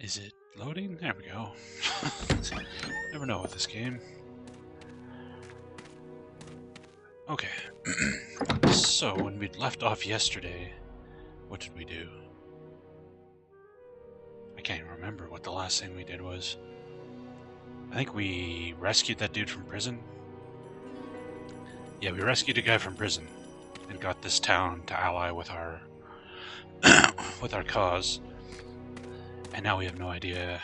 Is it loading? There we go. Never know with this game. Okay. So, when we left off yesterday, what did we do? I can't even remember what the last thing we did was. I think we rescued that dude from prison. Yeah, we rescued a guy from prison and got this town to ally with our with our cause. And now we have no idea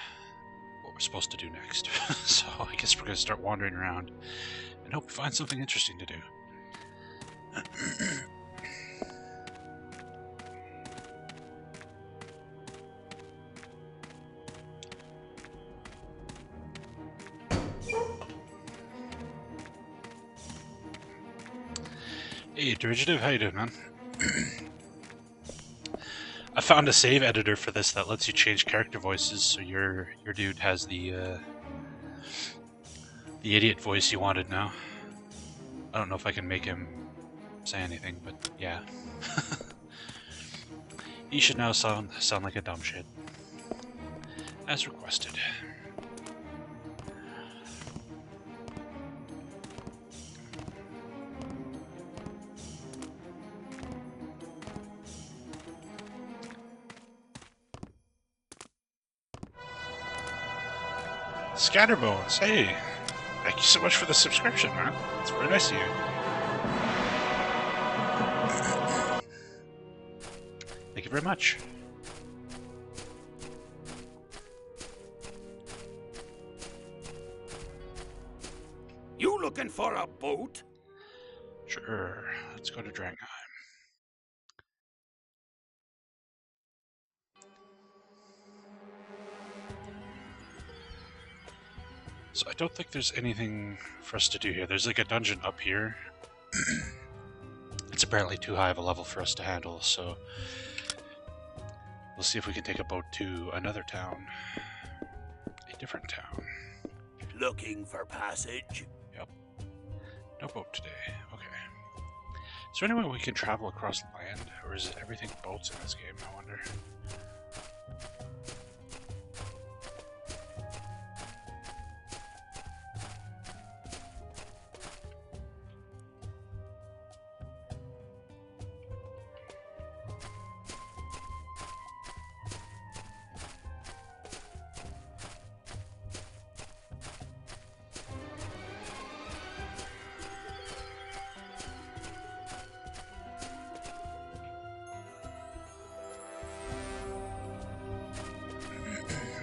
what we're supposed to do next. So I guess we're gonna start wandering around and hope we find something interesting to do. Hey, Derivative, how you doing, man? I found a save editor for this that lets you change character voices, so your dude has the idiot voice you wanted now. I don't know if I can make him say anything, but yeah. He should now sound like a dumb shit. As requested. Scatterbones, hey! Thank you so much for the subscription, man. It's very nice of you. Thank you very much. You looking for a boat? Sure, let's go to Dranheim. So I don't think there's anything for us to do here. There's like a dungeon up here. It's apparently too high of a level for us to handle, so we'll see if we can take a boat to another town. A different town. Looking for passage? Yep. No boat today. Okay. Is there any way we can travel across land? Or is it everything boats in this game, I wonder?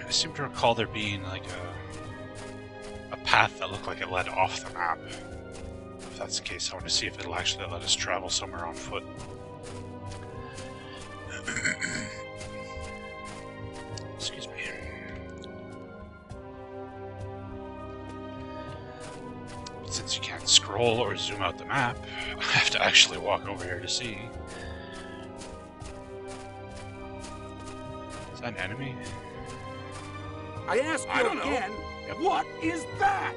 I seem to recall there being like a path that looked like it led off the map. If that's the case, I want to see if it'll actually let us travel somewhere on foot. Excuse me. But since you can't scroll or zoom out the map, I have to actually walk over here to see. Is that an enemy? I ask you again, Yep. what is that?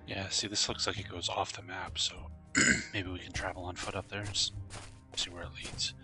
Yeah, see, this looks like it goes off the map, so maybe we can travel on foot up there and see where it leads.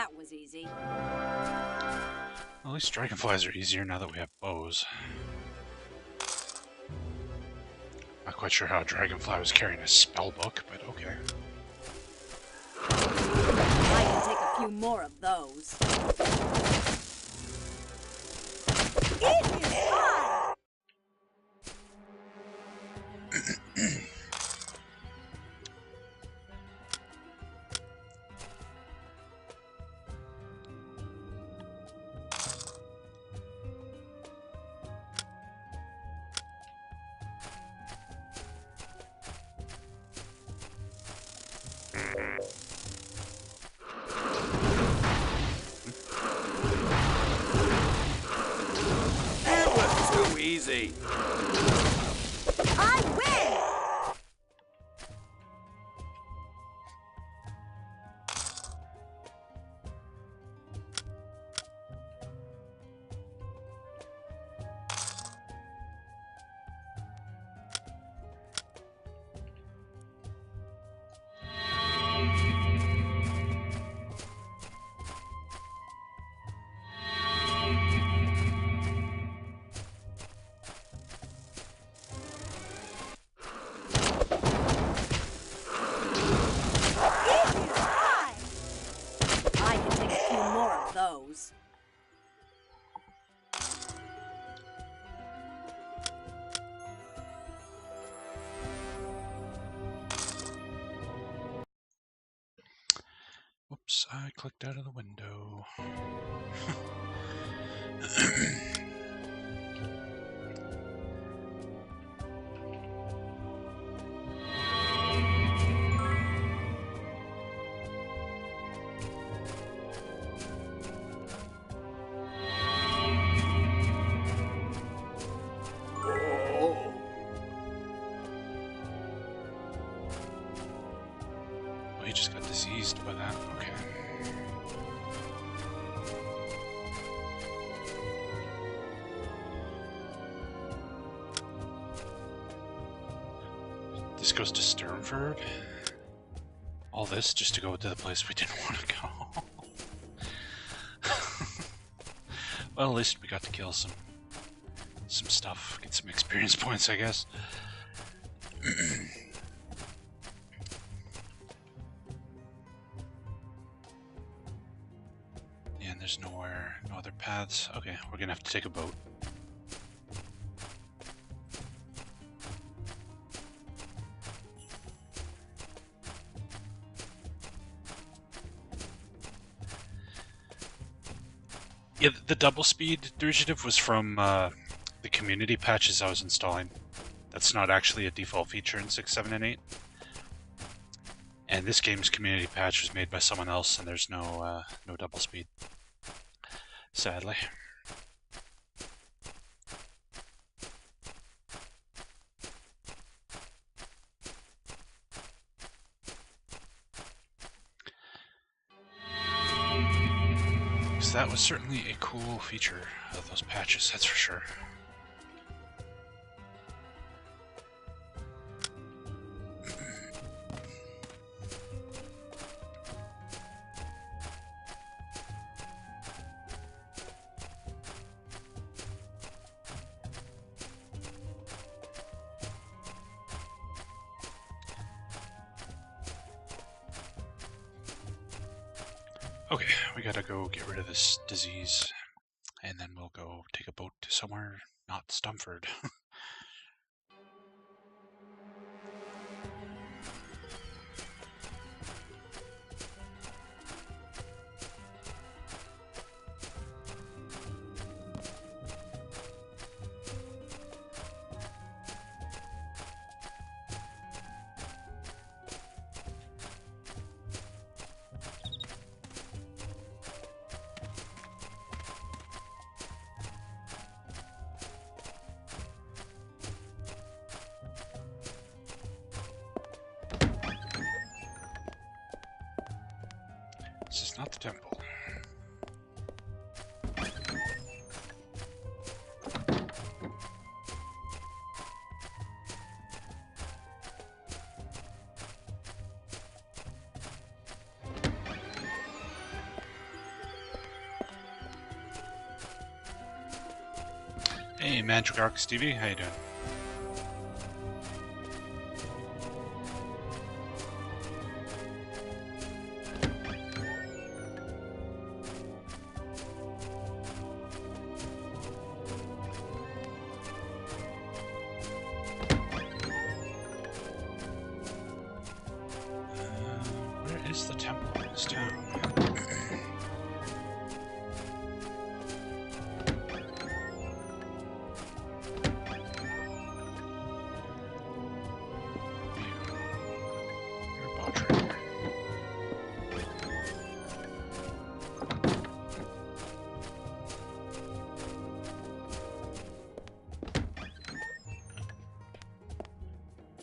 That was easy. At least dragonflies are easier now that we have bows. Not quite sure how a dragonfly was carrying a spell book, but okay. I can take a few more of those. It is fun! It was too easy. I win! I can take a few more of those. Whoops, I clicked out of the window. Oh. Oh, he just got diseased by that. Okay. This goes to Sternford. All this just to go to the place we didn't want to go. Well, at least we got to kill some stuff, get some experience points, I guess. And there's no other paths. Okay, we're gonna have to take a boat. Yeah, the double speed derivative was from the community patches I was installing. That's not actually a default feature in 6, 7, and 8. And this game's community patch was made by someone else, and there's no double speed, sadly. So that was certainly a cool feature of those patches, that's for sure. Okay, we gotta go get rid of this disease, and then we'll go take a boat to somewhere not Stumford. This is not the temple. Hey, Magic Arc Stevie, how you doing? Where is the temple in this town?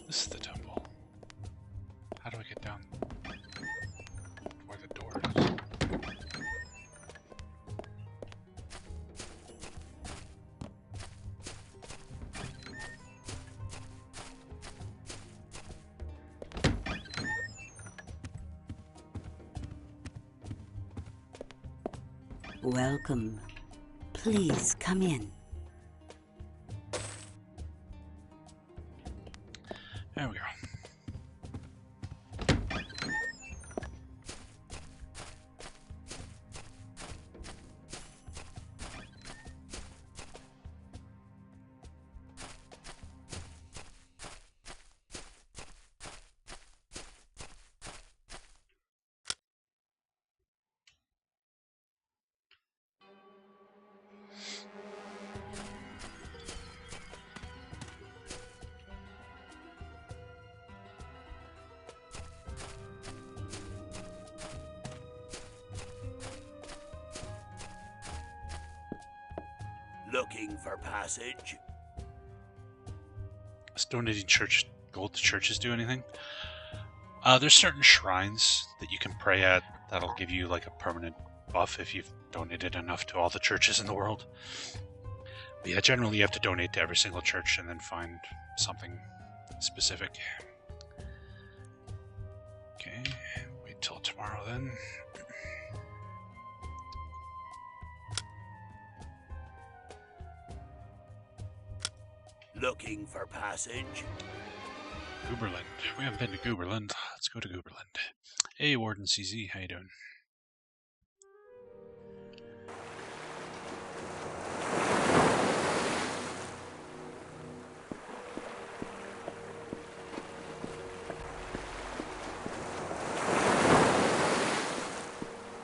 This is the temple. How do I get down where the door is? Welcome. Please come in. There we go. Looking for passage? Does donating church gold to churches do anything? There's certain shrines that you can pray at that'll give you like a permanent buff if you've donated enough to all the churches in the world. But yeah, generally you have to donate to every single church and then find something specific. Okay, wait till tomorrow then. Looking for passage? Gooberland. We haven't been to Gooberland. Let's go to Gooberland. Hey, Warden CZ, how you doing?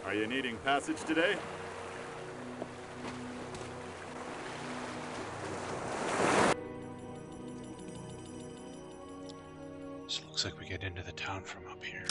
Are you needing passage today? So looks like we get into the town from up here.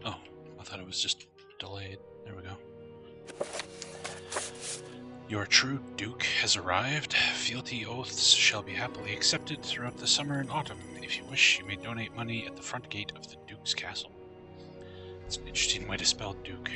Oh, I thought it was just delayed. There we go. Your true Duke has arrived. Fealty oaths shall be happily accepted throughout the summer and autumn. If you wish, you may donate money at the front gate of the Duke's castle. It's an interesting way to spell Duke.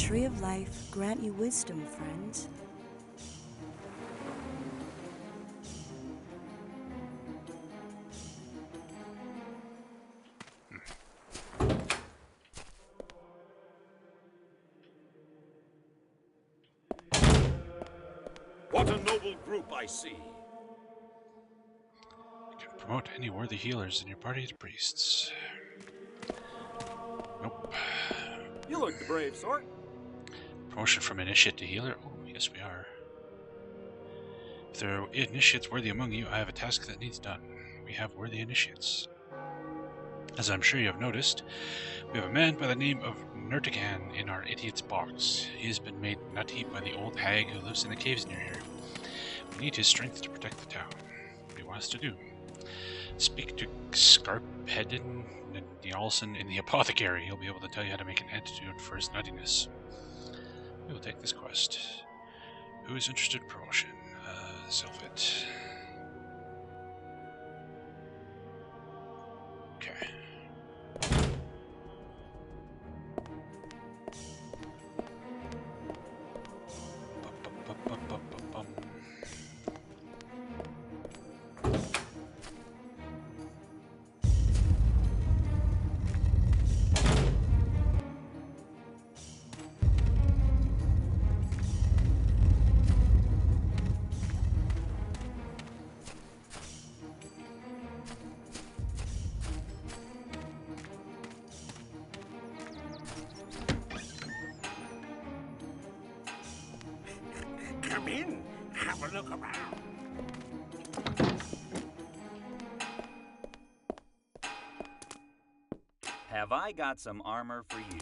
Tree of Life grant you wisdom, friends. What a noble group I see. You can promote any worthy healers in your party to priests. Nope. You look the brave sort. Promotion from initiate to healer? Oh, yes we are. If there are initiates worthy among you, I have a task that needs done. We have worthy initiates. As I'm sure you have noticed, we have a man by the name of Nurtican in our idiot's box. He has been made nutty by the old hag who lives in the caves near here. We need his strength to protect the town. What do you want us to do? Speak to Scarpedin Nielsen in the apothecary. He'll be able to tell you how to make an antidote for his nuttiness. We will take this quest. Who is interested in promotion? Sylphit. Okay. Bum. Come in, have a look around. Have I got some armor for you?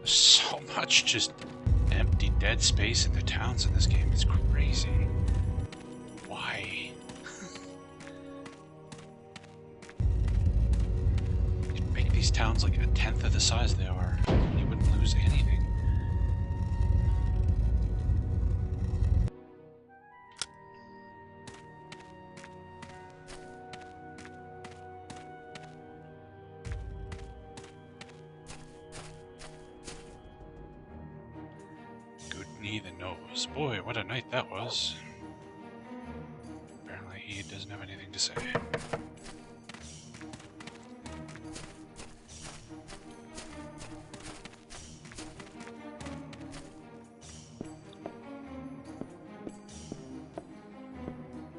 So much just empty dead space in the towns in this game. It's crazy. Why? You'd make these towns like a tenth of the size they are, and you wouldn't lose anything. The nose. Boy, what a night that was. Apparently he doesn't have anything to say.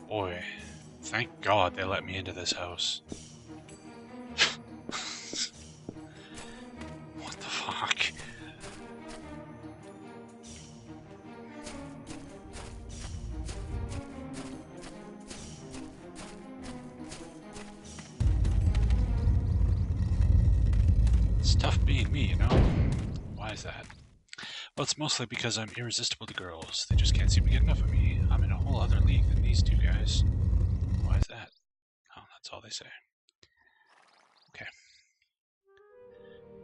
Boy, thank God they let me into this house. What the fuck? Tough being me, you know? Why is that? Well, it's mostly because I'm irresistible to girls. They just can't seem to get enough of me. I'm in a whole other league than these two guys. Why is that? Oh, that's all they say. Okay.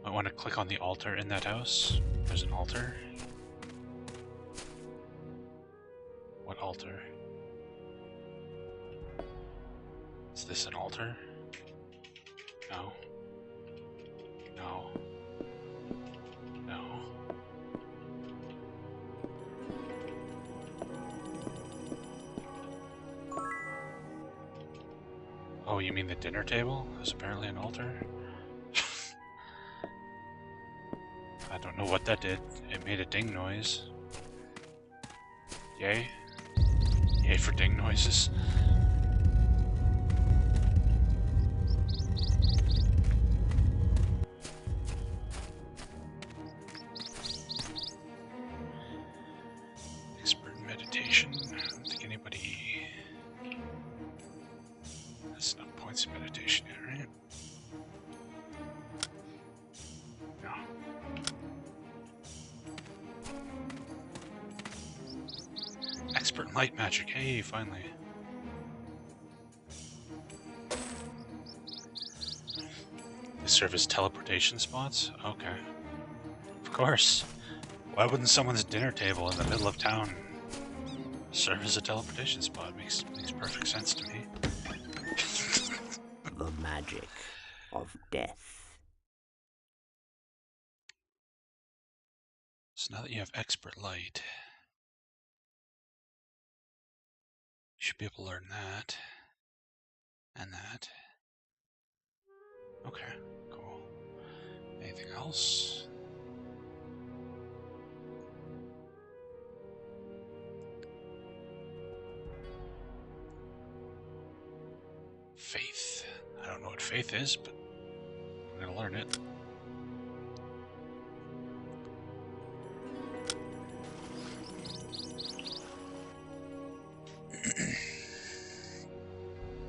I want to click on the altar in that house. There's an altar. What altar? Is this an altar? No. No. No. Oh, you mean the dinner table? There's apparently an altar? I don't know what that did. It made a ding noise. Yay. Yay for ding noises. Expert in meditation. I don't think anybody... That's enough points in meditation yet, right? No. Expert light magic. Hey, finally. They serve as teleportation spots? Okay. Of course. Why wouldn't someone's dinner table in the middle of town serve as a teleportation spot? Makes perfect sense to me. The magic of death. So now that you have expert light, you should be able to learn that. And that. Okay, cool. Anything else? Faith. I don't know what faith is, but I'm gonna learn it.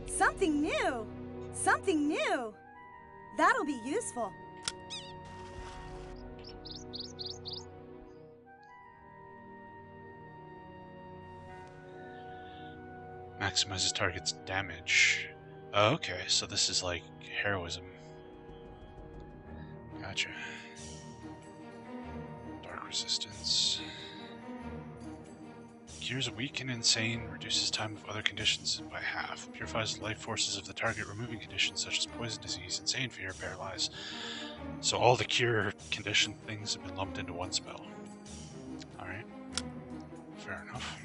Something new! Something new! That'll be useful. Maximizes target's damage. Oh, okay, so this is like heroism. Gotcha. Dark resistance. Cures weak and insane, reduces time of other conditions by half. Purifies life forces of the target, removing conditions such as poison, disease, insane fear, paralyze. So all the cure condition things have been lumped into one spell. Alright. Fair enough.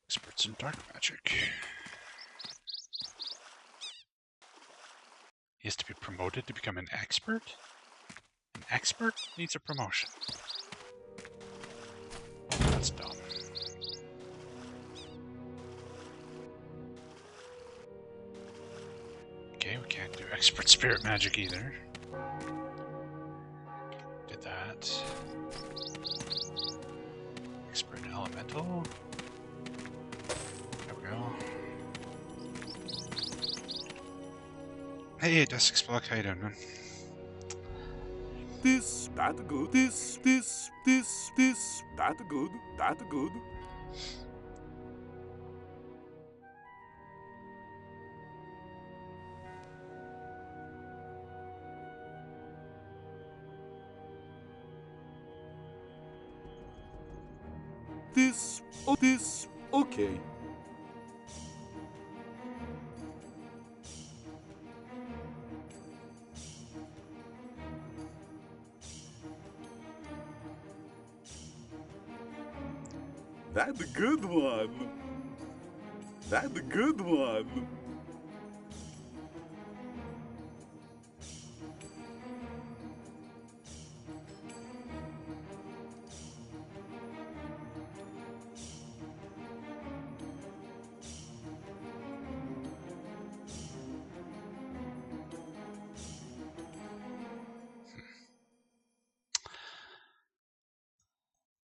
Experts in dark magic. He has to be promoted to become an expert? An expert needs a promotion. That's dumb. Okay, we can't do expert spirit magic either. Did that. Expert elemental. There we go. Hey, Desk Block, how you doing, man? This, that good, this, that good, that good. This, okay. That's a good one. That's a good one.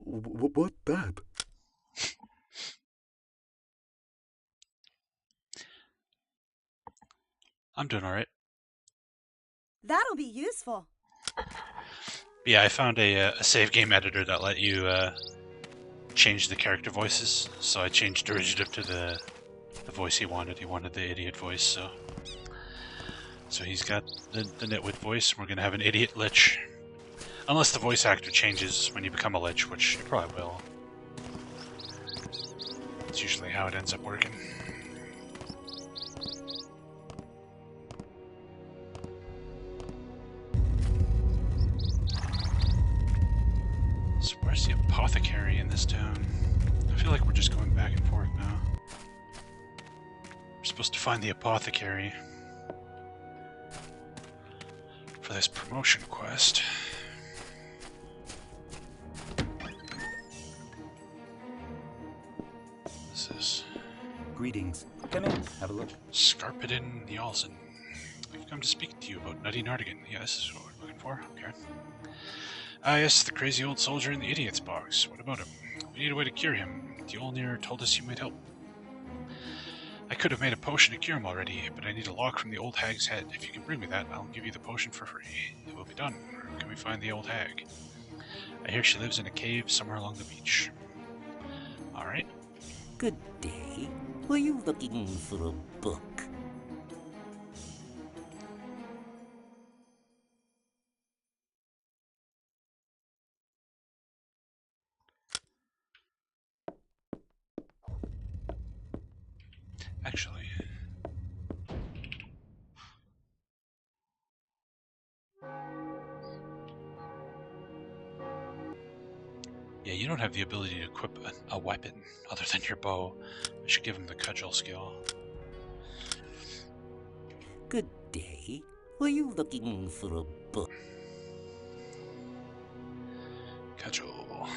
What that? I'm doing alright. That'll be useful. Yeah, I found a save game editor that let you change the character voices. So I changed Derivative to the voice he wanted. He wanted the idiot voice, so he's got the nitwit voice. We're gonna have an idiot lich. Unless the voice actor changes when you become a lich, which you probably will. That's usually how it ends up working. So where's the apothecary in this town? I feel like we're just going back and forth now. We're supposed to find the apothecary for this promotion quest. This is Greetings. Come in. Have a look. Scarpidin Yalzin. I've come to speak to you about Nutty Nardigan. Yeah, this is what we're looking for. Okay. Ah, yes, the crazy old soldier in the idiot's box. What about him? We need a way to cure him. The Olnir told us you might help. I could have made a potion to cure him already, but I need a lock from the old hag's head. If you can bring me that, I'll give you the potion for free. It will be done. Where can we find the old hag? I hear she lives in a cave somewhere along the beach. Alright. Good day. Were you looking for a book? Actually... yeah, you don't have the ability to equip a weapon other than your bow. I should give him the cudgel skill. Good day. Were you looking for a book? Cudgel.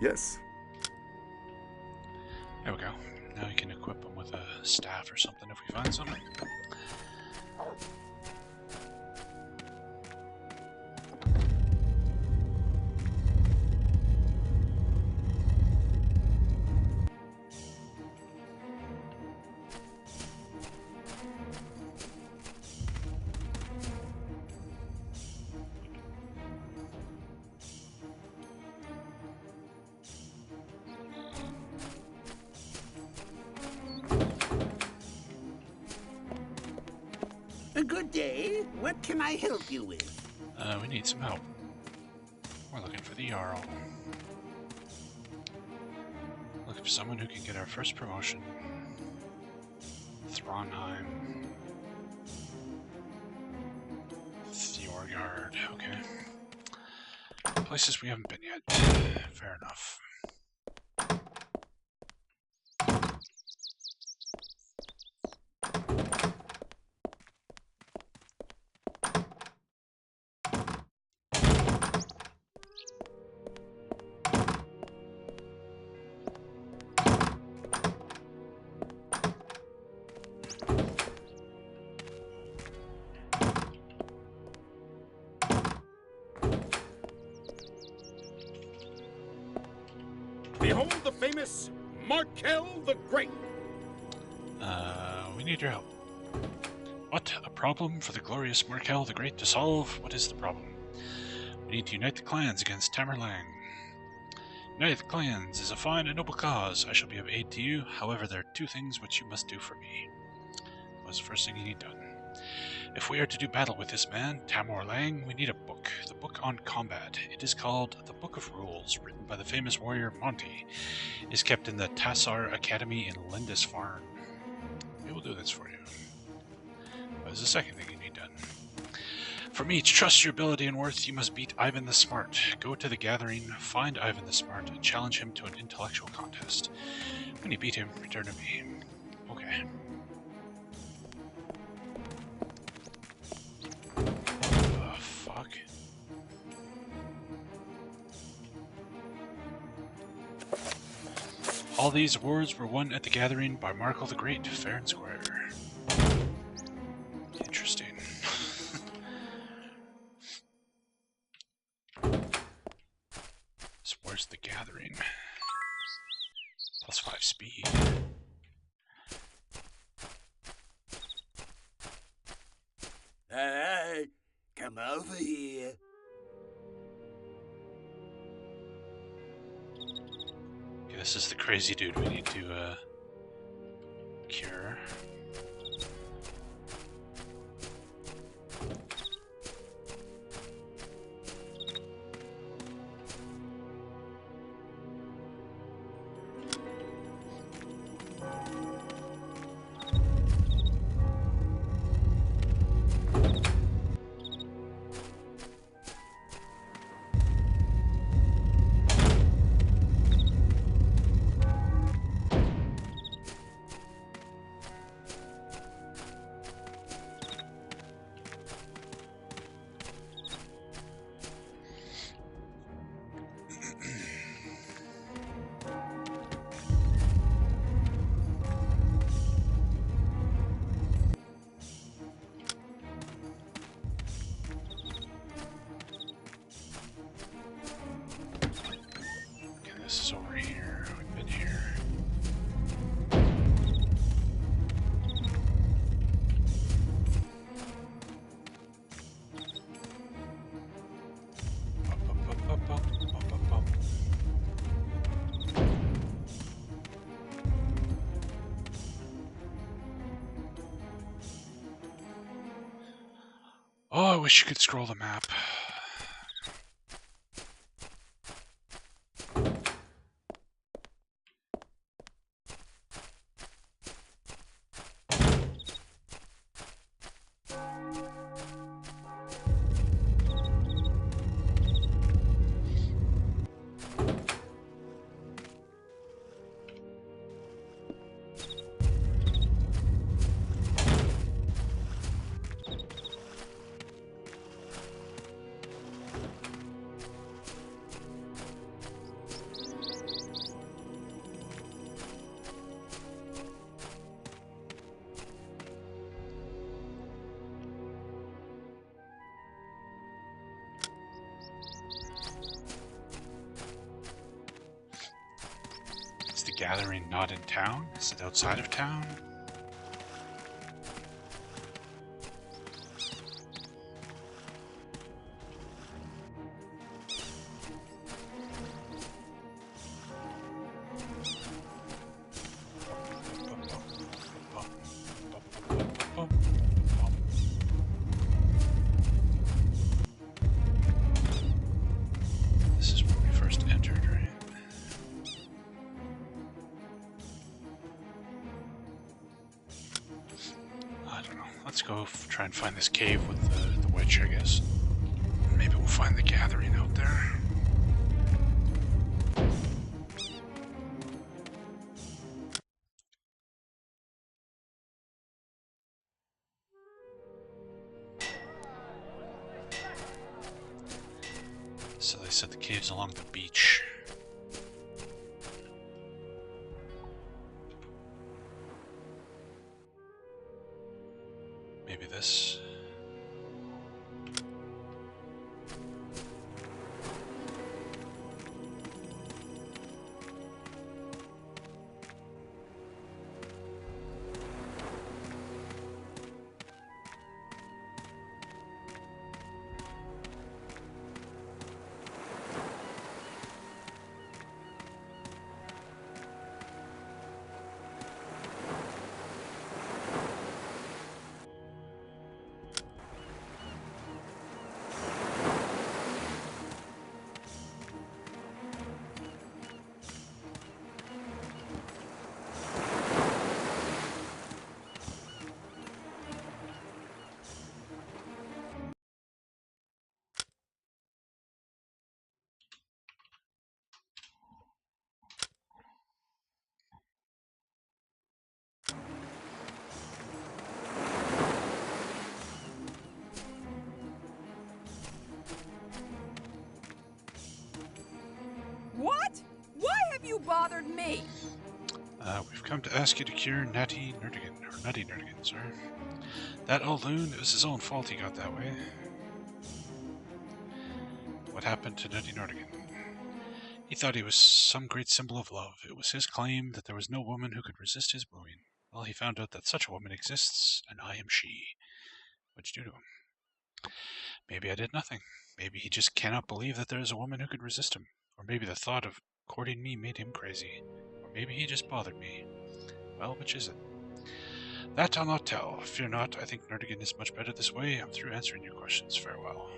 Yes. There we go. Now we can equip him with a staff or something if we find something. Good day. What can I help you with? We need some help. We're looking for the Jarl. Looking for someone who can get our first promotion. Thronheim. Thorgard. Okay. Places we haven't been yet. Fair enough. Behold the famous Markel the Great. We need your help. What? A problem for the glorious Markel the Great to solve? What is the problem? We need to unite the clans against Tamerlang. Unite the clans is a fine and noble cause. I shall be of aid to you. However, there are two things which you must do for me. What's the first thing you need done? If we are to do battle with this man, Tamerlang, we need a book. The book on combat. It is called The Book of Rules, written by the famous warrior Monty. It is kept in the Tassar Academy in Lindisfarne. We will do this for you. What is the second thing you need done? For me to trust your ability and worth, you must beat Ivan the Smart. Go to the gathering, find Ivan the Smart, and challenge him to an intellectual contest. When you beat him, return to me. Okay. Fuck. All these awards were won at the gathering by Markel the Great, fair and square. Interesting. So where's the gathering? +5 speed. Hey, come over here. Okay, this is the crazy dude we need to cure. Oh, I wish you could scroll the map. Is the gathering not in town? Is it outside of town? This is where we first entered, right? I don't know. Let's go try and find this cave with the witch, I guess. Maybe we'll find the gathering out there. So they said the cave's along the beach. Maybe this. What? Why have you bothered me? We've come to ask you to cure Nutty Nerdigan, sorry. That old loon, it was his own fault he got that way. What happened to Nutty Nerdigan? He thought he was some great symbol of love. It was his claim that there was no woman who could resist his wooing. Well, he found out that such a woman exists, and I am she. What'd you do to him? Maybe I did nothing. Maybe he just cannot believe that there is a woman who could resist him. Or maybe the thought of courting me made him crazy. Or maybe he just bothered me. Well, which is it? That I'll not tell. Fear not, I think Nerdigan is much better this way. I'm through answering your questions. Farewell.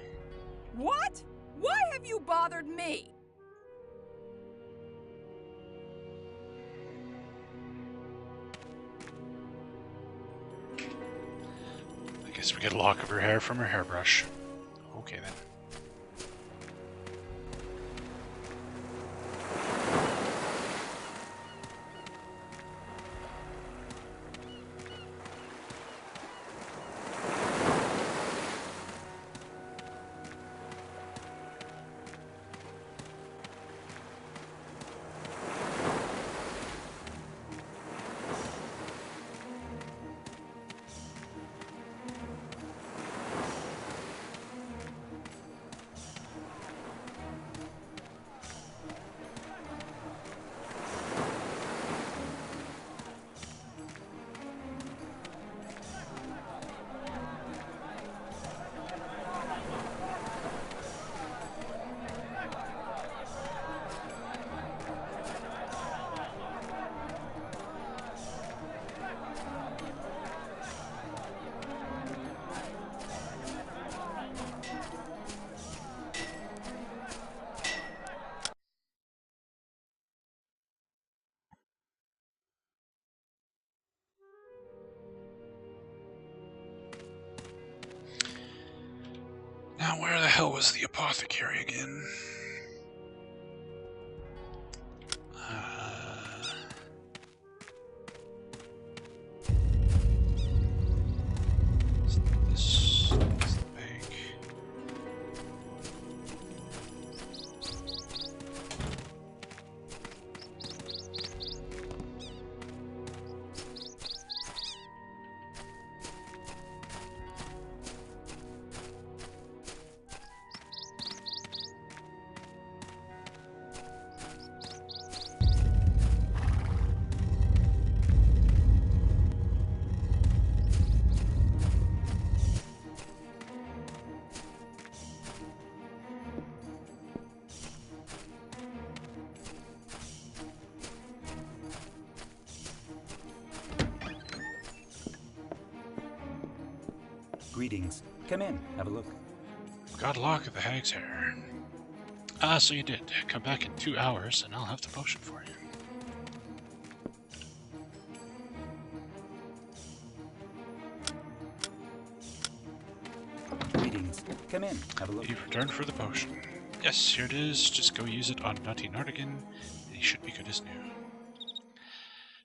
What? Why have you bothered me? I guess we get a lock of her hair from her hairbrush. Okay then. Now, where the hell was the apothecary again? This is the bank. Greetings. Come in, have a look. Got a lock of the hag's hair. Ah, so you did. Come back in 2 hours and I'll have the potion for you. Greetings. Come in, have a look. You've returned for the potion. Yes, here it is. Just go use it on Nutty Nardigan, and he should be good as new.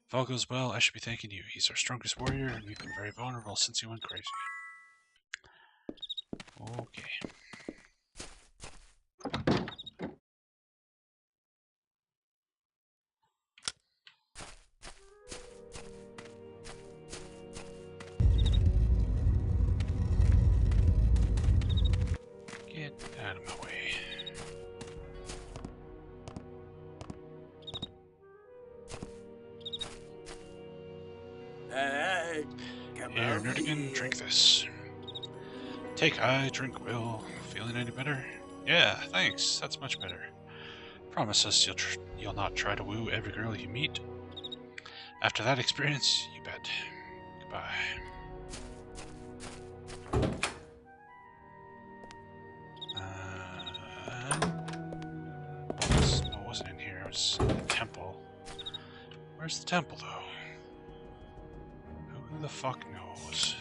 If all goes well, I should be thanking you. He's our strongest warrior, and we've been very vulnerable since he went crazy. Okay. Get out of my way. Come Here, on. Nerdigan, drink this. Take I, drink Will. Feeling any better? Yeah, thanks. That's much better. Promise us you'll not try to woo every girl you meet. After that experience, you bet. Goodbye. No, it wasn't in here. It was in the temple. Where's the temple, though? Who the fuck knows?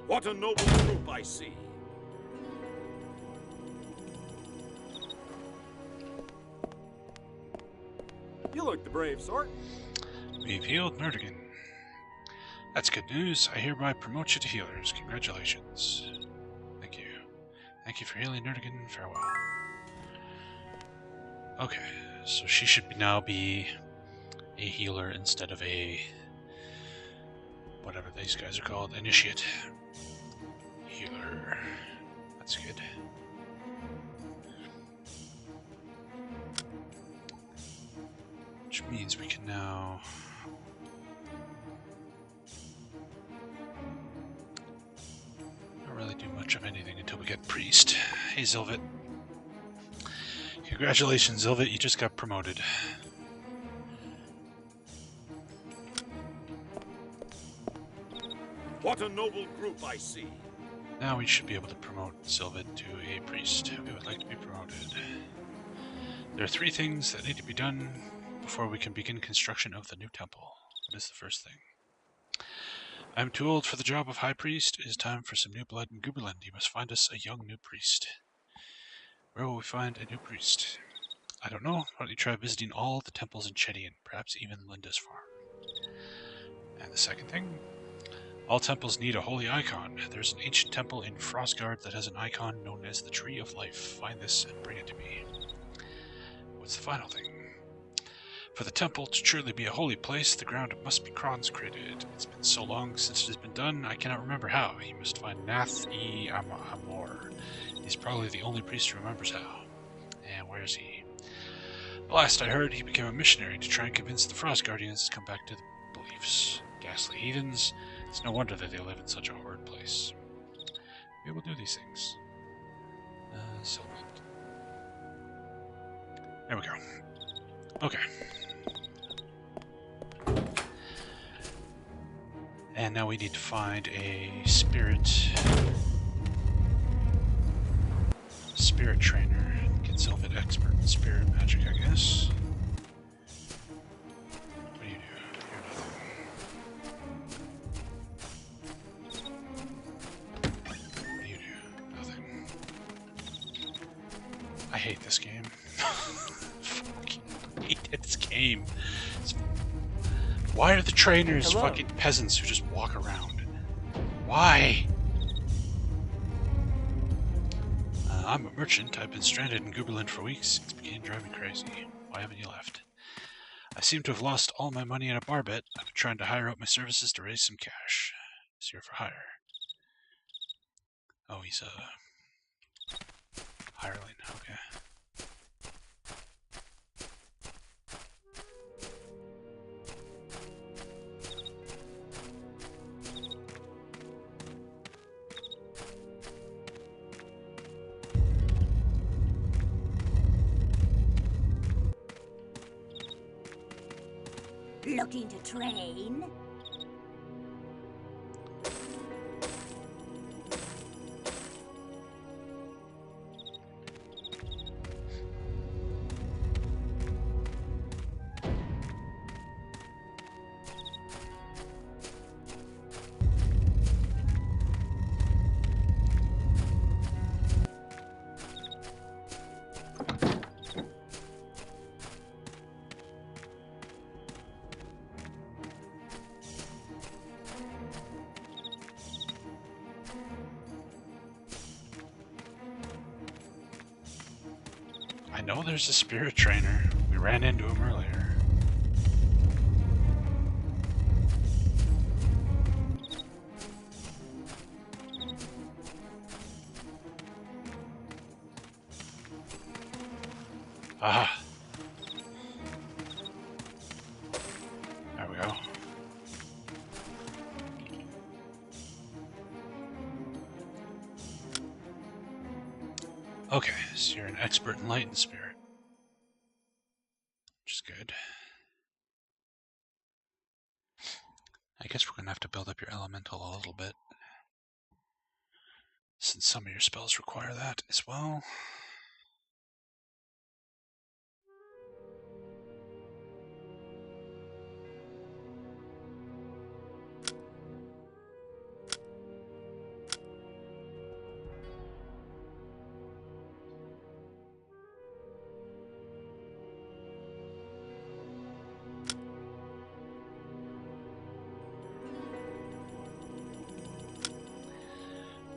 What a noble group I see. You look the brave sort. We've healed Nerdigan. That's good news. I hereby promote you to healers. Congratulations. Thank you. Thank you for healing Nerdigan. Farewell. Okay, so she should now be a healer instead of a... whatever these guys are called. Initiate. Healer. That's good. Which means we can now... not really do much of anything until we get Priest. Hey, Zilvit. Congratulations, Zilvit, you just got promoted. What a noble group I see. Now we should be able to promote Zilvit to a priest. We would like to be promoted. There are 3 things that need to be done before we can begin construction of the new temple. What is the first thing? I'm too old for the job of high priest. It is time for some new blood in Guberland. You must find us a young new priest. Where will we find a new priest? I don't know. Why don't you try visiting all the temples in Chedian, perhaps even Linda's farm? And the second thing, all temples need a holy icon. There's an ancient temple in Frostguard that has an icon known as the Tree of Life. Find this and bring it to me. What's the final thing? For the temple to truly be a holy place, the ground must be consecrated. It's been so long since it has been done, I cannot remember how. You must find Nath-e-Amor. He's probably the only priest who remembers how. And where is he? Last I heard, he became a missionary to try and convince the Frost Guardians to come back to the beliefs. Ghastly heathens. It's no wonder that they live in such a horrid place. We will do these things. Sylvan. There we go. Okay. And now we need to find a spirit trainer. Get Sylvan expert in spirit magic, I guess. What do you do? You're nothing. What do you do? Nothing. I hate this game. Fucking hate this game. Why are the trainers fucking peasants who just walk around? Why? I'm a merchant. I've been stranded in Gooberland for weeks. It's beginning to drive me crazy. Why haven't you left? I seem to have lost all my money in a bar bet. I've been trying to hire out my services to raise some cash. Is here for hire. Oh, he's a hireling. Okay. Looking to train? I know there's a spirit trainer. We ran into him earlier. Aha! There we go. Okay, so you're an expert in light and spirit. Which is good. I guess we're going to have to build up your elemental a little bit, since some of your spells require that as well.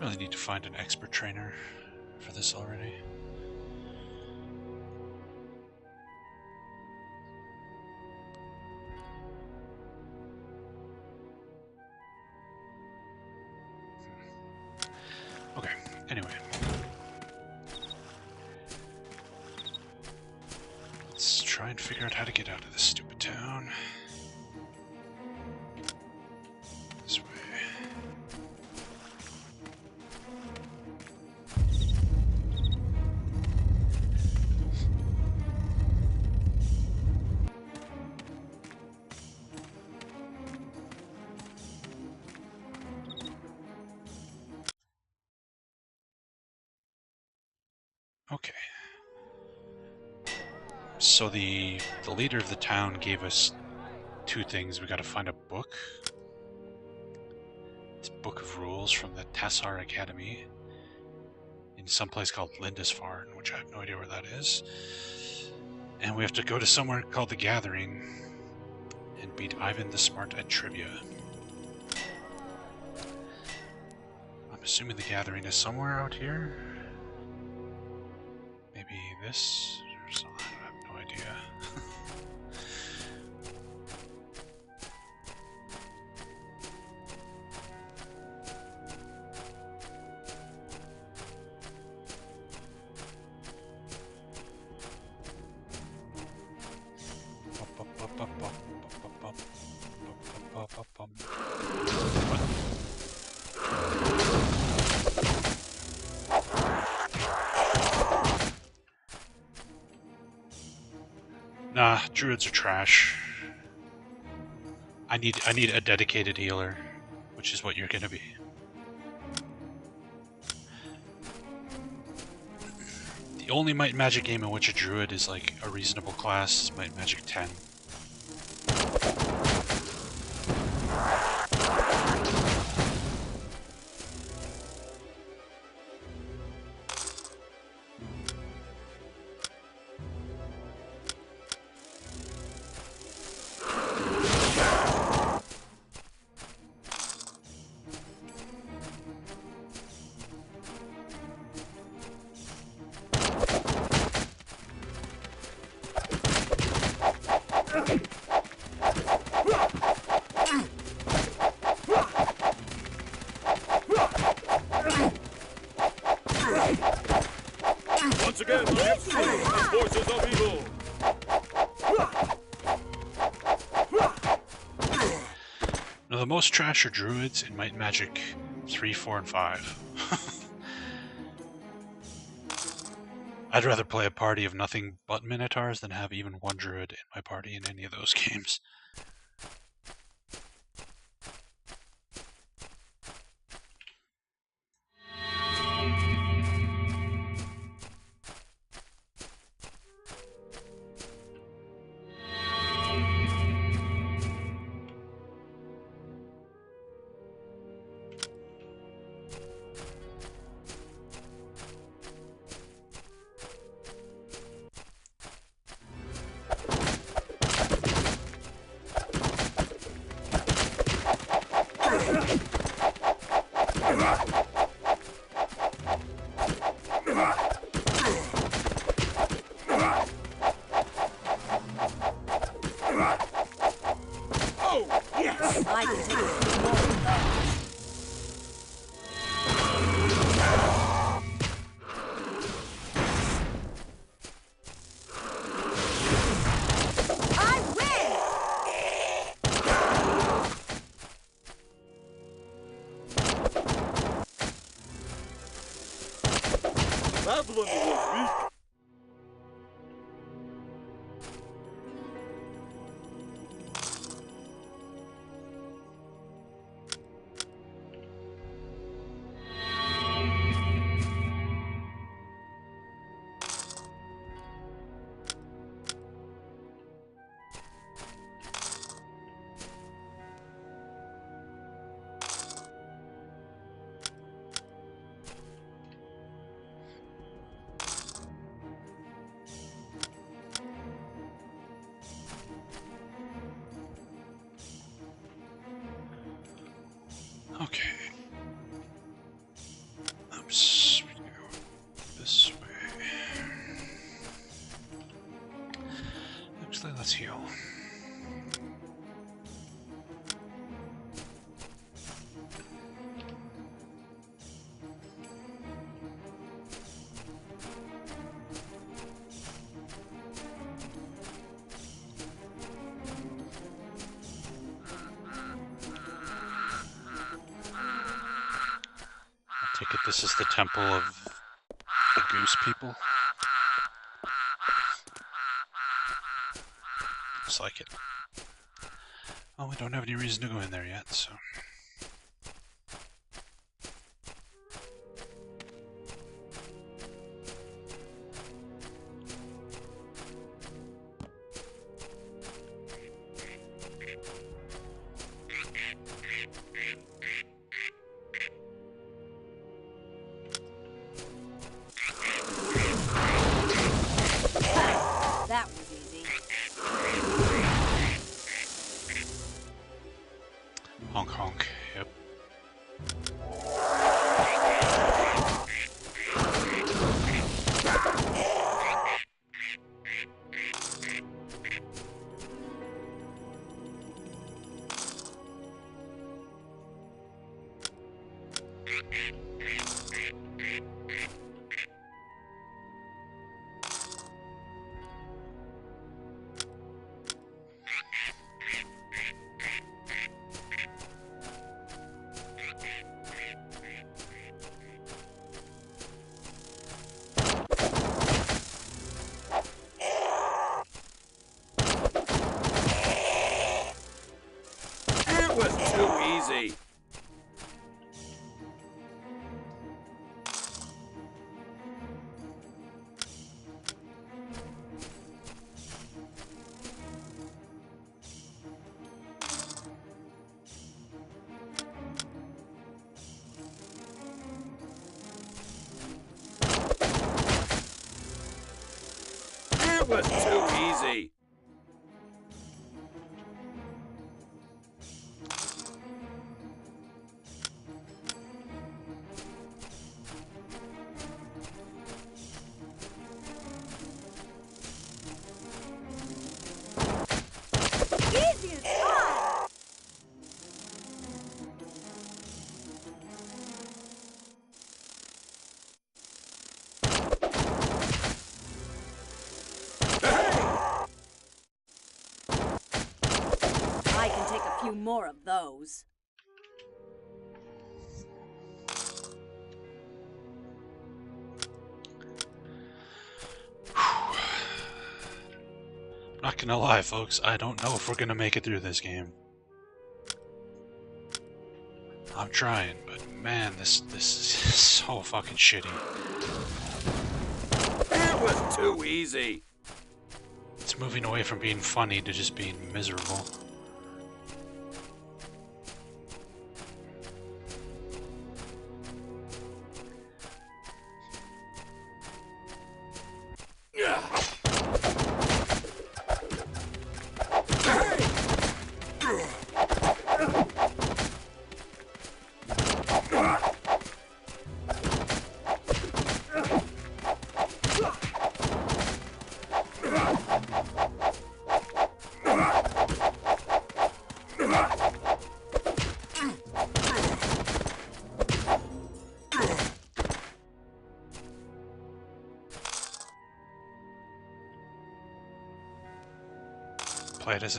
Really need to find an expert trainer for this already. Okay, anyway. Let's try and figure out how to get out of this stupid town. This way. Okay. So the leader of the town gave us two things. We got to find a book. It's Book of Rules from the Tassar Academy in some place called Lindisfarne, which I have no idea where that is. And we have to go to somewhere called the Gathering and beat Ivan the Smart at trivia. I'm assuming the Gathering is somewhere out here. Maybe this or something. I have no idea. Nah, druids are trash. I need a dedicated healer, which is what you're gonna be. The only Might and Magic game in which a druid is like a reasonable class is Might and Magic 10. Once again, I have seen the forces of evil. Now, the most trash are druids in Might and Magic 3, 4, and 5. I'd rather play a party of nothing but Minotaurs than have even one druid in my party in any of those games. I can take a few more of those. I win! Babylon was weak. Okay. Oops. We go this way. Actually, let's heal. I take it this is the temple of the goose people. Looks like it. Well, we don't have any reason to go in there yet, so... That was too easy. Easy as pie! I can take a few more of those. Not gonna lie, folks, I don't know if we're gonna make it through this game. I'm trying, but man, this is so fucking shitty. That was too easy. It's moving away from being funny to just being miserable. Play it as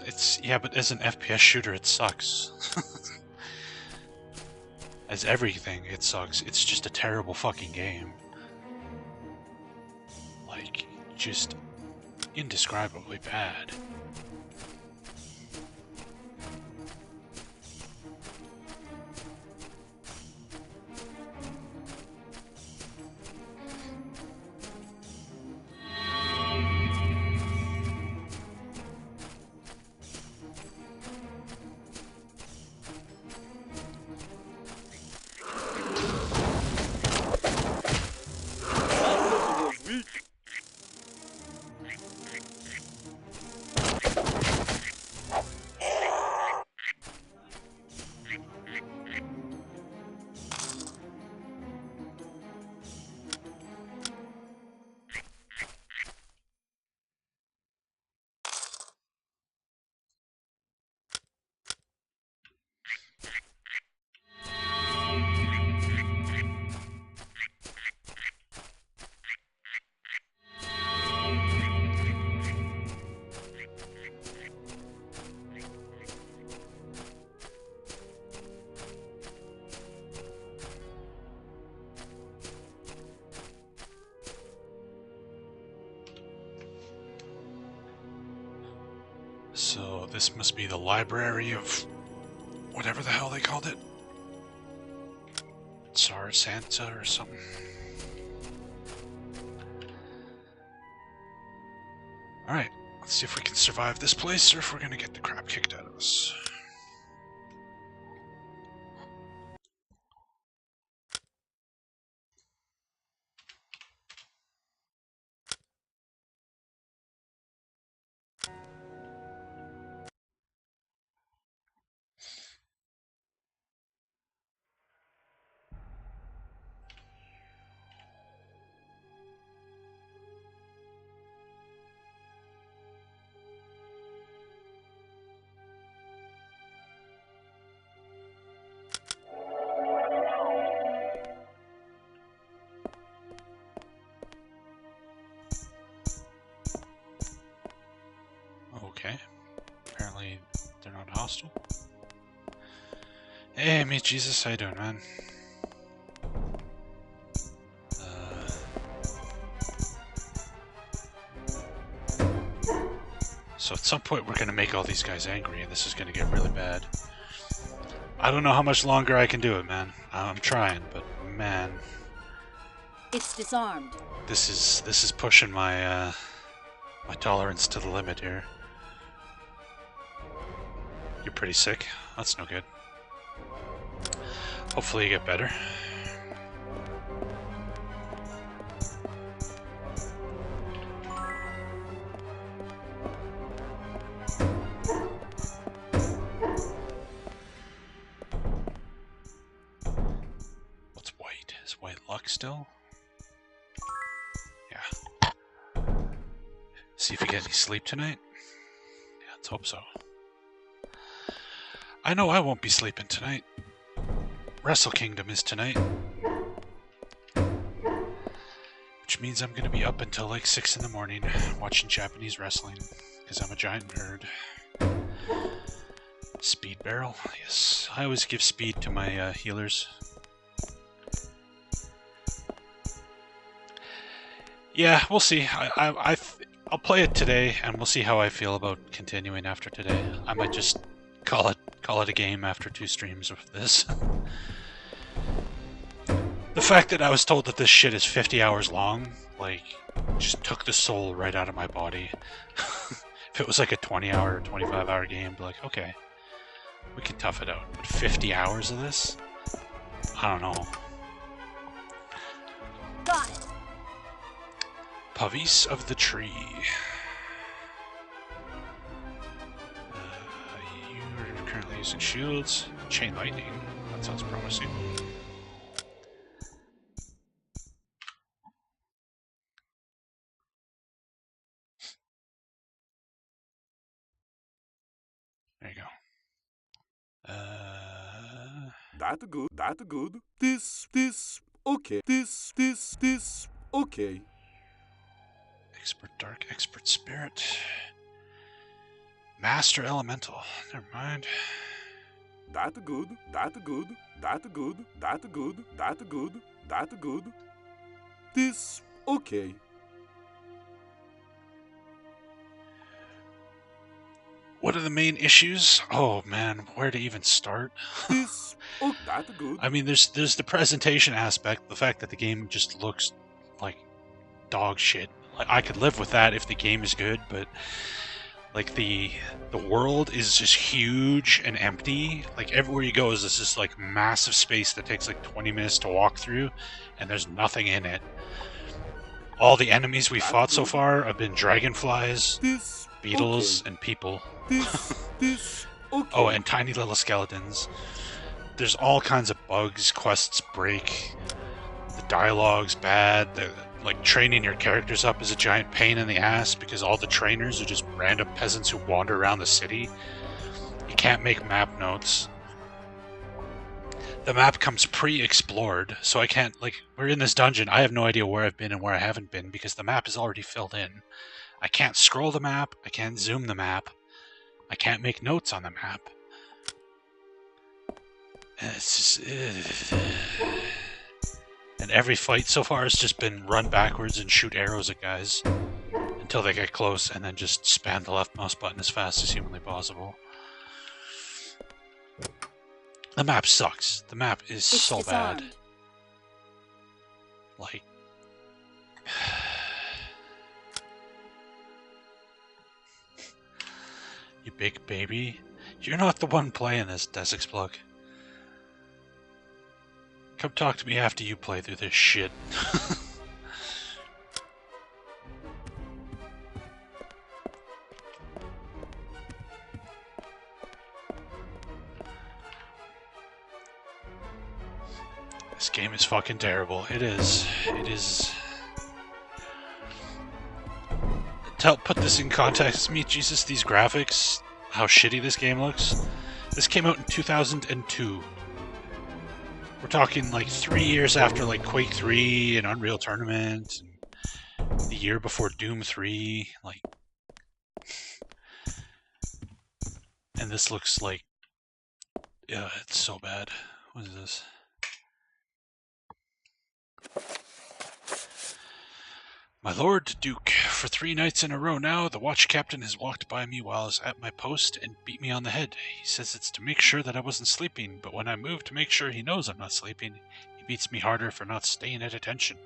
but as an FPS shooter it sucks. As everything, it sucks. It's just a terrible fucking game. Like, just indescribably bad. So this must be the library of whatever the hell they called it. Tsar Santa or something. Alright, let's see if we can survive this place or if we're gonna get the crap kicked out of us. Okay. Apparently they're not hostile. Hey, meet Jesus. How you doing, man? So at some point we're gonna make all these guys angry, and this is gonna get really bad. I don't know how much longer I can do it, man. I'm trying, but man, It's disarmed. this is pushing my my tolerance to the limit here. You're pretty sick. That's no good. Hopefully you get better. still? Yeah. See if you get any sleep tonight? Yeah, let's hope so. I know I won't be sleeping tonight. Wrestle Kingdom is tonight. Which means I'm gonna be up until like 6 in the morning watching Japanese wrestling, because I'm a giant nerd. Speed barrel, yes. I always give speed to my healers. Yeah, we'll see. I'll play it today, and we'll see how I feel about continuing after today. I might just call it a game after 2 streams of this. The fact that I was told that this shit is 50 hours long, like, just took the soul right out of my body. If it was like a 20-hour or 25-hour game, I'd be like, okay, we can tough it out. But 50 hours of this? I don't know. Got it. Pavis of the Tree. You're currently using shields. Chain lightning. That sounds promising. There you go. That good, that good. This, okay. This, okay. Expert Dark, Expert Spirit. Master Elemental. Never mind. That good, that good, that good, that good, that good, that good. This, okay. What are the main issues? Oh man, where to even start? This, oh, that good. I mean, there's the presentation aspect, the fact that the game just looks like dog shit. Like, I could live with that if the game is good, but like the world is just huge and empty. Like everywhere you go is this like massive space that takes like 20 minutes to walk through, and there's nothing in it. All the enemies we fought so far have been dragonflies, This, beetles, okay. and people. This, okay. Oh, and tiny little skeletons. There's all kinds of bugs, quests break, the dialogue's bad, like training your characters up is a giant pain in the ass because all the trainers are just random peasants who wander around the city. You can't make map notes. The map comes pre-explored, so I can't, like, we're in this dungeon, I have no idea where I've been and where I haven't been because the map is already filled in. I can't scroll the map, I can't zoom the map, I can't make notes on the map. It's just... And every fight so far has just been run backwards and shoot arrows at guys until they get close and then just spam the left mouse button as fast as humanly possible. The map sucks. The map is It's so disarmed. bad. Like... You big baby. You're not the one playing this, Desexplug. Come talk to me after you play through this shit. This game is fucking terrible. It is. It is... Put this in context, me Jesus, these graphics, how shitty this game looks. This came out in 2002. We're talking like 3 years after like Quake 3 and Unreal Tournament, and the year before Doom 3, like... And this looks like... Yeah, it's so bad. What is this? My Lord Duke, for 3 nights in a row now, the watch captain has walked by me while I was at my post and beat me on the head. He says it's to make sure that I wasn't sleeping, but when I move to make sure he knows I'm not sleeping, he beats me harder for not staying at attention.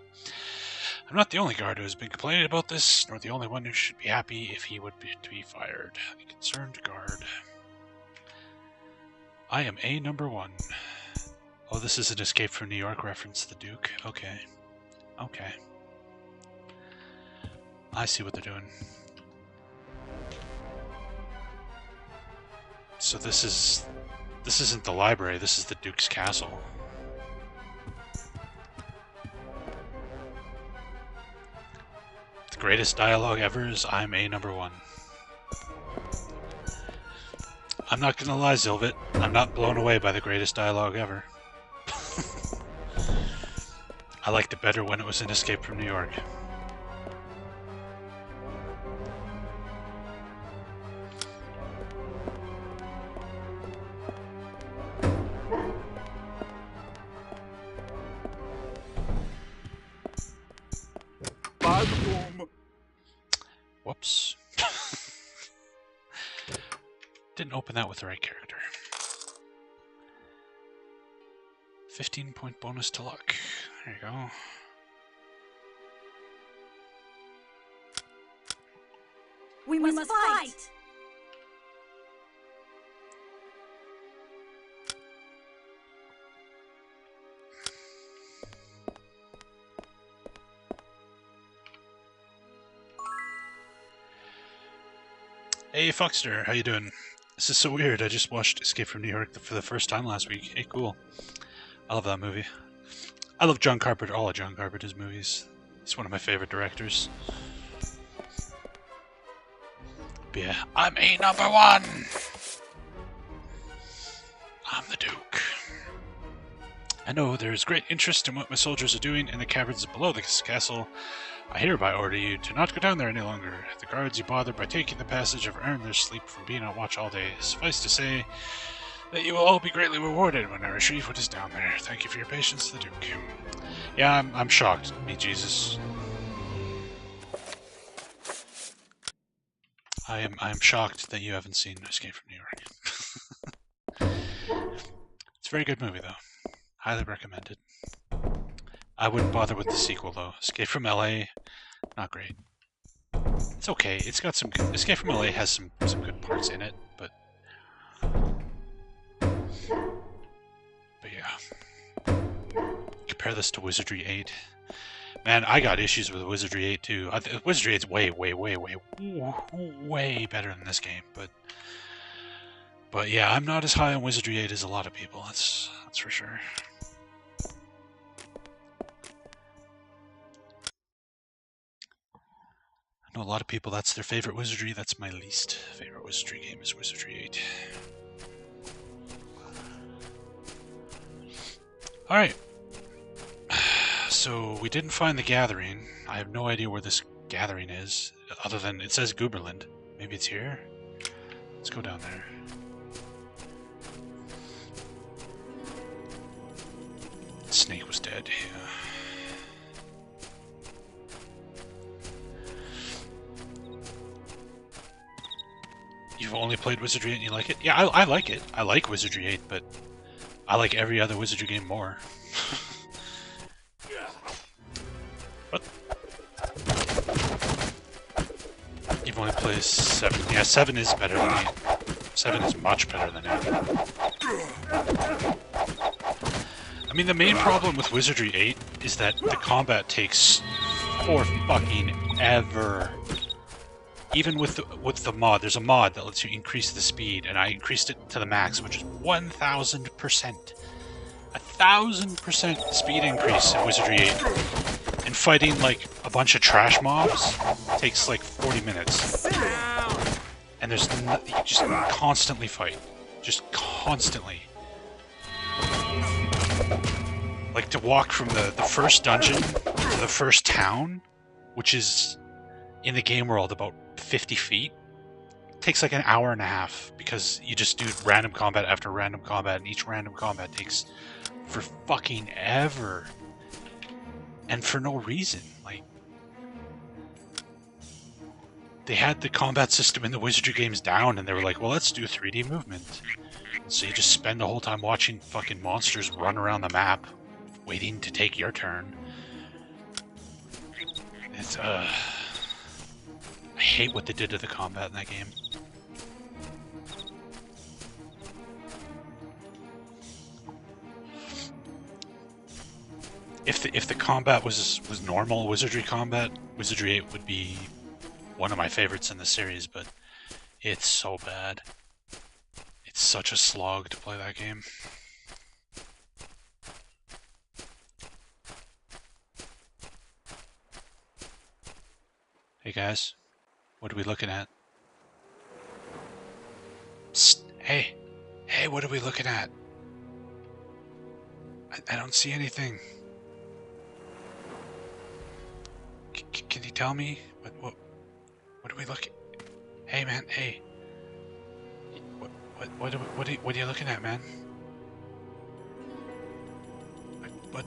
I'm not the only guard who has been complaining about this, nor the only one who should be happy if he would be to be fired. A concerned guard. I am A number 1. Oh, this is an Escape from New York reference, the Duke. Okay. Okay. I see what they're doing. So this isn't the library, this is the Duke's castle. greatest dialogue ever is I'm a number one. I'm not gonna lie, Zilvit. I'm not blown away by the greatest dialogue ever. I liked it better when it was in Escape from New York. Whoops. Didn't open that with the right character. 15-point bonus to luck. There you go. We must fight! Hey Foxter, how you doing? This is so weird. I just watched Escape from New York for the first time last week. Hey, cool. I love that movie. I love John Carpenter, all of John Carpenter's movies. He's one of my favorite directors. But yeah, I'm a number one! I'm the Duke. I know there is great interest in what my soldiers are doing in the caverns below this castle. I hereby order you to not go down there any longer. The guards you bothered by taking the passage have earned their sleep from being on watch all day. Suffice to say that you will all be greatly rewarded when I retrieve what is down there. Thank you for your patience, the Duke. Yeah, I'm shocked, me Jesus. I'm shocked that you haven't seen Escape from New York. It's a very good movie, though. Highly recommended. I wouldn't bother with the sequel, though. Escape from LA, not great. It's okay. It's got some good... Escape from LA has some good parts in it, but yeah. Compare this to Wizardry 8. Man, I got issues with Wizardry 8 too. Wizardry 8's way better than this game, but yeah, I'm not as high on Wizardry 8 as a lot of people. That's for sure. I know a lot of people, that's their favorite Wizardry. That's my least favorite Wizardry game, is Wizardry 8. Alright. So, we didn't find the gathering. I have no idea where this gathering is, other than it says Gooberland. Maybe it's here? Let's go down there. Snake was dead, yeah. You've only played Wizardry 8 and you like it? Yeah, I like it. I like Wizardry 8, but I like every other Wizardry game more. What? You've only played 7. Yeah, 7 is better than 8. 7 is much better than 8. I mean, the main problem with Wizardry 8 is that the combat takes for fucking ever. Even with the mod, there's a mod that lets you increase the speed, and I increased it to the max, which is 1,000%. 1,000% speed increase in Wizardry 8. And fighting like a bunch of trash mobs takes like 40 minutes. And there's you just constantly fight. Just constantly. Like to walk from the first dungeon to the first town, which is in the game world about 50 feet, takes like an hour and a half because you just do random combat after random combat, and each random combat takes for fucking ever. And for no reason. Like, they had the combat system in the Wizardry games down, and they were like, well, let's do 3D movement. So you just spend the whole time watching fucking monsters run around the map, waiting to take your turn. It's, I hate what they did to the combat in that game. If the combat was normal Wizardry combat, Wizardry 8 would be one of my favorites in the series, but it's so bad. It's such a slog to play that game. Hey guys, what are we looking at? Psst, hey, what are we looking at? I don't see anything. Can you tell me? What are we looking? Hey man, hey. What are you looking at, man? What?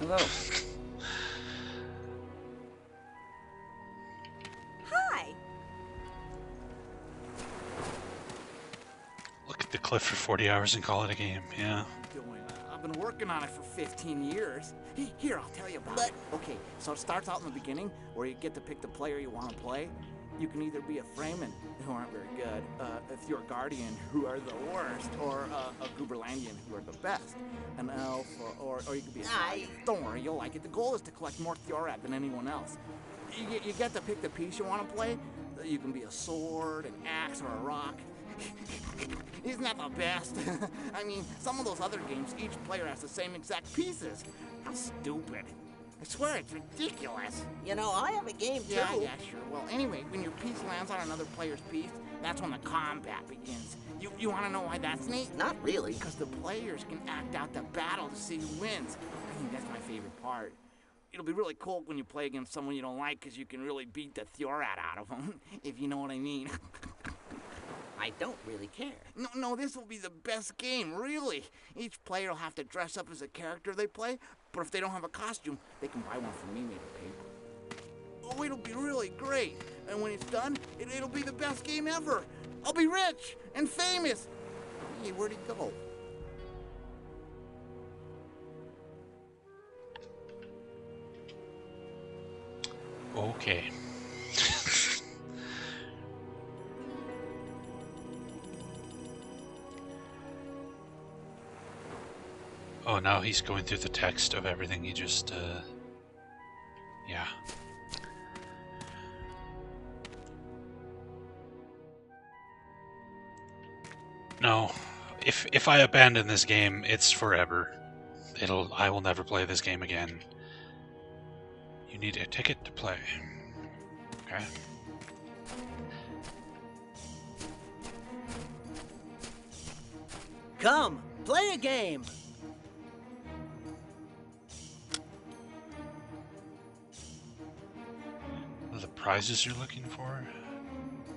Hello. Hi. Look at the cliff for 40 hours and call it a game, yeah. I've been working on it for 15 years. Here, I'll tell you about it. Okay, so it starts out in the beginning where you get to pick the player you want to play. You can either be a Fremen, who aren't very good, a Fjorgardian, who are the worst, or a Guberlandian, who are the best. An elf, or you could be a Scion. Don't worry, you'll like it. The goal is to collect more Thorad than anyone else. You get to pick the piece you want to play. You can be a sword, an axe, or a rock. Isn't that the best? I mean, some of those other games, each player has the same exact pieces. How stupid. I swear it's ridiculous. You know, I have a game too. Yeah, sure. Well, anyway, when your piece lands on another player's piece, that's when the combat begins. You want to know why that's neat? Not really. Because the players can act out the battle to see who wins. I think that's my favorite part. It'll be really cool when you play against someone you don't like, because you can really beat the Thorad out of them, if you know what I mean. I don't really care. No, this will be the best game, really. Each player will have to dress up as a character they play, but if they don't have a costume, they can buy one from me made of paper. Oh, it'll be really great. And when it's done, it'll be the best game ever. I'll be rich and famous. Hey, where'd he go? Okay. Oh, now he's going through the text of everything he just, yeah. No, if I abandon this game, it's forever. I will never play this game again. You need a ticket to play. Okay. Come, play a game. The prizes you're looking for?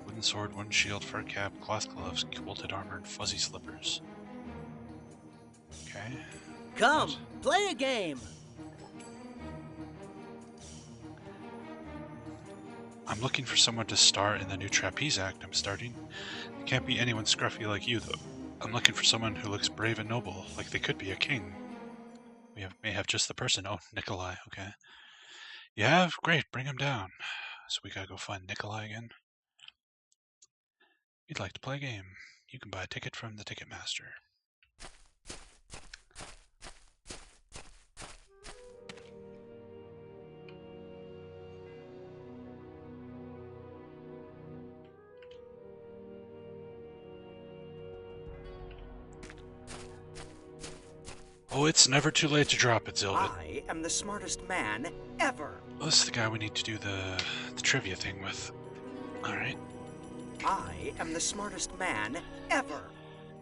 Wooden sword, wooden shield, fur cap, cloth gloves, quilted armor, and fuzzy slippers. Okay. Come, play a game. I'm looking for someone to star in the new trapeze act I'm starting. It can't be anyone scruffy like you, though. I'm looking for someone who looks brave and noble, like they could be a king. We may have just the person. Oh, Nikolai, okay. You have? Great, bring him down. So we gotta go find Nikolai again. You'd like to play a game. You can buy a ticket from the Ticketmaster. Oh, it's never too late to drop it, Zilbit. I am the smartest man ever. Well, this is the guy we need to do the trivia thing with. Alright. I am the smartest man ever.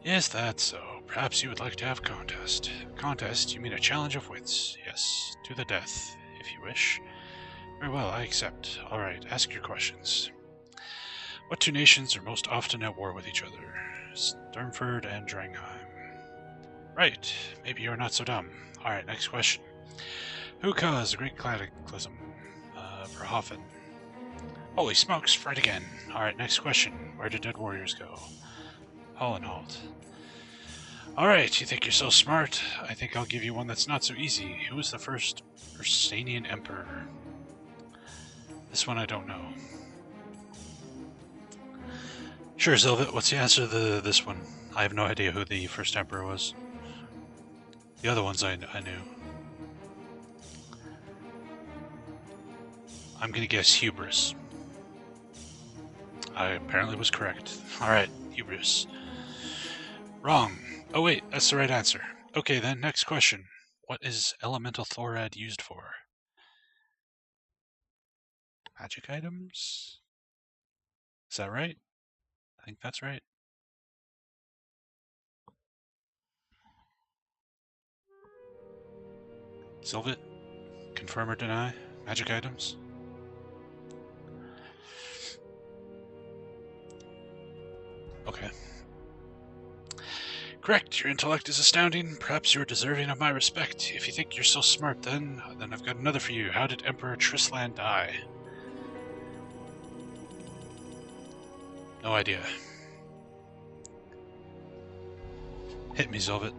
Is that so? Perhaps you would like to have a contest. Contest, you mean a challenge of wits. Yes, to the death, if you wish. Very well, I accept. Alright, ask your questions. What two nations are most often at war with each other? Sturmford and Drangheim. Right, maybe you're not so dumb. Alright, next question. Who caused the Great Cataclysm? Verhoeven. Holy smokes, right again. Alright, next question. Where did dead warriors go? Hollenhold. Alright, you think you're so smart? I think I'll give you one that's not so easy. Who was the first Ursanian emperor? This one I don't know. Sure, Zilvit, what's the answer to this one? I have no idea who the first emperor was. The other ones I knew. I'm gonna guess hubris. I apparently was correct. Alright, hubris. Wrong. Oh wait, that's the right answer. Okay then, next question. What is elemental Thorad used for? Magic items? Is that right? I think that's right. Sylvit? Confirm or deny? Magic items? Okay. Correct. Your intellect is astounding. Perhaps you're deserving of my respect. If you think you're so smart, then I've got another for you. How did Emperor Trislan die? No idea. Hit me, Zolvit.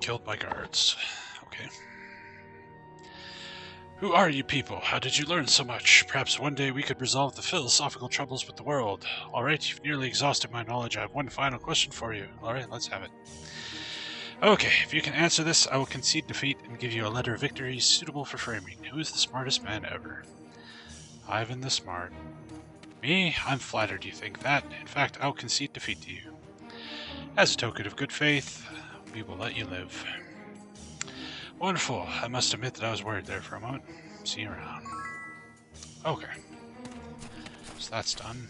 Killed by guards. Okay. Who are you people? How did you learn so much? Perhaps one day we could resolve the philosophical troubles with the world. Alright, you've nearly exhausted my knowledge. I have one final question for you. Alright, let's have it. Okay, if you can answer this, I will concede defeat and give you a letter of victory suitable for framing. Who is the smartest man ever? Ivan the Smart. Me? I'm flattered you think that. In fact, I'll concede defeat to you. As a token of good faith, we will let you live. Wonderful. I must admit that I was worried there for a moment. See you around. Okay. So that's done.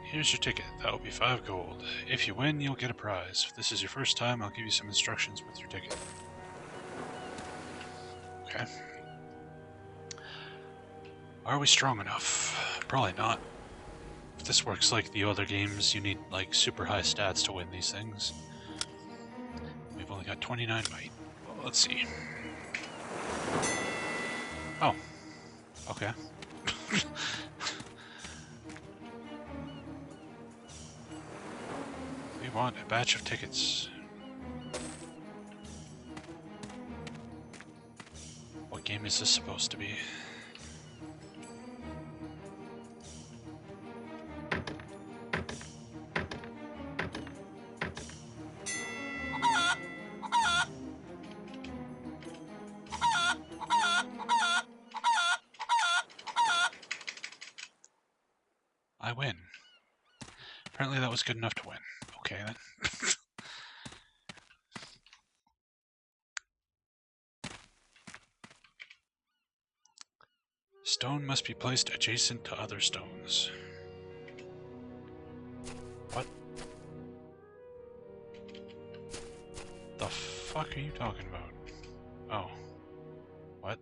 Here's your ticket. That will be 5 gold. If you win, you'll get a prize. If this is your first time, I'll give you some instructions with your ticket. Okay. Are we strong enough? Probably not. If this works like the other games, you need like super high stats to win these things. We've only got 29 might. Well, let's see. Oh. Okay. We want a batch of tickets. What game is this supposed to be? I win. Apparently that was good enough to win. Okay then. Stone must be placed adjacent to other stones. What? The fuck are you talking about? Oh. What?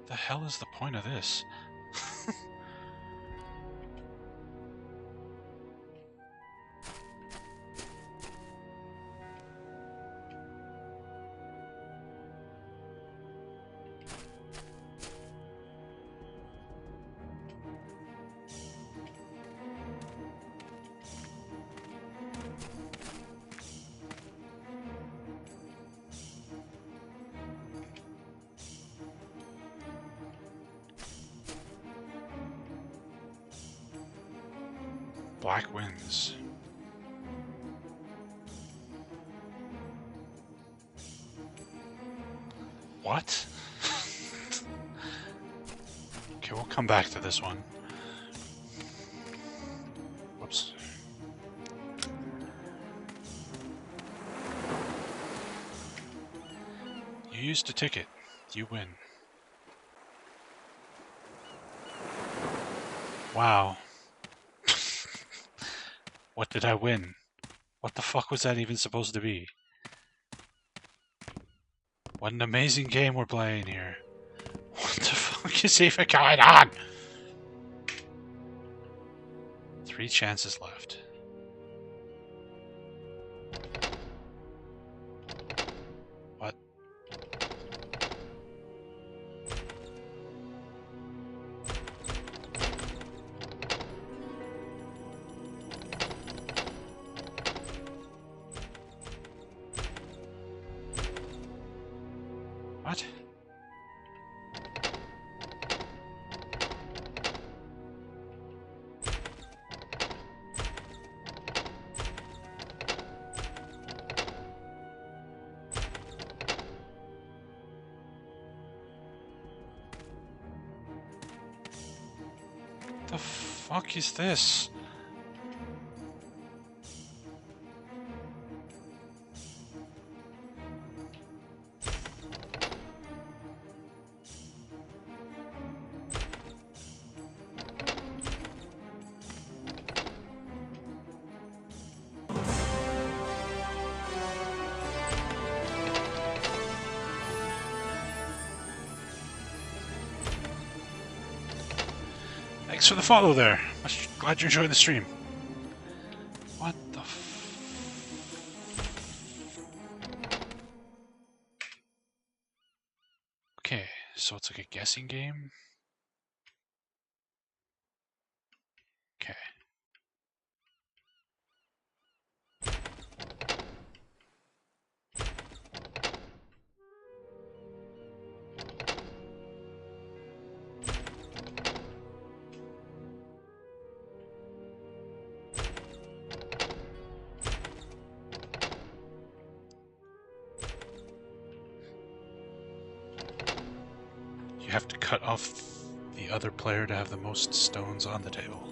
The hell is the point of this? Black wins. What? Okay, we'll come back to this one. used a ticket. You win. Wow. What did I win? What the fuck was that even supposed to be? What an amazing game we're playing here. What the fuck is even going on? 3 chances left. What? What? The fuck is this? Thanks for the follow there. Glad you're enjoying the stream. What the Okay, so it's like a guessing game? Okay. You have to cut off the other player to have the most stones on the table.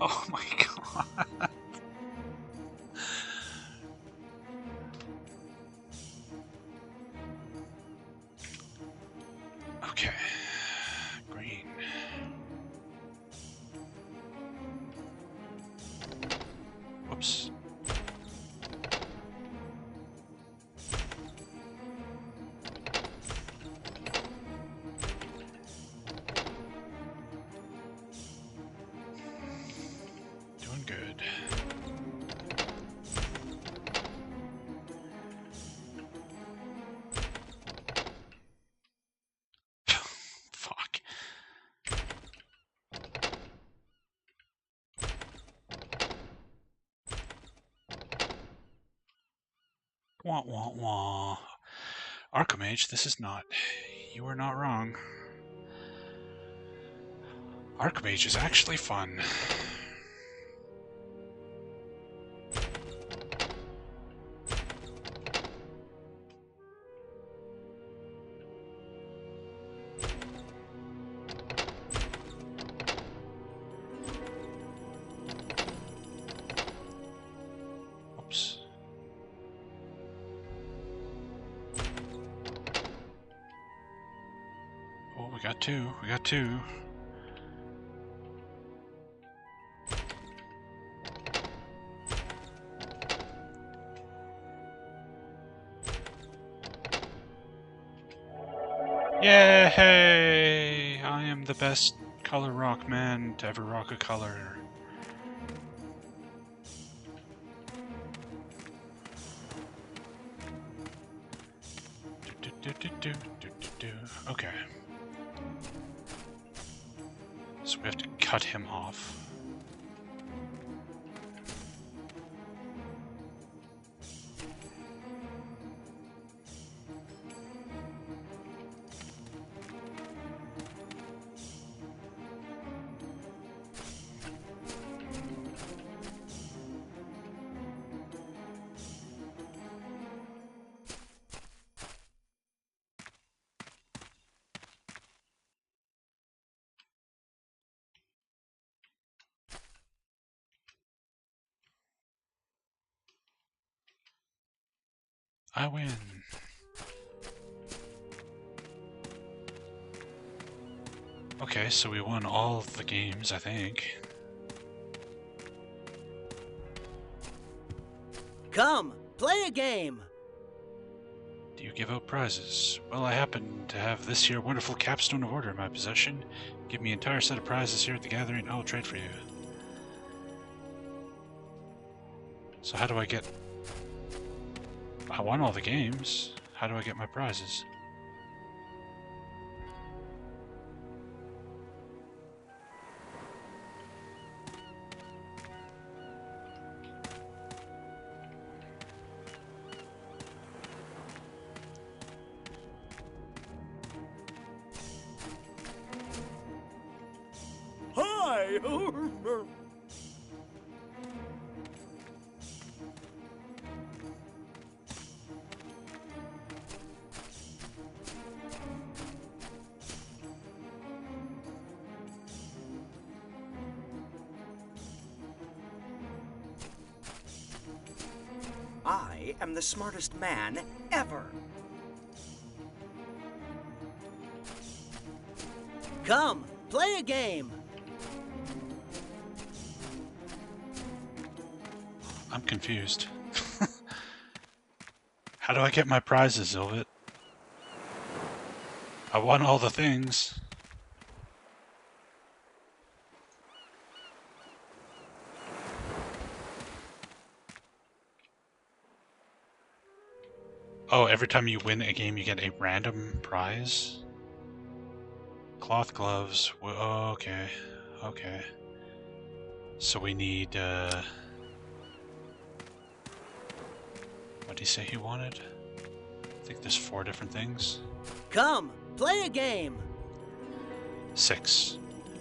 Oh my god. Okay. Green. Whoops. Doing good. Fuck. Wah wah wah. Archimage, this is not. You are not wrong. Archimage is actually fun. Oops. Oh, we got two. We got two. Yay! I am the best color rock man to ever rock a color. Okay. So we have to cut him off. I win. Okay, so we won all of the games, I think. Come, play a game. Do you give out prizes? Well, I happen to have this here wonderful capstone of order in my possession. Give me an entire set of prizes here at the gathering, I'll trade for you. So how do I get... I won all the games. How do I get my prizes? Hi! I am the smartest man ever. Come, play a game. I'm confused. How do I get my prizes, Ilvit? I won all the things. Oh, every time you win a game, you get a random prize? Cloth gloves. Oh, okay. Okay. So we need, what did he say he wanted? I think there's 4 different things. Come, play a game. 6.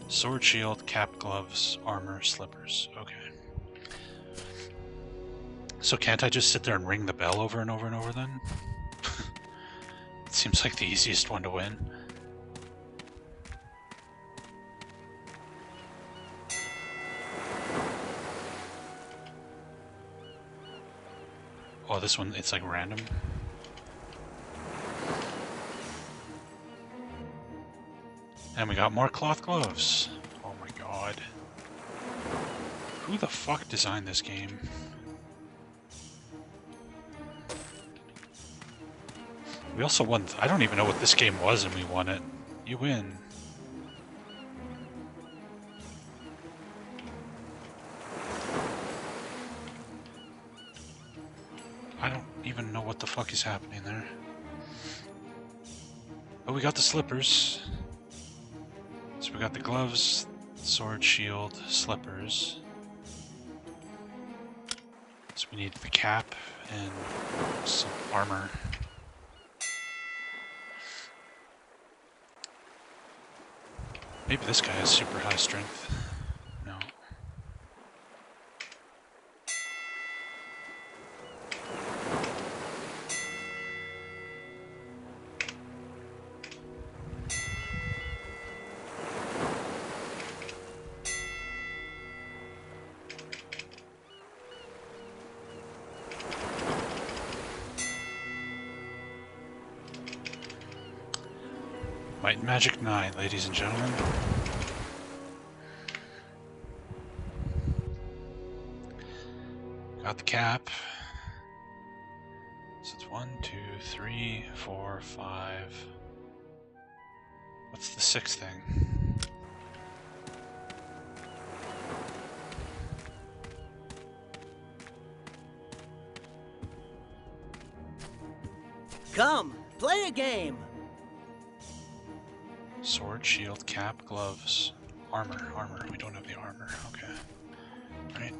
Sword, shield, cap, gloves, armor, slippers. Okay. So can't I just sit there and ring the bell over and over and over then? It seems like the easiest one to win. Oh, this one, it's like random. And we got more cloth gloves. Oh my god. Who the fuck designed this game? We also won. I don't even know what this game was and we won it. You win. I don't even know what the fuck is happening there. But we got the slippers. So we got the gloves, sword, shield, slippers. So we need the cap and some armor. Maybe this guy has super high strength. No. Might and Magic 9, ladies and gentlemen. Got the cap. So it's 1, 2, 3, 4, 5. What's the 6th thing? Come, play a game. Sword, shield, cap, gloves, armor. Armor. We don't have the armor. Okay. Right.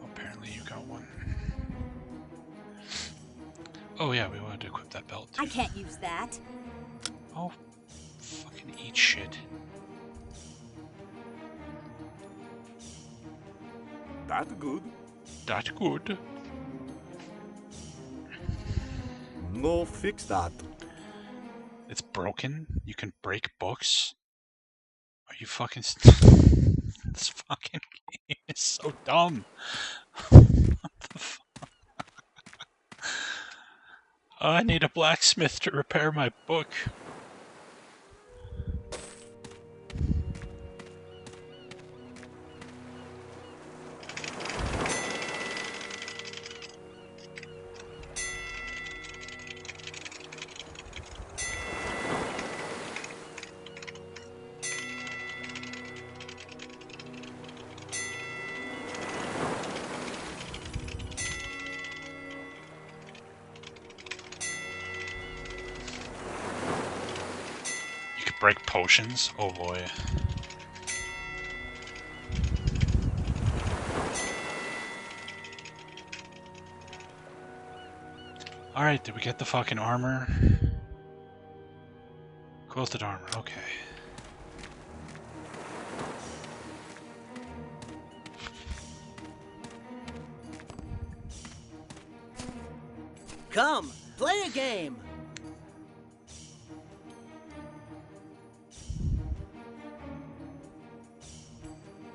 Apparently you got one. Oh yeah, we wanted to equip that belt too. I can't use that. Oh, fucking eat shit. That good? That's good. No fix that. It's broken? You can break books? Are you fucking... This fucking game is so dumb. What the fuck? Oh, I need a blacksmith to repair my book. Break potions? Oh boy. Alright, did we get the fucking armor? Quilted armor, okay. Come, play a game.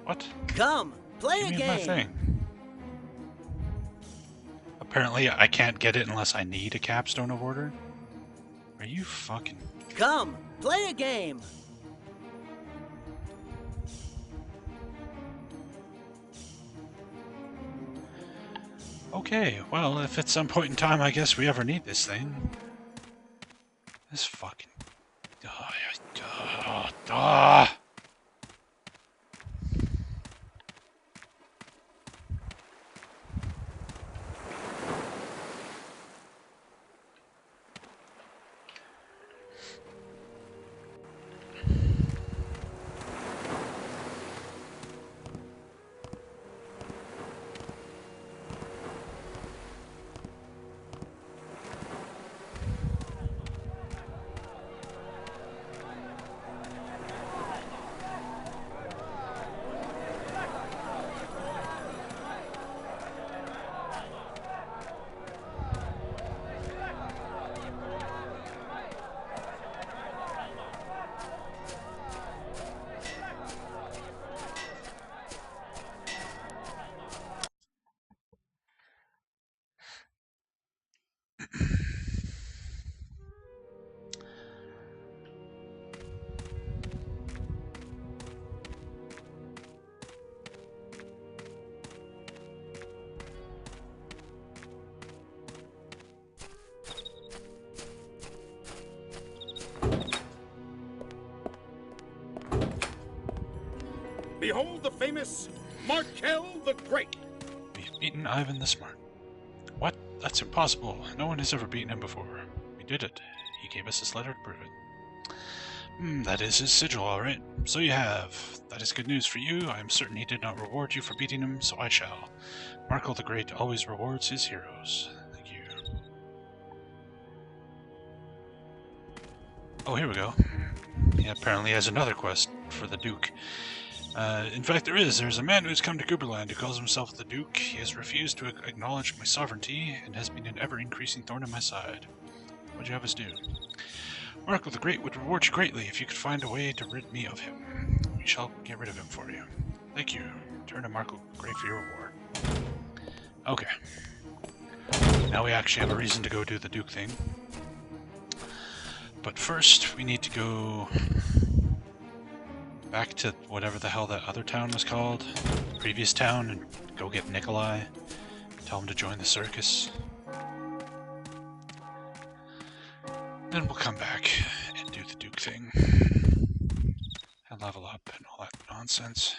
What? Come, play Give a me game. my thing. Apparently I can't get it unless I need a capstone of order. Are you fucking... Come, play a game. Okay, well, if at some point in time I guess we ever need this thing. This fucking... Behold the famous Markel the Great. We've beaten Ivan the Smart. What? That's impossible. No one has ever beaten him before. We did it. He gave us this letter to prove it. That is his sigil, alright. So you have. That is good news for you. I am certain he did not reward you for beating him, so I shall. Markel the Great always rewards his heroes. Thank you. Oh, here we go. He apparently has another quest for the Duke. In fact, there's a man who's come to Cooperland who calls himself the Duke. He has refused to acknowledge my sovereignty and has been an ever-increasing thorn in my side. What'd you have us do? Markel the Great would reward you greatly if you could find a way to rid me of him. We shall get rid of him for you. Thank you. Turn to Markel the Great for your reward. Okay. Now we actually have a reason to go do the Duke thing. But first, we need to go back to whatever the hell that other town was called, the previous town, and go get Nikolai, tell him to join the circus. Then we'll come back and do the Duke thing, and level up and all that nonsense.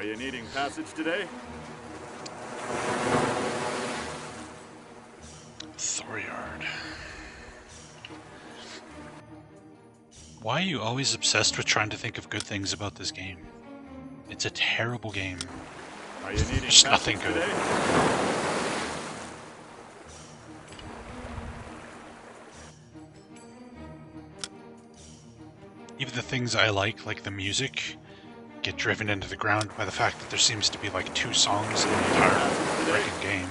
Are you needing passage today? Thoryard. Why are you always obsessed with trying to think of good things about this game? It's a terrible game. Are you needing There's passage nothing good. today? Even the things I like the music, get driven into the ground by the fact that there seems to be like 2 songs in the entire freaking game.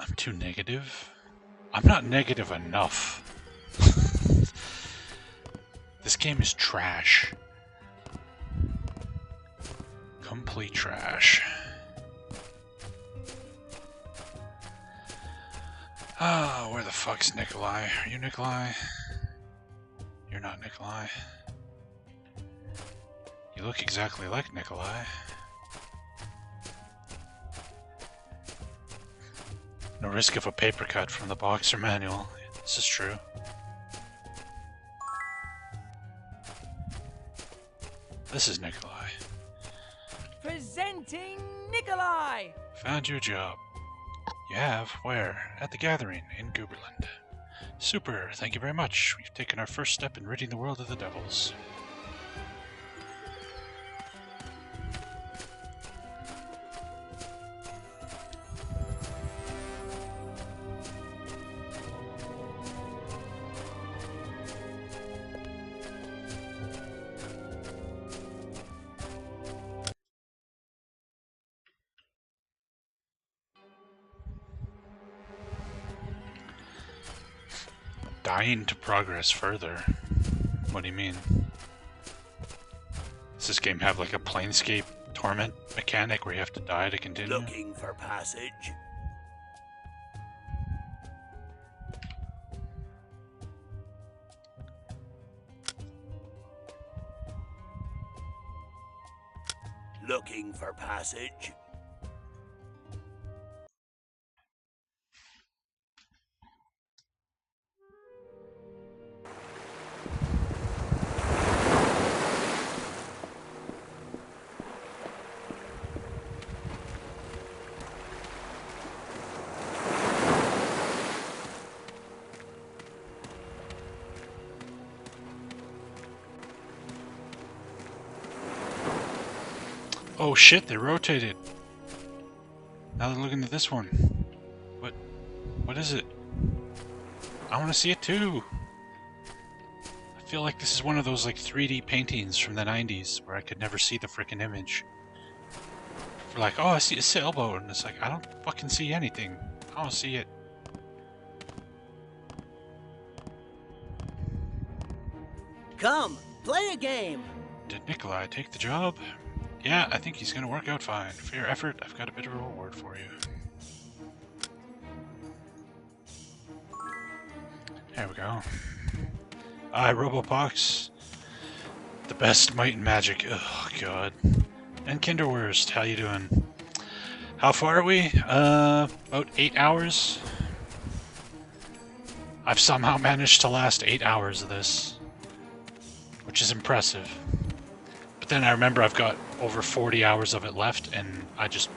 I'm too negative? I'm not negative enough. This game is trash. Complete trash. Ah, where the fuck's Nikolai? Are you Nikolai? You're not Nikolai. You look exactly like Nikolai. No risk of a paper cut from the boxer manual. This is true. This is Nikolai. Presenting Nikolai! Found you a job. You have? Where? At the gathering in Gooberland. Super, thank you very much. We've taken our first step in ridding the world of the devils. Dying to progress further. What do you mean? Does this game have like a Planescape torment mechanic where you have to die to continue? Looking for passage. Looking for passage. Oh shit, they rotated. Now they're looking at this one. What is it? I want to see it too. I feel like this is one of those like 3D paintings from the 90s where I could never see the frickin' image. We're like, oh, I see a sailboat, and it's like, I don't fucking see anything. I don't see it. Come, play a game. Did Nikolai take the job? Yeah, I think he's gonna work out fine. For your effort, I've got a bit of a reward for you. There we go. Robopox. The best might and magic. Oh, God. And Kinderwurst, how you doing? How far are we? About 8 hours. I've somehow managed to last 8 hours of this, which is impressive. But then I remember I've got over 40 hours of it left, and I just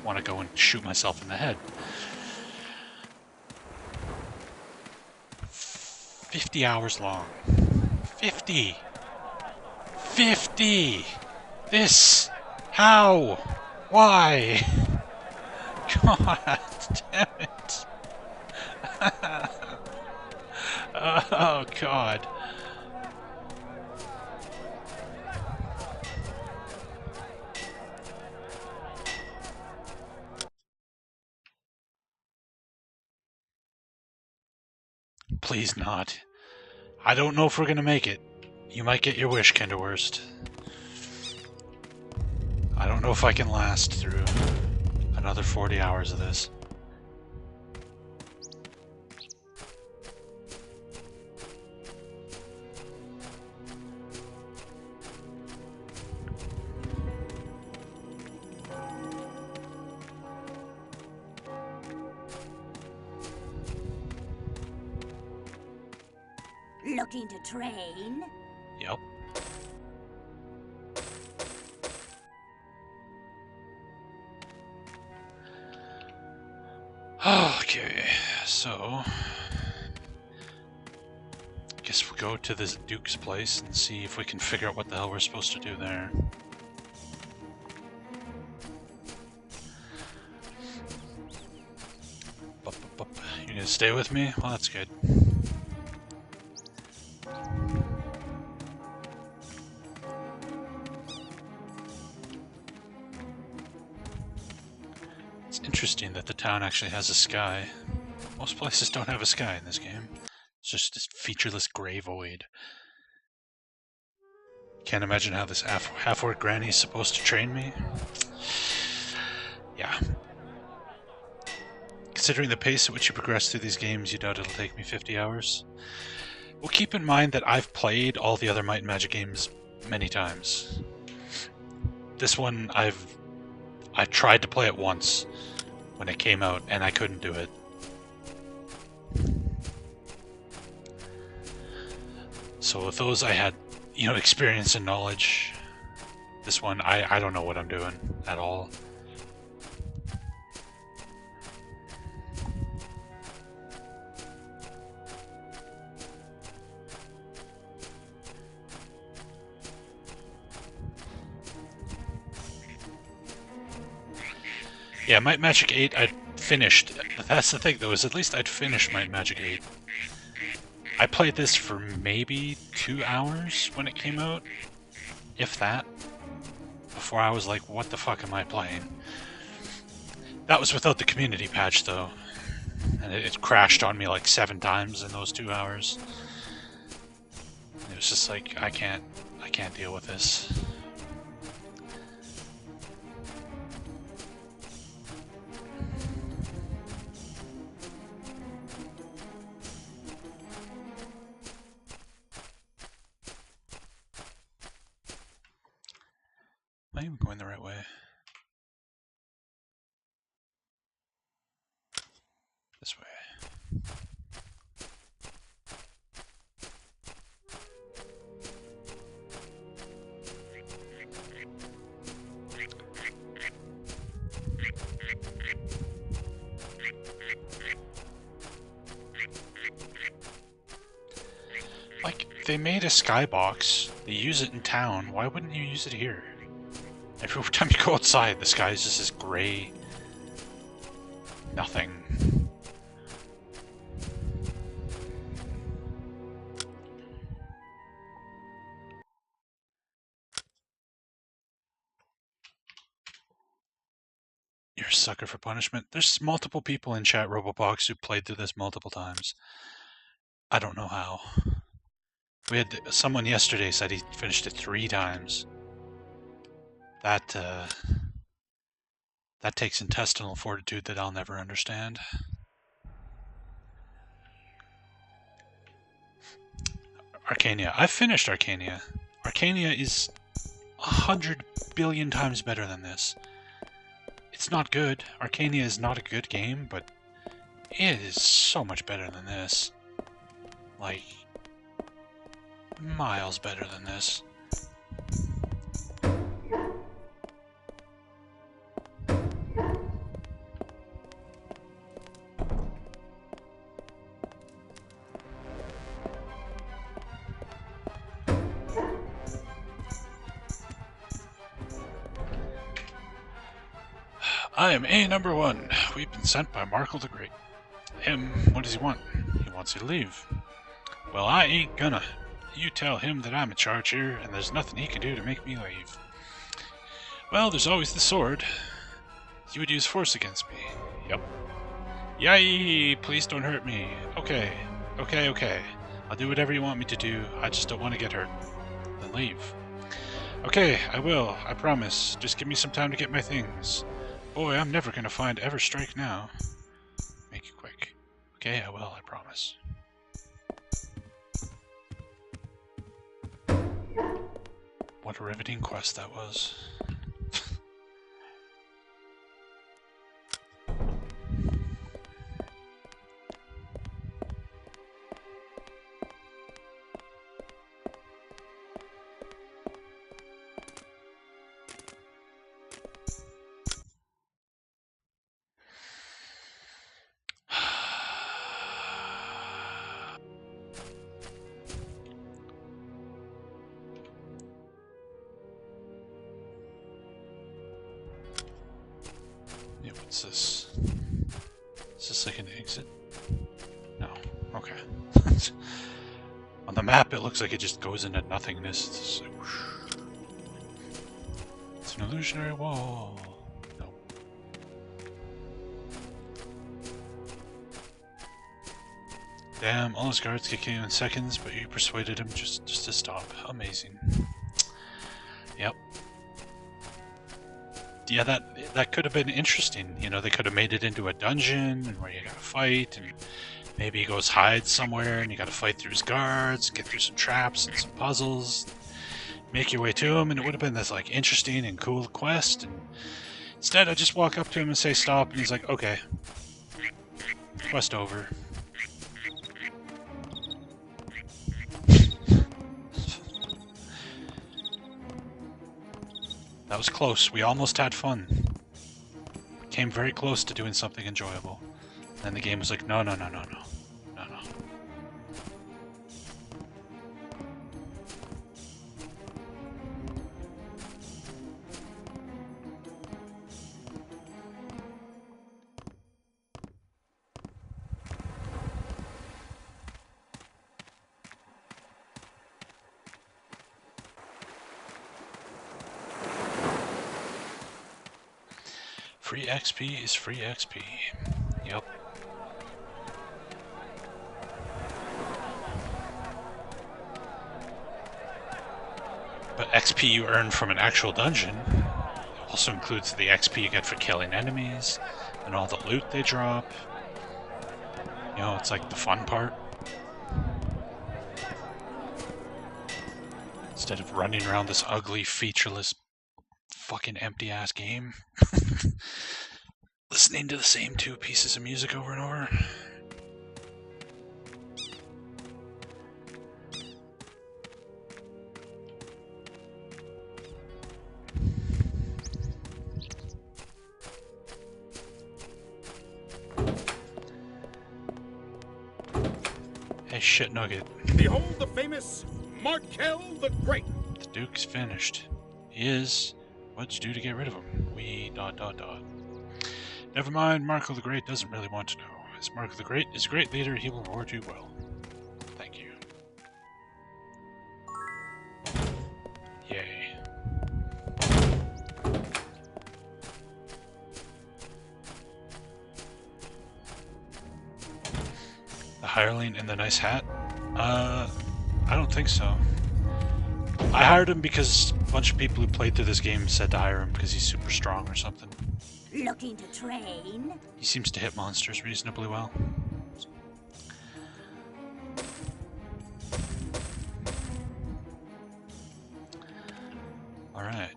want to go and shoot myself in the head. 50 hours long. 50! 50! This! How? Why? God damn it. Oh, God. Please not. I don't know if we're gonna make it. You might get your wish, Kinderwurst. I don't know if I can last through another 40 hours of this. Looking to train? Yep. Okay, so guess we'll go to this Duke's place and see if we can figure out what the hell we're supposed to do there. You gonna stay with me? Well, that's good. It's interesting that the town actually has a sky. Most places don't have a sky in this game. It's just this featureless gray void. Can't imagine how this half-orc granny is supposed to train me. Yeah. Considering the pace at which you progress through these games, you doubt it'll take me 50 hours. Well, keep in mind that I've played all the other Might and Magic games many times. This one, I tried to play it once when it came out, and I couldn't do it. So with those, I had, experience and knowledge. This one, I don't know what I'm doing at all. Yeah, Might Magic 8 I'd finished. That's the thing though, is at least I'd finished Might Magic 8. I played this for maybe 2 hours when it came out, if that, before I was like, what the fuck am I playing? That was without the community patch though, and it crashed on me like 7 times in those 2 hours. It was just like, I can't deal with this. Am I even going the right way? This way. Like, they made a skybox. They use it in town. Why wouldn't you use it here? Every time you go outside, the sky is just this gray nothing. You're a sucker for punishment. There's multiple people in chat, Robobox, who played through this multiple times. I don't know how. We had someone yesterday said he finished it 3 times. That takes intestinal fortitude that I'll never understand. Arcania. I've finished Arcania. Arcania is 100 billion times better than this. It's not good. Arcania is not a good game, but it is so much better than this. Like, miles better than this. I am A number 1. We've been sent by Markle the Great. Him, what does he want? He wants you to leave. Well, I ain't gonna. You tell him that I'm in charge here, and there's nothing he can do to make me leave. Well, there's always the sword. You would use force against me. Yep. Yay! Please don't hurt me. Okay. Okay. I'll do whatever you want me to do. I just don't want to get hurt. Then leave. Okay, I will. I promise. Just give me some time to get my things. Boy, I'm never gonna find Everstrike now. Make it quick. Okay, I will. I promise. What a riveting quest that was. Yeah, what's this? Is this like an exit? No. Okay. On the map, it looks like it just goes into nothingness. It's like, whoosh. It's an illusionary wall. No. Damn, all his guards get killed in seconds, but you persuaded him just to stop. Amazing. Yep. Yeah, that could have been interesting. You know, they could have made it into a dungeon where you gotta fight, and maybe he goes hide somewhere, and you gotta fight through his guards, get through some traps and some puzzles, make your way to him, and it would have been this like interesting and cool quest. And instead, I just walk up to him and say stop, and he's like, okay, quest over. That was close. We almost had fun. Came very close to doing something enjoyable. And the game was like, no, no, no, no, no. No, no. Free XP is free XP. Yep. But XP you earn from an actual dungeon also includes the XP you get for killing enemies and all the loot they drop. You know, it's like the fun part. Instead of running around this ugly, featureless, fucking empty-ass game. Listening to the same two pieces of music over and over. Hey, shit nugget. Behold the famous Markel the Great. The Duke's finished. He is. What'd you do to get rid of him? We ... Never mind, Marco the Great doesn't really want to know. As Marco the Great is a great leader, he will reward you well. Thank you. Yay. The hireling in the nice hat? I don't think so. I hired him because a bunch of people who played through this game said to hire him because he's super strong or something. Looking to train? He seems to hit monsters reasonably well. Alright.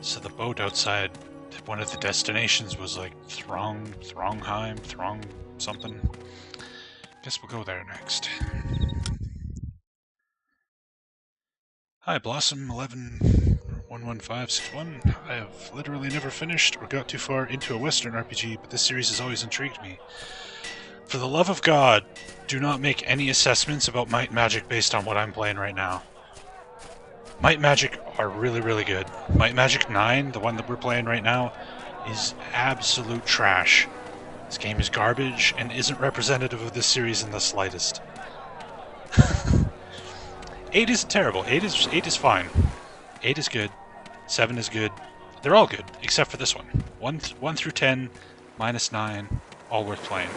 So the boat outside one of the destinations was like Throng something. Guess we'll go there next. Hi, Blossom 11-11561. I have literally never finished or got too far into a Western RPG, but this series has always intrigued me. For the love of God, do not make any assessments about Might and Magic based on what I'm playing right now. Might and Magic are really, really good. Might and Magic 9, the one that we're playing right now, is absolute trash. This game is garbage and isn't representative of this series in the slightest. 8 isn't terrible. 8 is fine. 8 is good. 7 is good. They're all good, except for this one. 1 through 10, -9, all worth playing.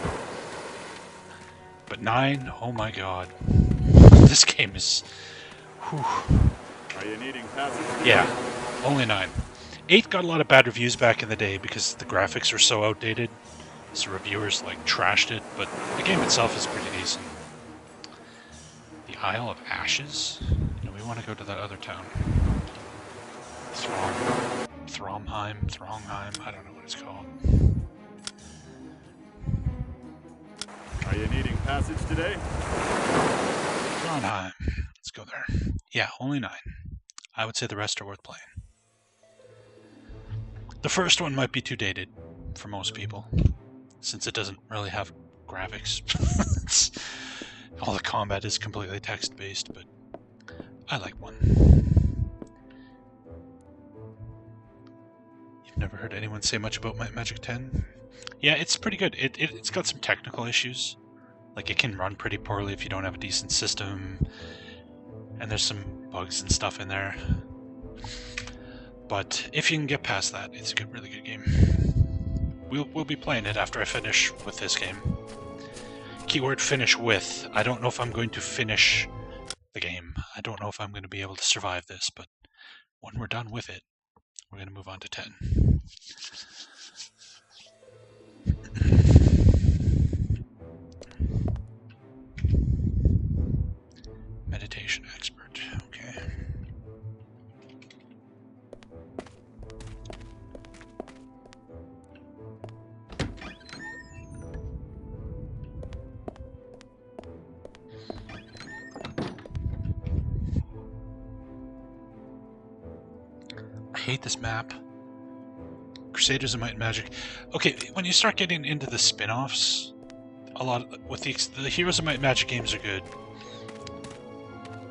But 9, oh my god. This game is... whew. Are you needing passage? Yeah, only 9. 8 got a lot of bad reviews back in the day because the graphics are so outdated. So reviewers like trashed it, but the game itself is pretty decent. The Isle of Ashes? No, we want to go to that other town. Thromheim, I don't know what it's called. Are you needing passage today? Thromheim. Let's go there. Yeah, only 9. I would say the rest are worth playing. The first one might be too dated for most people, since it doesn't really have graphics. All the combat is completely text-based, but I like 1. You've never heard anyone say much about Might and Magic 10? Yeah, it's pretty good. It's got some technical issues. Like, it can run pretty poorly if you don't have a decent system, and there's some bugs and stuff in there. But if you can get past that, it's a good, really good game. We'll be playing it after I finish with this game. Keyword finish with. I don't know if I'm going to finish the game. I don't know if I'm going to be able to survive this, but when we're done with it, we're going to move on to 10. Meditation expert. Okay. I hate this map. Crusaders of Might and Magic. Okay, when you start getting into the spin-offs, a lot of, with the Heroes of Might and Magic games are good.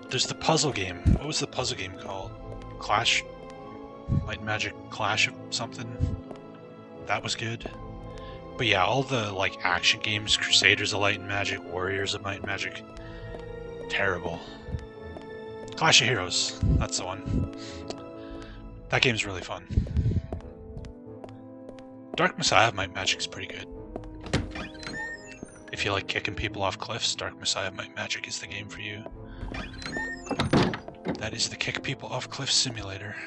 There's the puzzle game. What was the puzzle game called? Clash? Might and Magic Clash of something? That was good. But yeah, all the like action games, Crusaders of Light and Magic, Warriors of Might and Magic, terrible. Clash of Heroes, that's the one. That game's really fun. Dark Messiah of Might and Magic is pretty good. If you like kicking people off cliffs, Dark Messiah of Might and Magic is the game for you. That is the kick people off cliffs simulator.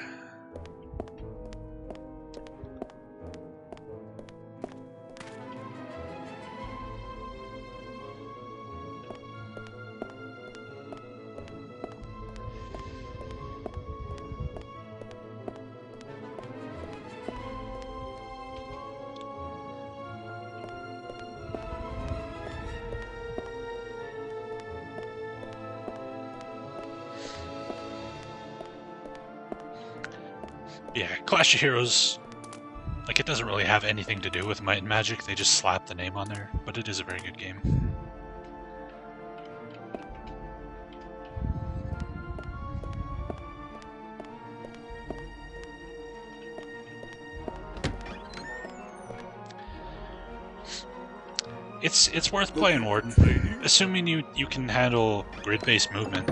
Yeah, Clash of Heroes, like, it doesn't really have anything to do with Might and Magic, they just slap the name on there, but it is a very good game. It's worth playing, Warden, assuming you can handle grid-based movement.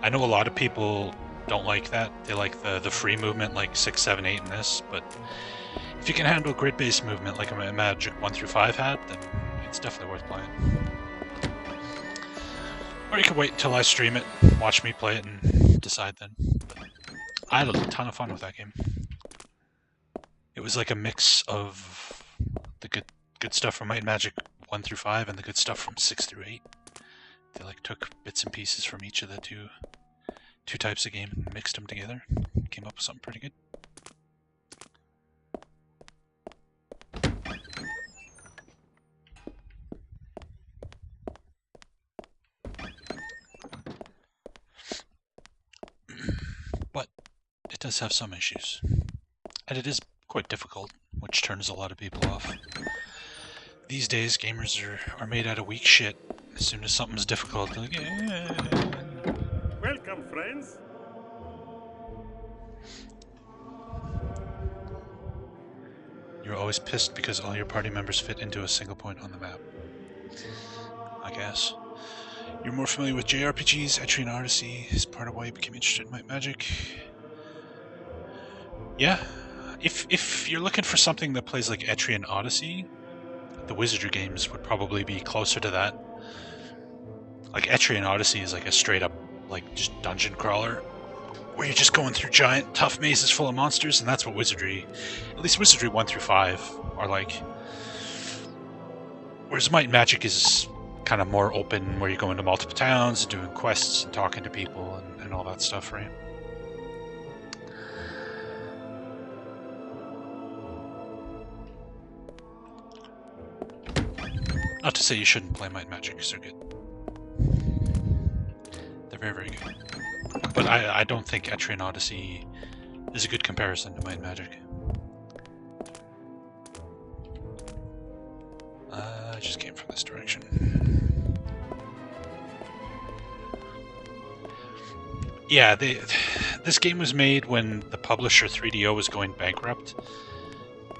I know a lot of people don't like that. They like the free movement like 6, 7, 8 in this, but if you can handle grid-based movement like a Magic 1 through 5 had, then it's definitely worth playing. Or you can wait until I stream it, watch me play it, and decide then. But I had a ton of fun with that game. It was like a mix of the good stuff from Might and Magic 1 through 5 and the good stuff from 6 through 8. They like took bits and pieces from each of the two types of game and mixed them together. Came up with something pretty good. does have some issues. And it is quite difficult, which turns a lot of people off. These days, gamers are made out of weak shit. As soon as something's difficult, they're like, Welcome, friends. You're always pissed because all your party members fit into a single point on the map. I guess. You're more familiar with JRPGs, Etrian Odyssey is part of why you became interested in Might Magic. Yeah, if you're looking for something that plays like Etrian Odyssey, the Wizardry games would probably be closer to that. Like Etrian Odyssey is like a straight up like just dungeon crawler, where you're just going through giant tough mazes full of monsters, and that's what Wizardry, at least Wizardry 1 through 5, are like. Whereas Might and Magic is kind of more open, where you go into multiple towns, doing quests, and talking to people, and all that stuff, right? Not to say you shouldn't play Might and Magic, because they're good. They're very, very good. But I don't think Etrian Odyssey is a good comparison to Might and Magic. I just came from this direction. Yeah, this game was made when the publisher 3DO was going bankrupt,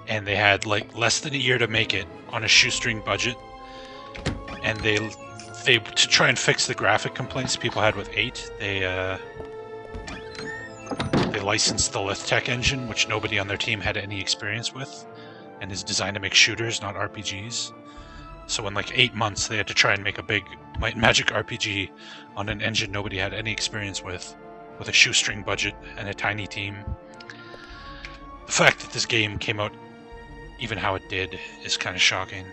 and they had like less than a year to make it on a shoestring budget, and they to try and fix the graphic complaints people had with 8, they licensed the Lithtech engine, which nobody on their team had any experience with, and is designed to make shooters, not RPGs. So in like 8 months, they had to try and make a big Might and Magic RPG on an engine nobody had any experience with a shoestring budget and a tiny team. The fact that this game came out even how it did is kind of shocking.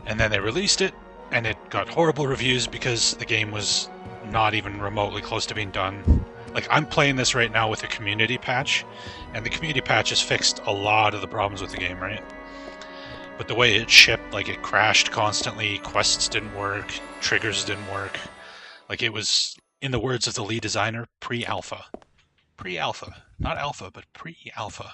And then they released it, and it got horrible reviews because the game was not even remotely close to being done. Like, I'm playing this right now with a community patch, and the community patch has fixed a lot of the problems with the game, right? But the way it shipped, like, it crashed constantly, quests didn't work, triggers didn't work. Like, it was, in the words of the lead designer, pre-alpha. Pre-alpha. Not alpha, but pre-alpha.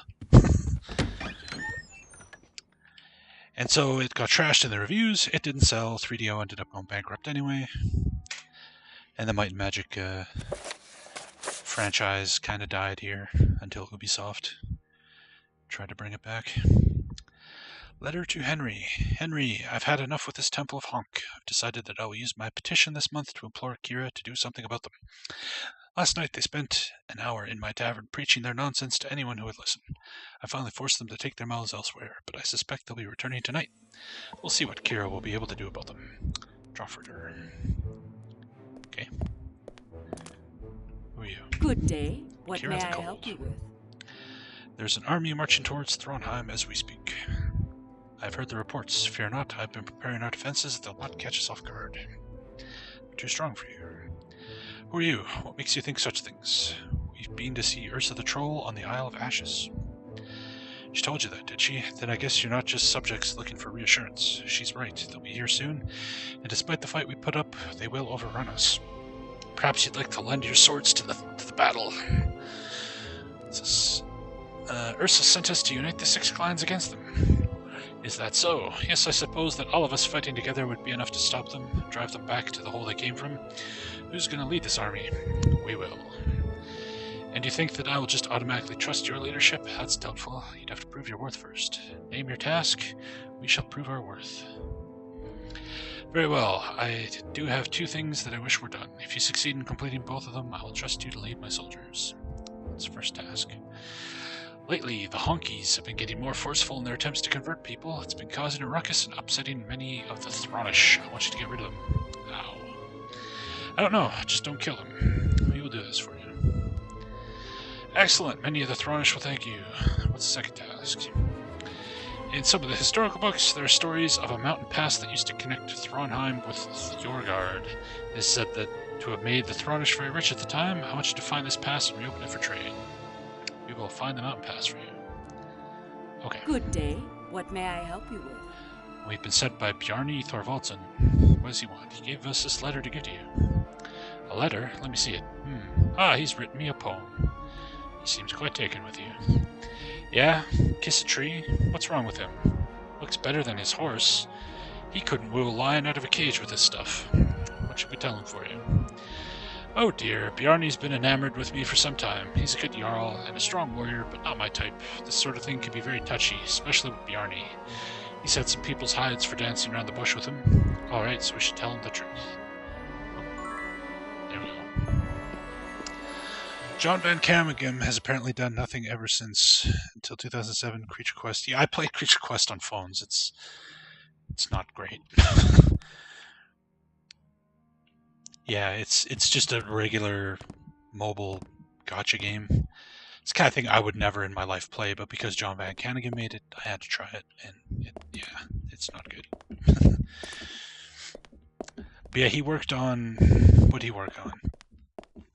And so it got trashed in the reviews, it didn't sell, 3DO ended up going bankrupt anyway. And the Might and Magic franchise kind of died here until Ubisoft tried to bring it back. Letter to Henry. Henry, I've had enough with this Temple of Honk. I've decided that I will use my petition this month to implore Kira to do something about them. Last night they spent an hour in my tavern preaching their nonsense to anyone who would listen. I finally forced them to take their mouths elsewhere, but I suspect they'll be returning tonight. We'll see what Kira will be able to do about them. Drawfurter. Okay. Who are you? Good day. What Kira may the I Cold. help you with? There's an army marching towards Thronheim as we speak. I've heard the reports. Fear not, I've been preparing our defenses. They'll not catch us off guard. We're too strong for you. Who are you? What makes you think such things? We've been to see Ursa the Troll on the Isle of Ashes. She told you that, did she? Then I guess you're not just subjects looking for reassurance. She's right. They'll be here soon, and despite the fight we put up, they will overrun us. Perhaps you'd like to lend your swords to the battle. Ursa sent us to unite the 6 clans against them. Is that so? Yes, I suppose that all of us fighting together would be enough to stop them, drive them back to the hole they came from. Who's going to lead this army? We will. And you think that I will just automatically trust your leadership? That's doubtful. You'd have to prove your worth first. Name your task. We shall prove our worth. Very well. I do have 2 things that I wish were done. If you succeed in completing both of them, I will trust you to lead my soldiers. That's the first task. Lately, the honkies have been getting more forceful in their attempts to convert people. It's been causing a ruckus and upsetting many of the Thronish. I want you to get rid of them. How? I don't know. Just don't kill them. We will do this for you. Excellent. Many of the Thronish will thank you. What's the second task? In some of the historical books, there are stories of a mountain pass that used to connect Thronheim with Jorgard. It is said that to have made the Thronish very rich at the time, I want you to find this pass and reopen it for trade. We will find the mountain pass for you. Okay. Good day. What may I help you with? We've been sent by Bjarni Thorvaldsen. What does he want? He gave us this letter to give to you. A letter? Let me see it. Ah, he's written me a poem. He seems quite taken with you. Yeah? Kiss a tree? What's wrong with him? Looks better than his horse. He couldn't woo a lion out of a cage with this stuff. What should we tell him for you? Oh dear, Bjarni's been enamored with me for some time. He's a good Jarl and a strong warrior, but not my type. This sort of thing can be very touchy, especially with Bjarni. He's had some people's hides for dancing around the bush with him. Alright, so we should tell him the truth. There we go. John Van Cameghem has apparently done nothing ever since until 2007 Creature Quest. Yeah, I played Creature Quest on phones. It's not great. Yeah, it's just a regular mobile gacha game. It's the kind of thing I would never in my life play, but because John Van Caneghem made it, I had to try it, and yeah, it's not good. But yeah, he worked on... What did he work on?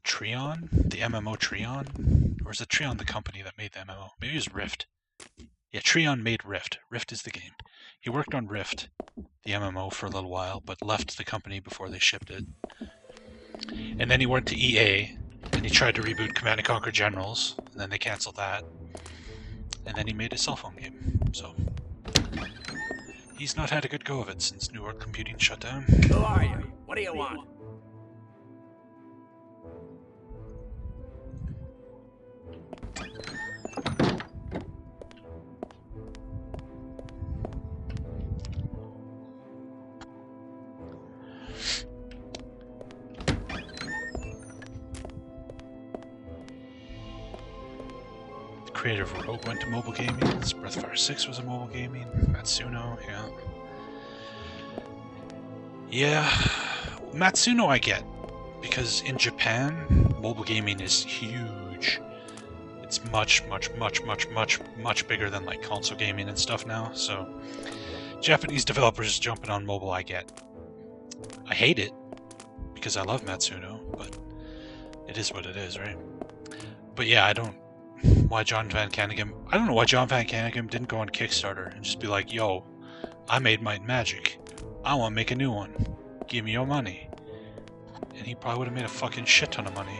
Treon? The MMO Treon? Or is it Treon the company that made the MMO? Maybe it was Rift. Yeah, Treon made Rift. Rift is the game. He worked on Rift, the MMO, for a little while, but left the company before they shipped it. And then he went to EA, and he tried to reboot Command & Conquer Generals, and then they canceled that. And then he made a cell phone game, so... He's not had a good go of it since New World Computing shut down. Who are you? What do you want? Creator of Rogue went to mobile gaming. Breath of Fire 6 was a mobile gaming. Matsuno, yeah. Yeah, Matsuno I get, because in Japan, mobile gaming is huge. It's much bigger than like console gaming and stuff now, so Japanese developers jumping on mobile I get. I hate it, because I love Matsuno, but it is what it is, right? But yeah, I don't know why John Van Caneghem didn't go on Kickstarter and just be like, yo, I made Might and Magic. I want to make a new one. Give me your money. And he probably would have made a fucking shit ton of money.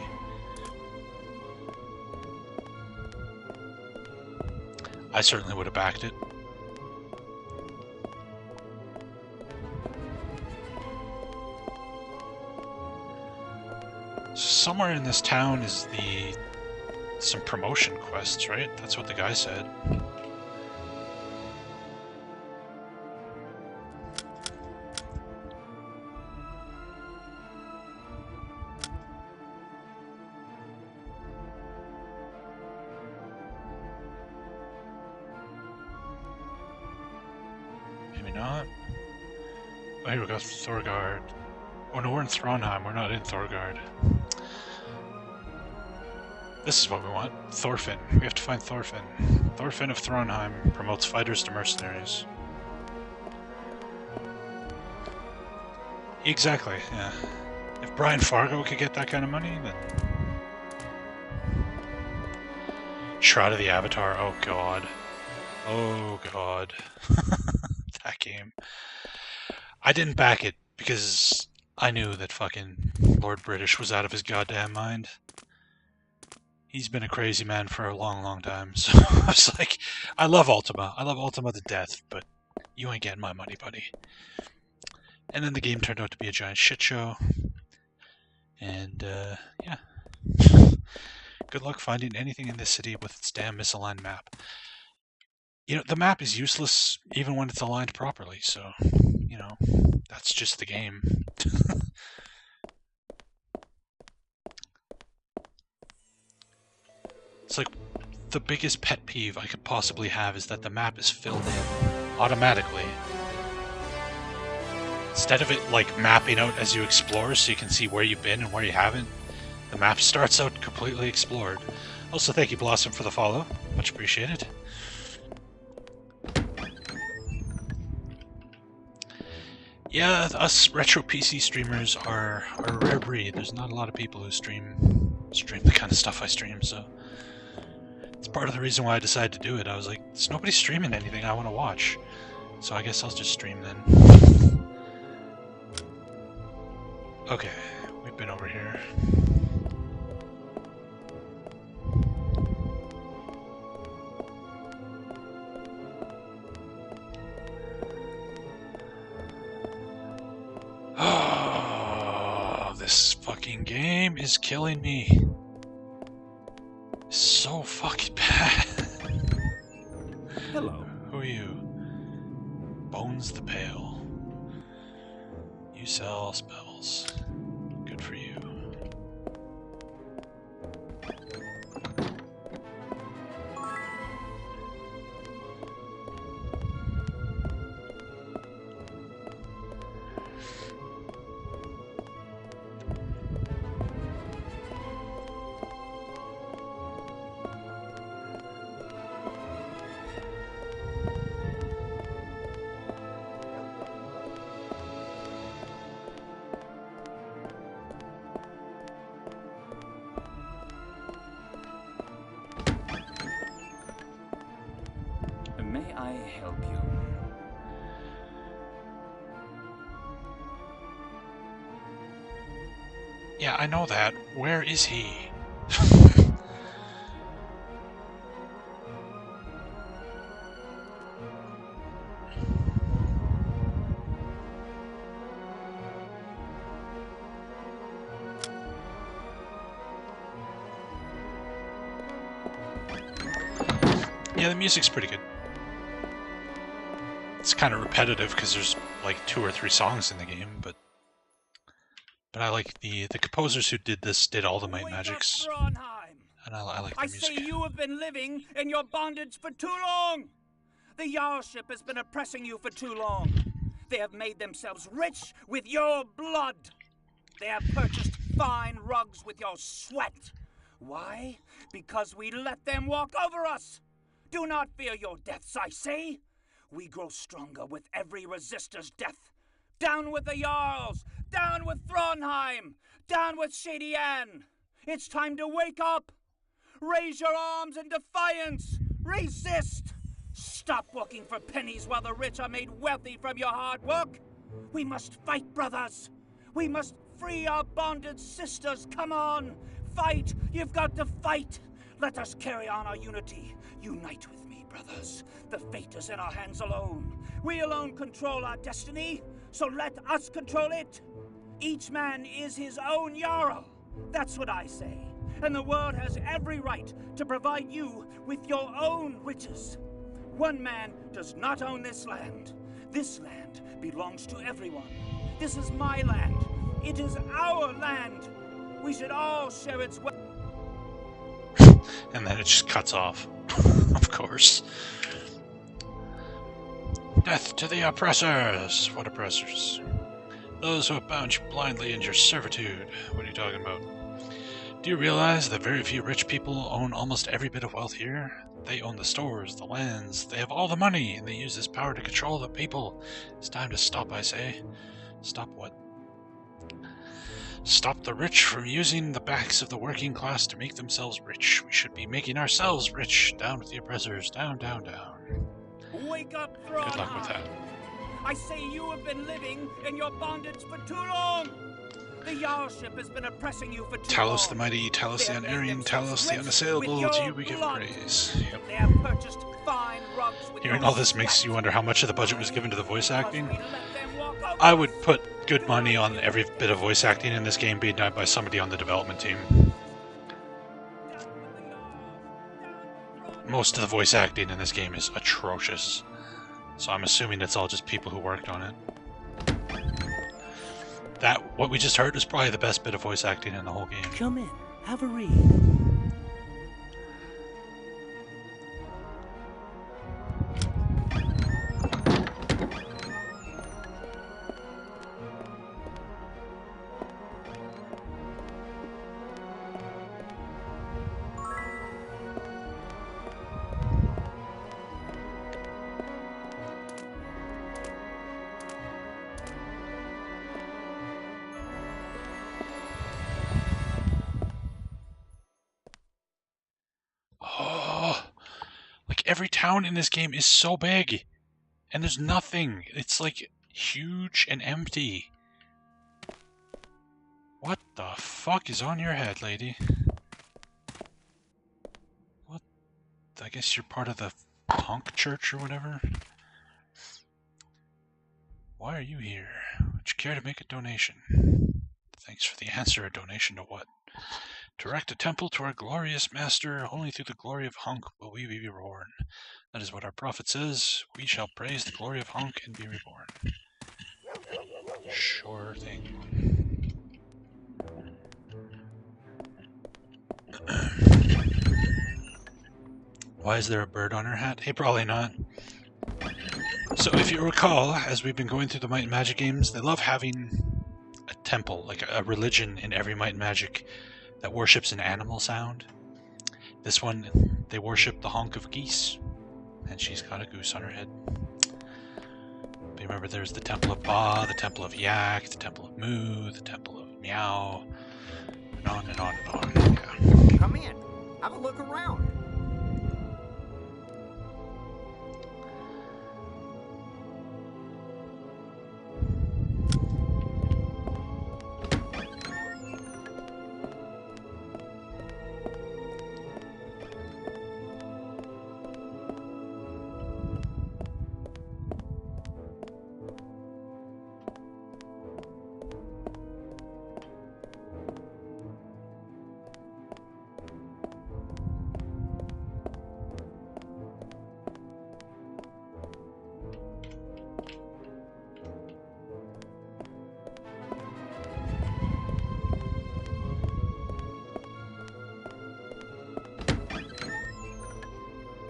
I certainly would have backed it. Somewhere in this town is some promotion quests, right? That's what the guy said. Maybe not. Oh, here we go, Thorgard. Oh no, we're in Thronheim, we're not in Thorgard. This is what we want. Thorfinn. We have to find Thorfinn. Thorfinn of Thronheim promotes fighters to mercenaries. Exactly, yeah. If Brian Fargo could get that kind of money, then... Shroud of the Avatar, oh god. Oh god. That game. I didn't back it because I knew that fucking Lord British was out of his goddamn mind. He's been a crazy man for a long time, so I was like, I love Ultima. I love Ultima to death, but you ain't getting my money, buddy. And then the game turned out to be a giant shit show. And, yeah. Good luck finding anything in this city with its damn misaligned map. You know, the map is useless even when it's aligned properly, so, you know, that's just the game. It's like, the biggest pet peeve I could possibly have is that the map is filled in automatically. Instead of it, like, mapping out as you explore so you can see where you've been and where you haven't, the map starts out completely explored. Also, thank you, Blossom, for the follow. Much appreciated. Yeah, us retro PC streamers are a rare breed. There's not a lot of people who stream the kind of stuff I stream, so... It's part of the reason why I decided to do it. I was like, there's nobody streaming anything I want to watch. So I guess I'll just stream then. Okay, we've been over here. Oh, this fucking game is killing me. It's so fucking bad. Hello. Who are you? Bones the Pale. You sell spells. Good for you. May I help you? Yeah, I know that. Where is he? Yeah, the music's pretty good. It's kind of repetitive because there's like 2 or 3 songs in the game, but I like the composers who did this did all the Might and Magics, and I like their music. I say you have been living in your bondage for too long. The Jarlship has been oppressing you for too long. They have made themselves rich with your blood. They have purchased fine rugs with your sweat. Why? Because we let them walk over us. Do not fear your deaths, I say. We grow stronger with every resister's death. Down with the Jarls! Down with Thronheim! Down with Shady Ann! It's time to wake up! Raise your arms in defiance! Resist! Stop working for pennies while the rich are made wealthy from your hard work! We must fight, brothers! We must free our bonded sisters! Come on! Fight! You've got to fight! Let us carry on our unity. Unite with me, brothers. The fate is in our hands alone. We alone control our destiny, so let us control it. Each man is his own Jarl. That's what I say. And the world has every right to provide you with your own riches. One man does not own this land. This land belongs to everyone. This is my land. It is our land. We should all share its wealth. And then it just cuts off. Of course. Death to the oppressors! What oppressors? Those who have bound you blindly in your servitude. What are you talking about? Do you realize that very few rich people own almost every bit of wealth here? They own the stores, the lands, they have all the money, and they use this power to control the people. It's time to stop, I say. Stop what? Stop the rich from using the backs of the working class to make themselves rich. We should be making ourselves rich. Down with the oppressors. Down, down, down. Wake up, Thronheim! Good luck with that. I say you have been living in your bondage for too long. The Jarlship has been oppressing you for too long. Talos the mighty, Talos the unerring, Talos the unassailable. To you we give praise. Yep. They have purchased fine rugs with Hearing your all this makes sweat. you wonder how much of the budget was given to the voice acting. Because we let them walk over I would us. put good money on every bit of voice acting in this game being done by somebody on the development team. Most of the voice acting in this game is atrocious. So I'm assuming it's all just people who worked on it. What we just heard was probably the best bit of voice acting in the whole game. Come in, have a read. Every town in this game is so big, and there's nothing. It's like huge and empty. What the fuck is on your head, lady? What? I guess you're part of the punk church or whatever? Why are you here? Would you care to make a donation? Thanks for the answer. A donation to what? To erect a temple to our glorious master. Only through the glory of Hunk will we be reborn. That is what our prophet says. We shall praise the glory of Hunk and be reborn. Sure thing. Why is there a bird on her hat? Hey, probably not. So if you recall, as we've been going through the Might and Magic games, they love having a temple, like a religion in every Might and Magic that worships an animal sound. This one, they worship the honk of geese, and she's got a goose on her head. But remember, there's the Temple of Ba, the Temple of Yak, the Temple of Moo, the Temple of Meow, and on and on and on. Yeah. Come in. Have a look around.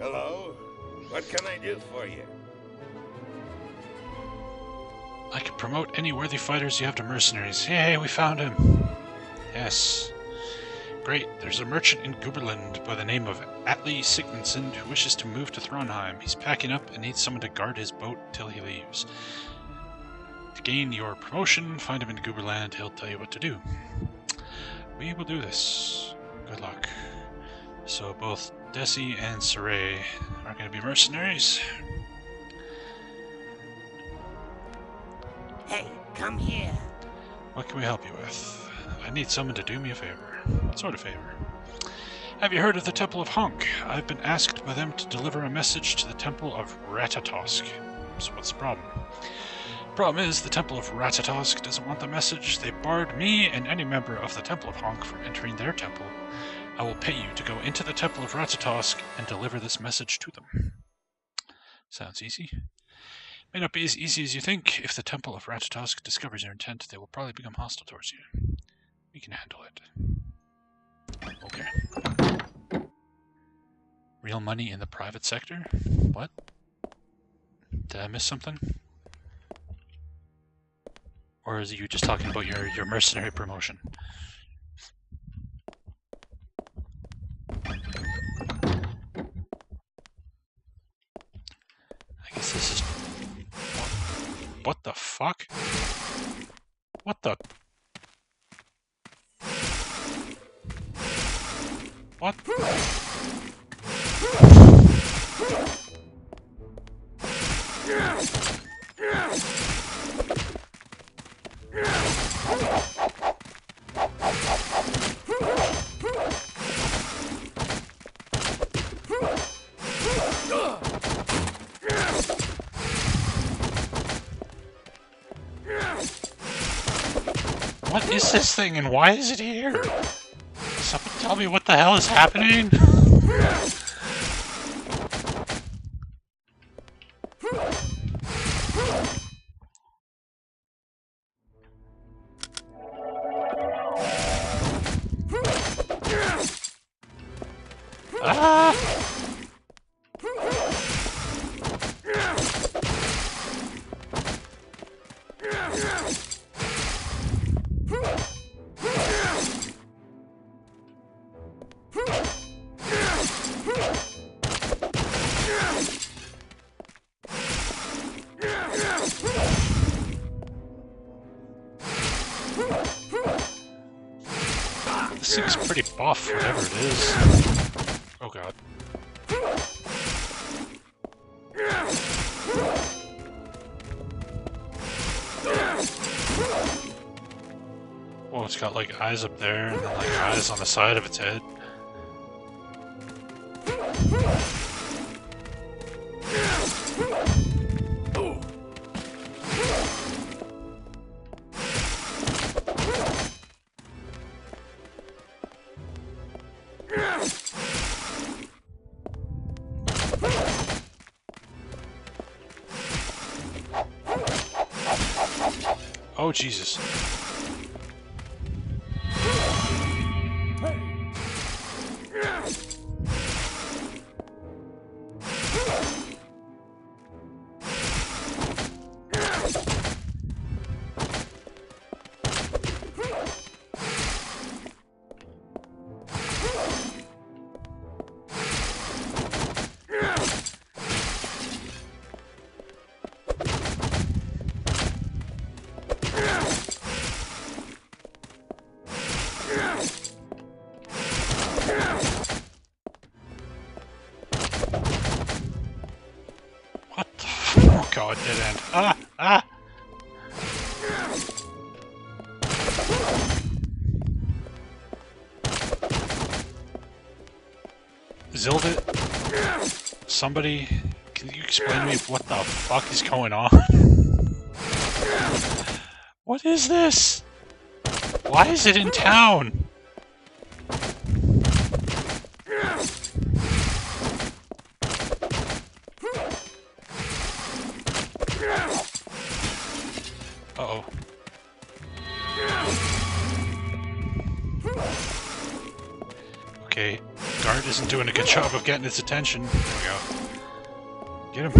Hello? What can I do for you? I can promote any worthy fighters you have to mercenaries. Hey, we found him. Yes. Great. There's a merchant in Guberland by the name of Atli Sigmundsson who wishes to move to Thronheim. He's packing up and needs someone to guard his boat till he leaves. To gain your promotion, find him in Guberland. He'll tell you what to do. We will do this. Good luck. So both Desi and Saray are going to be mercenaries. Hey, come here. What can we help you with? I need someone to do me a favor. What sort of favor? Have you heard of the Temple of Hunk? I've been asked by them to deliver a message to the Temple of Ratatosk. So what's the problem? Problem is, the Temple of Ratatosk doesn't want the message. They barred me and any member of the Temple of Hunk from entering their temple. I will pay you to go into the Temple of Ratatosk and deliver this message to them. Sounds easy. May not be as easy as you think. If the Temple of Ratatosk discovers your intent, they will probably become hostile towards you. We can handle it. Okay. Real money in the private sector? What? Did I miss something? Or is you just talking about your mercenary promotion? I guess this is... What the fuck? What the... What? What is this thing and why is it here? Someone tell me what the hell is happening? Ah! This thing's pretty buff, whatever it is. Oh god. Well, it's got like eyes up there and then like eyes on the side of its head. Oh, Jesus. What the? Oh god, dead end. Ah! Ah! Zildit? Somebody, can you explain to me what the fuck is going on? What is this? Why is it in town? Uh-oh. Okay, guard isn't doing a good job of getting its attention. There we go. Get him.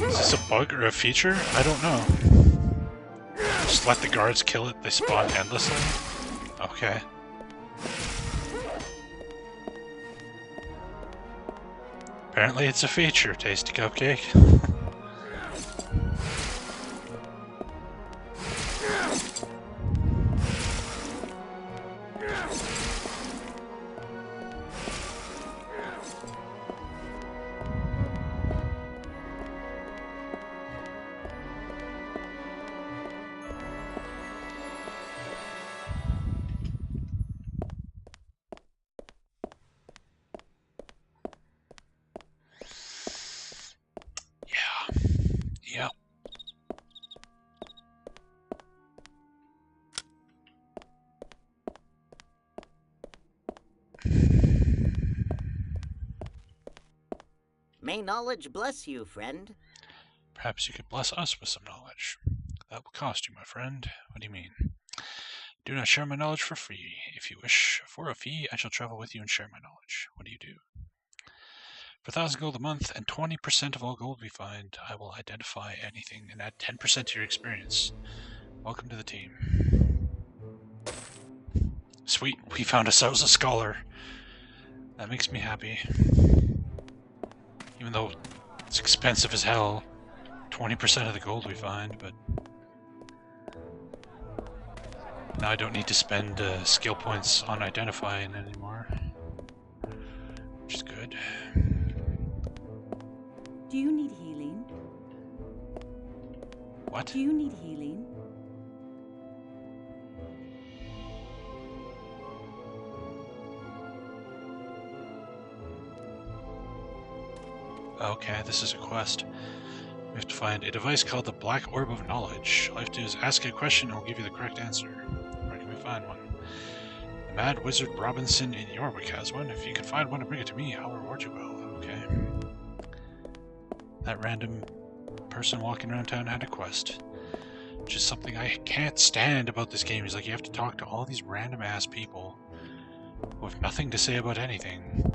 Is this a bug or a feature? I don't know. Just let the guards kill it, they spawn endlessly? Okay. Apparently it's a feature, Tasty Cupcake. Yeah. May knowledge bless you, friend. Perhaps you could bless us with some knowledge. That will cost you, my friend. What do you mean? Do not share my knowledge for free. If you wish for a fee, I shall travel with you and share my knowledge. What do you do? For 1,000 gold a month and 20% of all gold we find, I will identify anything and add 10% to your experience. Welcome to the team. Sweet, we found ourselves a scholar. That makes me happy. Even though it's expensive as hell. 20% of the gold we find, but now I don't need to spend skill points on identifying anymore, which is good. Do you need healing? What? Do you need healing? Okay, this is a quest. We have to find a device called the Black Orb of Knowledge. All you have to do is ask a question and I'll give you the correct answer. Where can we find one? The Mad Wizard Robinson in Yorwick has one. If you can find one and bring it to me, I'll reward you well. Okay. That random person walking around town had a quest. Which is something I can't stand about this game. Is like you have to talk to all these random ass people who have nothing to say about anything.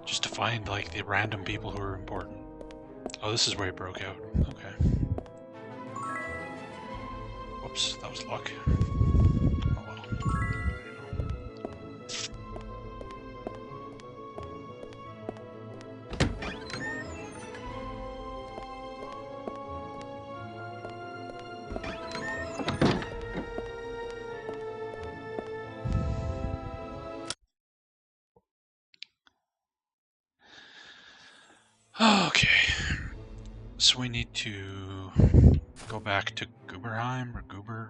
Just to find like the random people who are important. Oh, this is where he broke out. Okay. Whoops, that was luck. Oh well. So we need to go back to Gooberheim or Goober,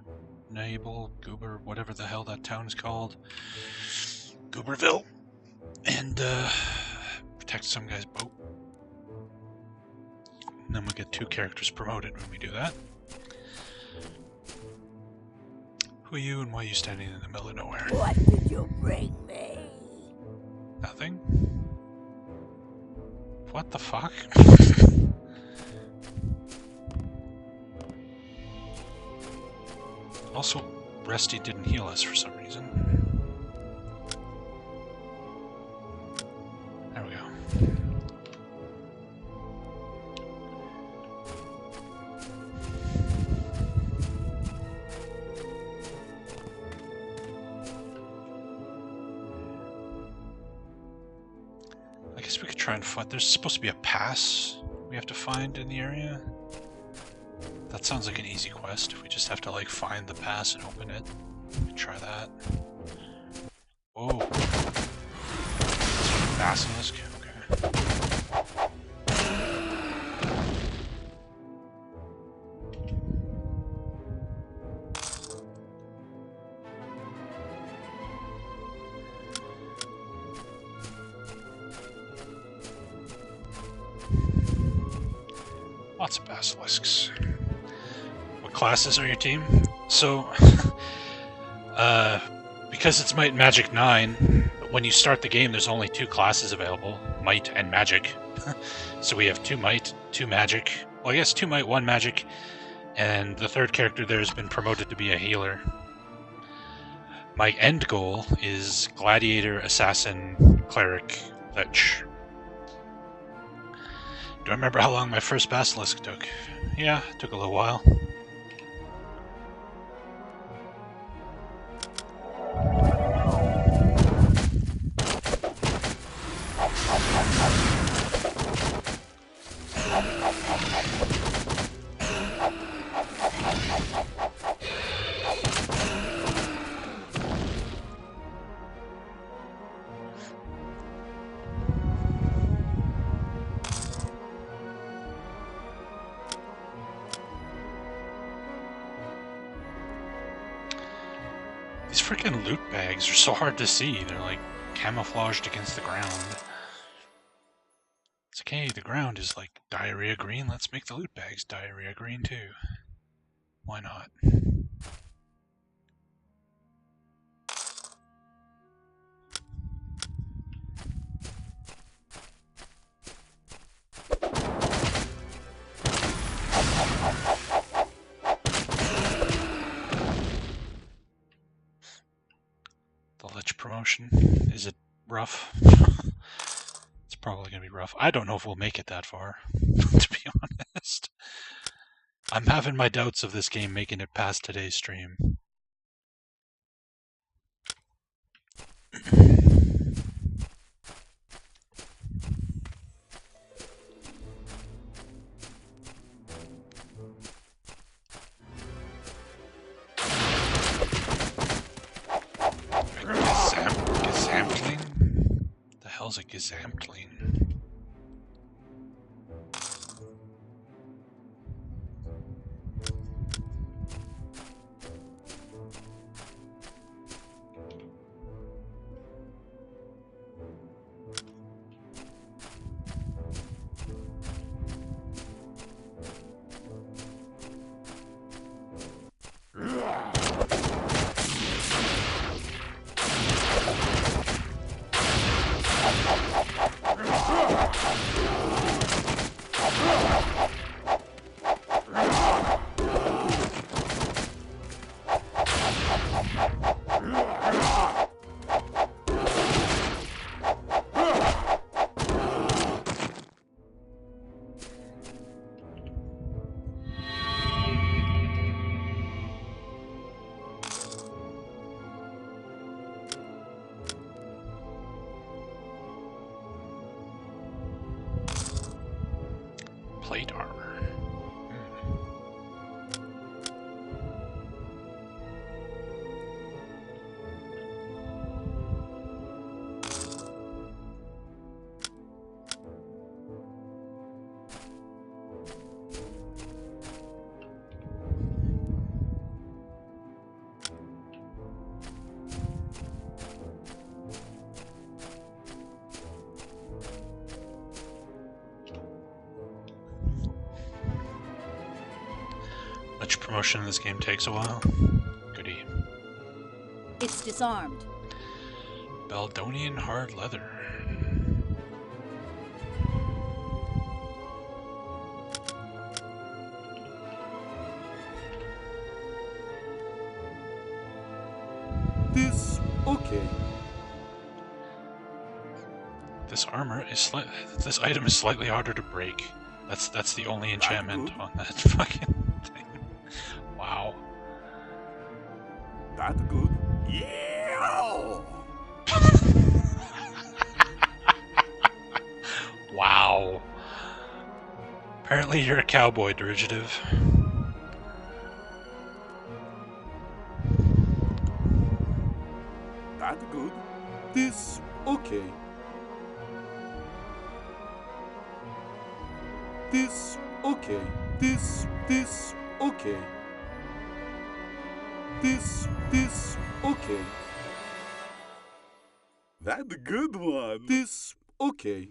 whatever the hell that town is called. Gooberville. And protect some guy's boat. And then we get 2 characters promoted when we do that. Who are you and why are you standing in the middle of nowhere? What did you bring me? Nothing. What the fuck? Also, Resty didn't heal us for some reason. There we go. I guess we could try and find... There's supposed to be a pass we have to find in the area. That sounds like an easy quest. We just have to, like, find the pass and open it. We can try that. Whoa. Basilisk? Okay. Lots of basilisks. What classes are your team? So, because it's Might and Magic 9, when you start the game, there's only 2 classes available, Might and Magic. So we have 2 Might, 2 Magic. Well, I guess 2 Might, 1 Magic, and the 3rd character there has been promoted to be a healer. My end goal is Gladiator, Assassin, Cleric, Lich. Do I remember how long my first Basilisk took? Yeah, it took a little while. These freaking loot bags are so hard to see. They're like camouflaged against the ground. It's like, hey, the ground is like diarrhea green. Let's make the loot bags diarrhea green too. Why not? The Lich promotion. Is it rough? It's probably going to be rough. I don't know if we'll make it that far, to be honest. I'm having my doubts of this game making it past today's stream. Gesamtling? The hell's a Gesamtling? Plate armor. Much promotion in this game takes a while. Goody. It's disarmed. Baldonian hard leather. This okay. This armor is this item is slightly harder to break. That's the only enchantment on that fucking thing. Wow. That good? Yeah! Wow. Apparently you're a cowboy, derivative. That good? This okay. This okay. This okay. This okay. That the good one. This okay.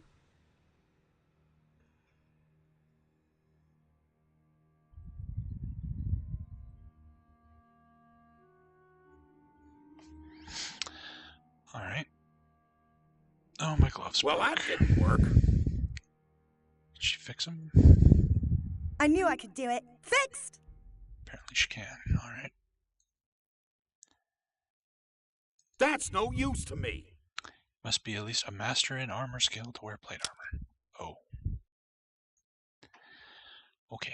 Alright. Oh, my gloves Well, broke. that didn't work. Did she fix them? I knew I could do it. Fixed! Apparently she can. Alright. That's no use to me. Must be at least a master in armor skill to wear plate armor. Oh. Okay.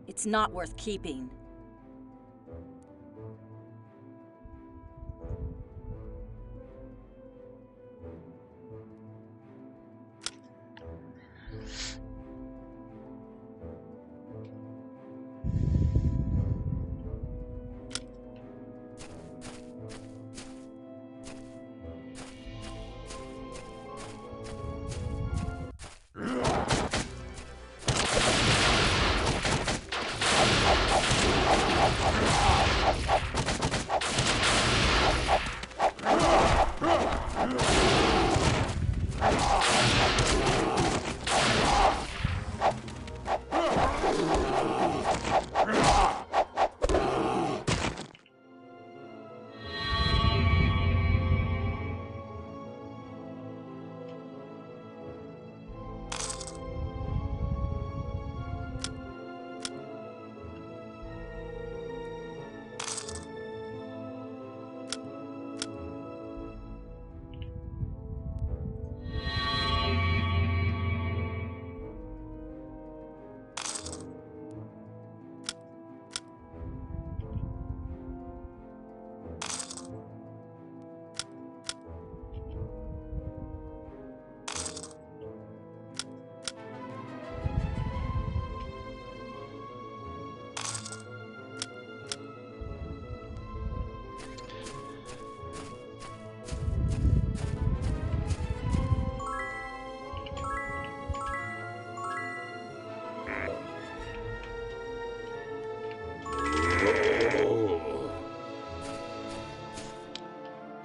It's not worth keeping.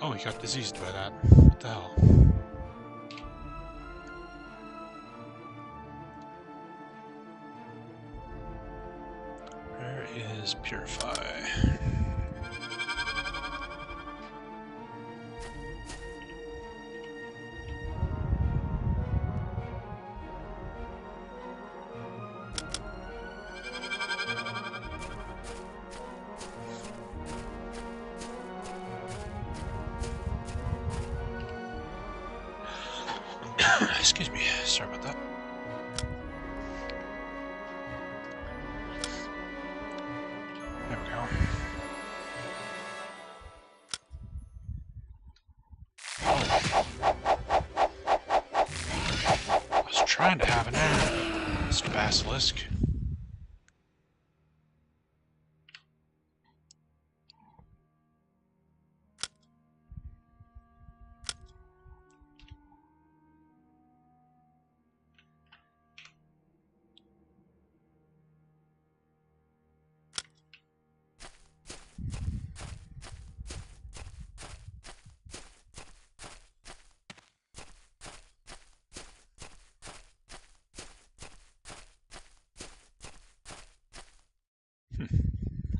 Oh, he got diseased by that. What the hell? Where is Purify? Excuse me, sorry about that. There we go. I was trying to have an Mr. Basilisk.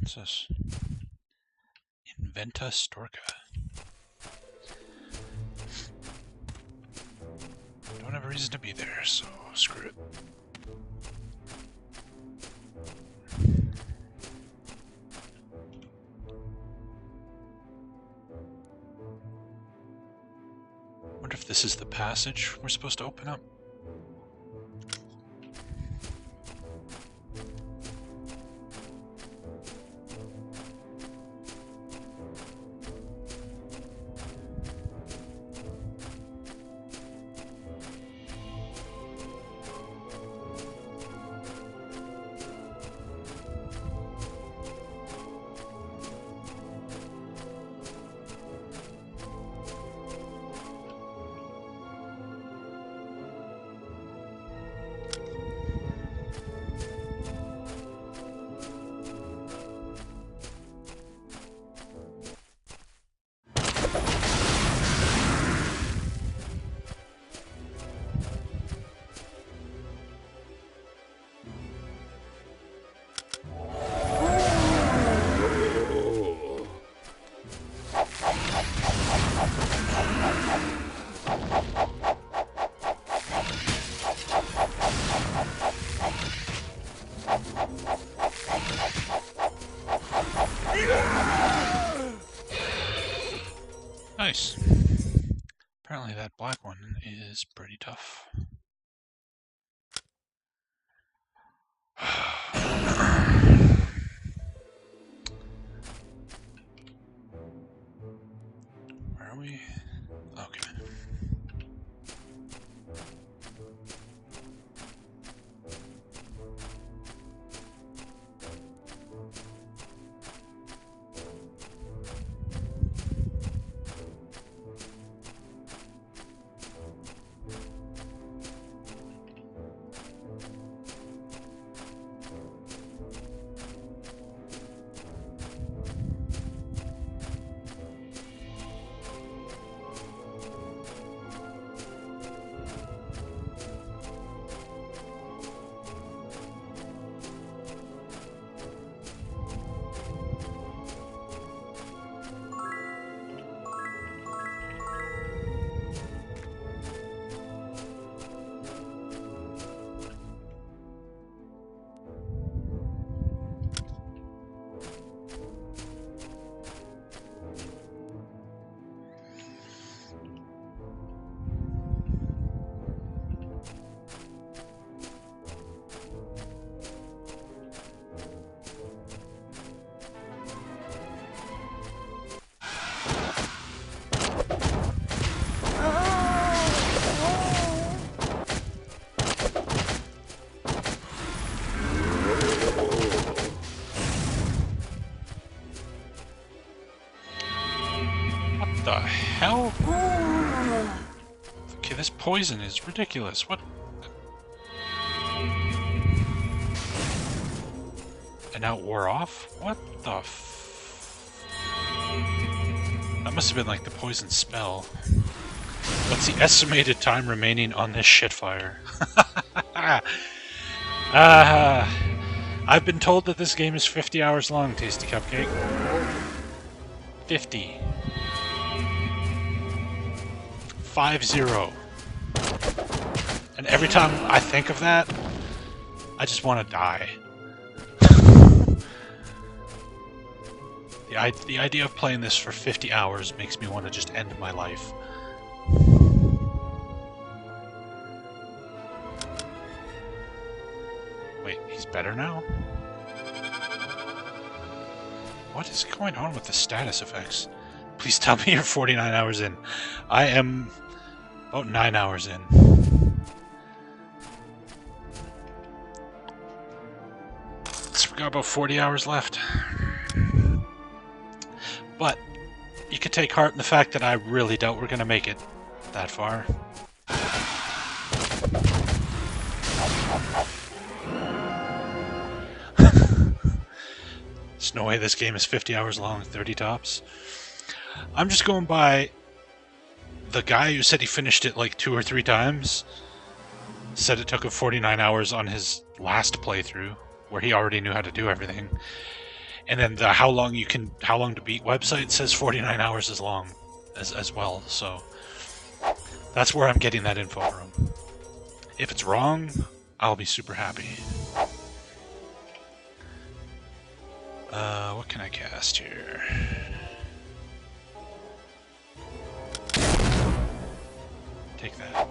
What's this? Inventa Storka. Don't have a reason to be there, so screw it. Wonder if this is the passage we're supposed to open up. Nice. Apparently that black one is pretty tough. Where are we? Okay. What the hell? Okay, this poison is ridiculous. What? And now it wore off? What the f... That must have been like the poison spell. What's the estimated time remaining on this shitfire? I've been told that this game is 50 hours long, Tasty Cupcake. 50. 5-0. And every time I think of that, I just want to die. The idea of playing this for 50 hours makes me want to just end my life. Wait, he's better now? What is going on with the status effects? Please tell me you're 49 hours in. I am about 9 hours in. So we got about 40 hours left. But you could take heart in the fact that I really doubt we're going to make it that far. There's no way this game is 50 hours long, 30 tops. I'm just going by the guy who said he finished it like 2 or 3 times. Said it took him 49 hours on his last playthrough, where he already knew how to do everything. And then the how long to beat website says 49 hours as long as well. So that's where I'm getting that info from. If it's wrong, I'll be super happy. What can I cast here? Take that.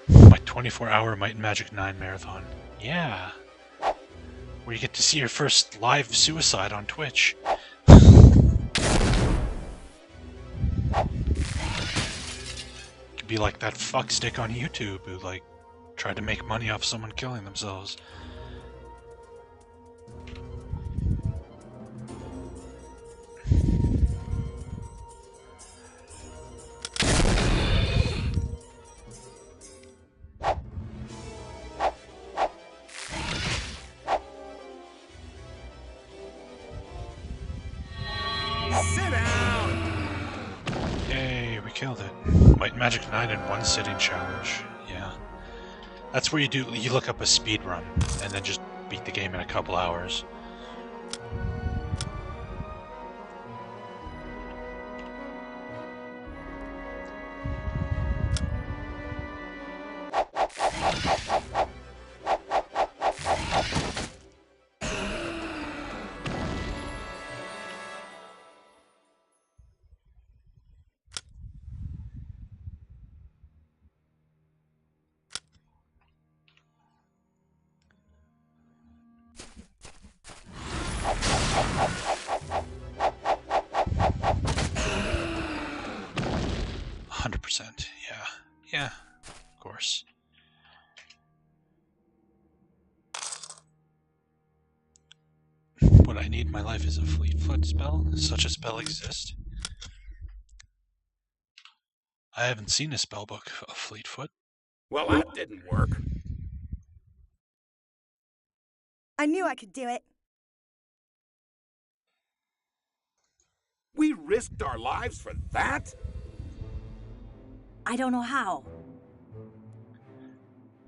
My 24-hour Might and Magic 9 marathon. Yeah. Where you get to see your first live suicide on Twitch. Could be like that fuckstick on YouTube who, like, tried to make money off someone killing themselves. Sit down! Yay, we killed it. Might and Magic 9 in one sitting challenge. Yeah. That's where you look up a speed run and then just beat the game in a couple hours. Yeah, of course. What I need in my life is a fleet foot spell. Such a spell exists. I haven't seen a spell book of Fleetfoot. Well, that didn't work. I knew I could do it. We risked our lives for that? I don't know how.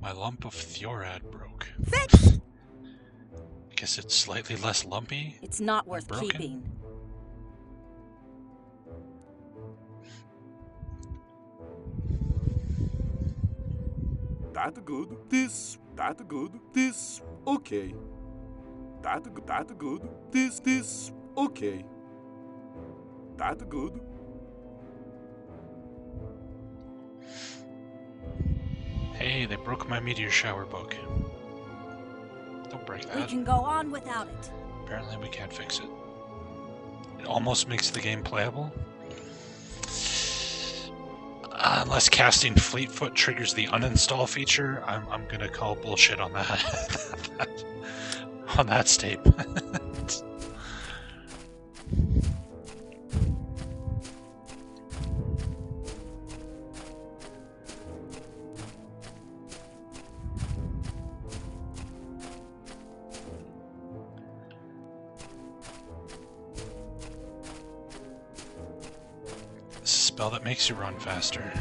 My lump of Thiorad broke. Fixed! I guess it's slightly less lumpy. It's not worth broken. keeping. That good. This. That good. This. Okay. That good. This. Okay. That good. Hey, they broke my meteor shower book. Don't break We that. can go on without it. Apparently we can't fix it. It almost makes the game playable. Unless casting Fleetfoot triggers the uninstall feature, I'm gonna call bullshit on that. On that statement. Spell that makes you run faster.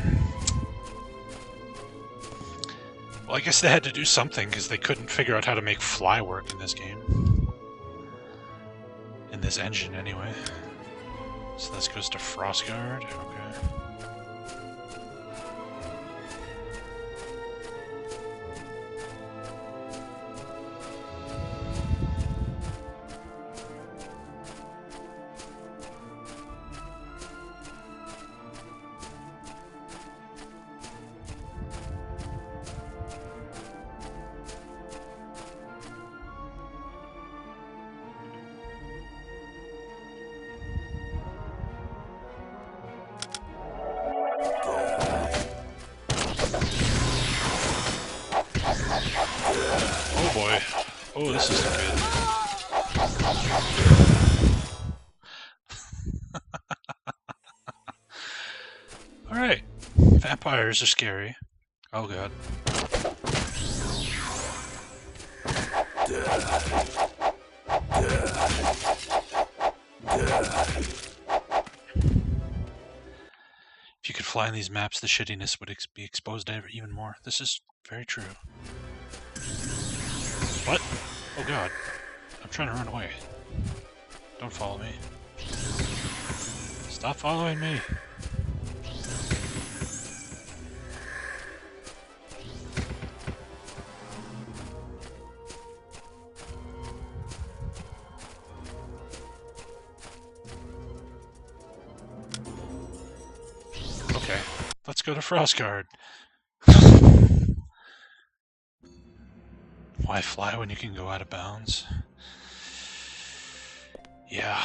Well, I guess they had to do something because they couldn't figure out how to make fly work in this game. In this engine, anyway. So this goes to Frostguard. Okay. Oh boy. Oh, this isn't good. Alright. Vampires are scary. Oh god. fly in these maps, the shittiness would be exposed even more. This is very true. What? Oh god. I'm trying to run away. Don't follow me. Stop following me. Okay, let's go to Frostguard. Why fly when you can go out of bounds? Yeah.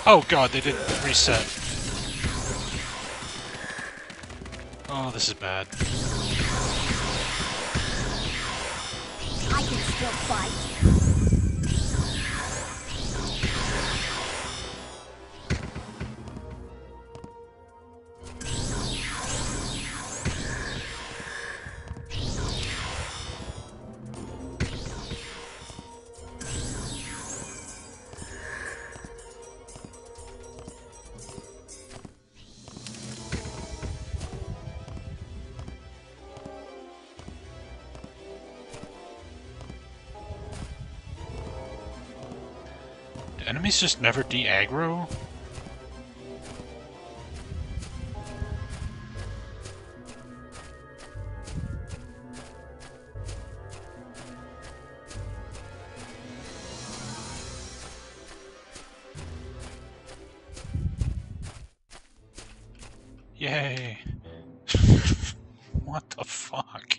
Oh god, they didn't reset. Oh, this is bad. I can still fight. Do enemies just never de-aggro? Yay! What the fuck?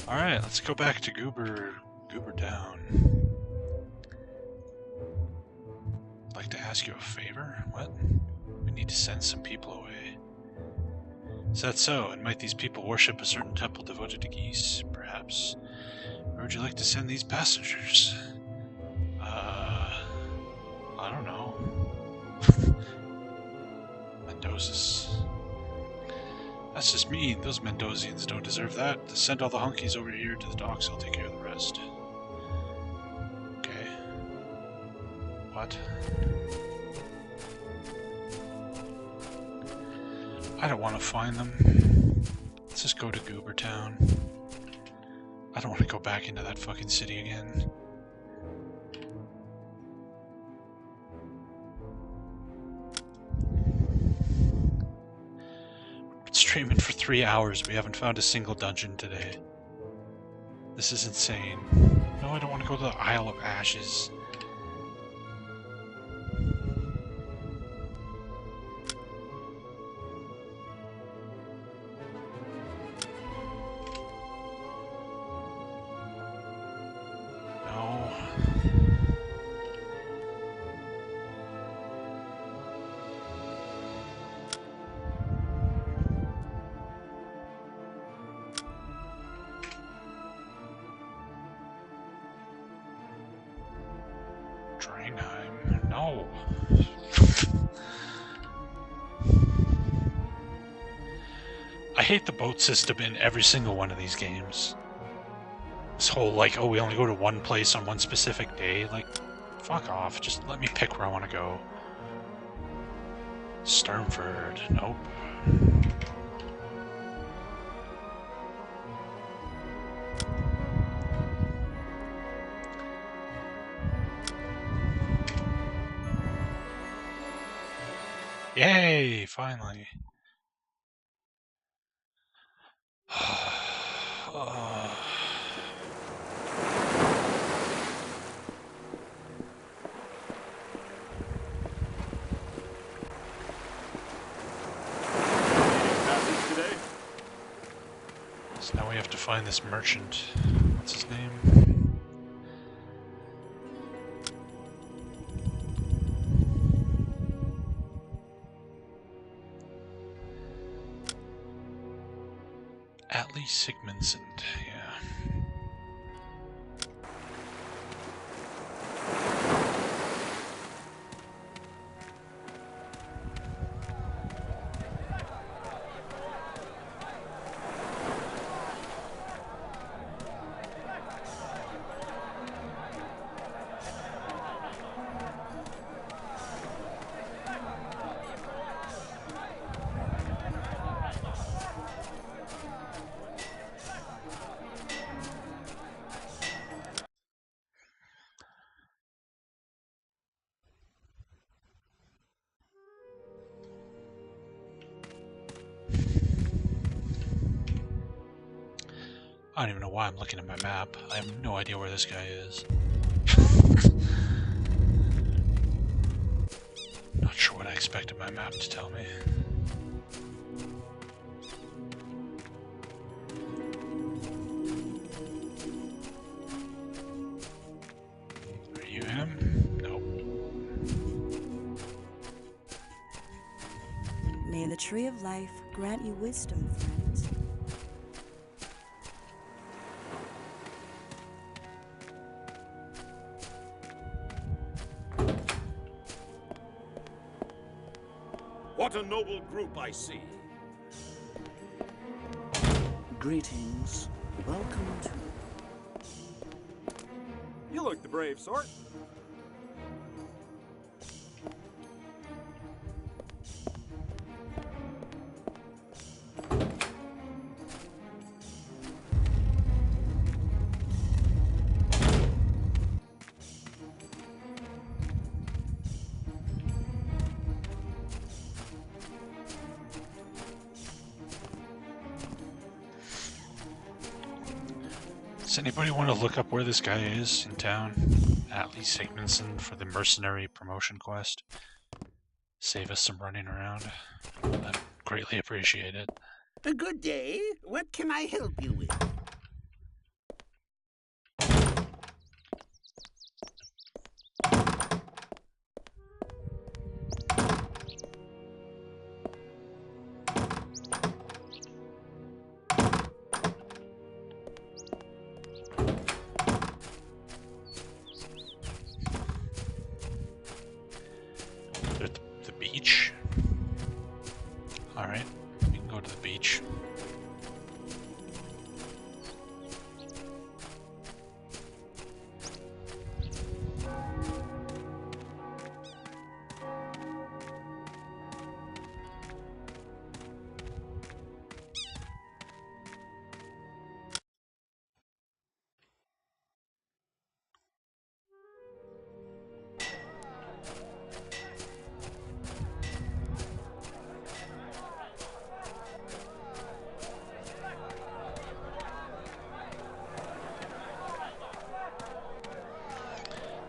Alright, let's go back to Goober Town. I'd like to ask you a favor? What? We need to send some people away. Is that so? And might these people worship a certain temple devoted to geese? Perhaps. Where would you like to send these passengers? I don't know. Mendozas. That's just mean. Those Mendosians don't deserve that. Send all the hunkies over here to the docks. I'll take care of the rest. Okay. What? I don't want to find them. Let's just go to Goober Town. I don't want to go back into that fucking city again. Streaming for 3 hours. We haven't found a single dungeon today. This is insane. No, I don't want to go to the Isle of Ashes. No. Draenheim. No. I hate the boat system in every single one of these games. This whole, like, oh, we only go to one place on one specific day. Like, fuck off. Just let me pick where I want to go. Sturmford. Nope. Yay! Finally. So now we have to find this merchant. What's his name? Atli Sigmundsson, yeah. don't even know why I'm looking at my map. I have no idea where this guy is. Not sure what I expected my map to tell me. Are you him? Nope. May the tree of life grant you wisdom, friends. What a noble group I see. Greetings. Welcome to... You look the brave sort. Does anybody want to look up where this guy is in town? Atlee Sigmundson for the mercenary promotion quest. Save us some running around. I'd greatly appreciate it. A good day. What can I help you with? They're at the beach. Alright, we can go to the beach.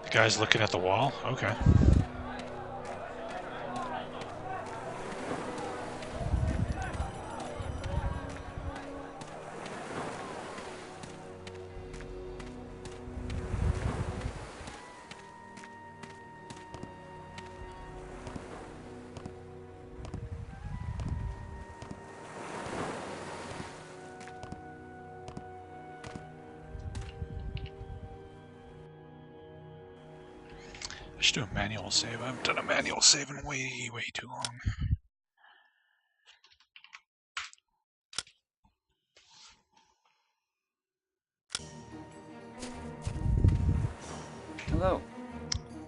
The guy's looking at the wall? Okay. I should do a manual save. I haven't done a manual save in way, way too long. Hello.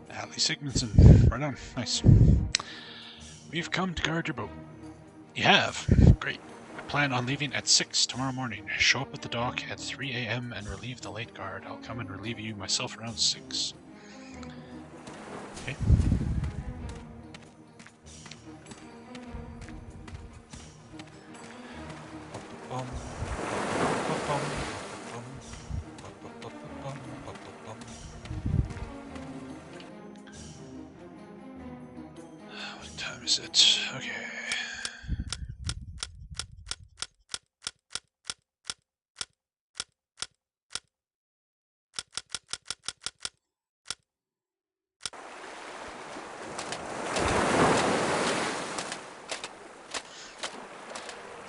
Atlee Sigmundson. Right on. Nice. We've come to guard your boat. You have? Great. I plan on leaving at 6 tomorrow morning. Show up at the dock at 3 a.m. and relieve the late guard. I'll come and relieve you myself around 6. Okay. What time is it? Okay.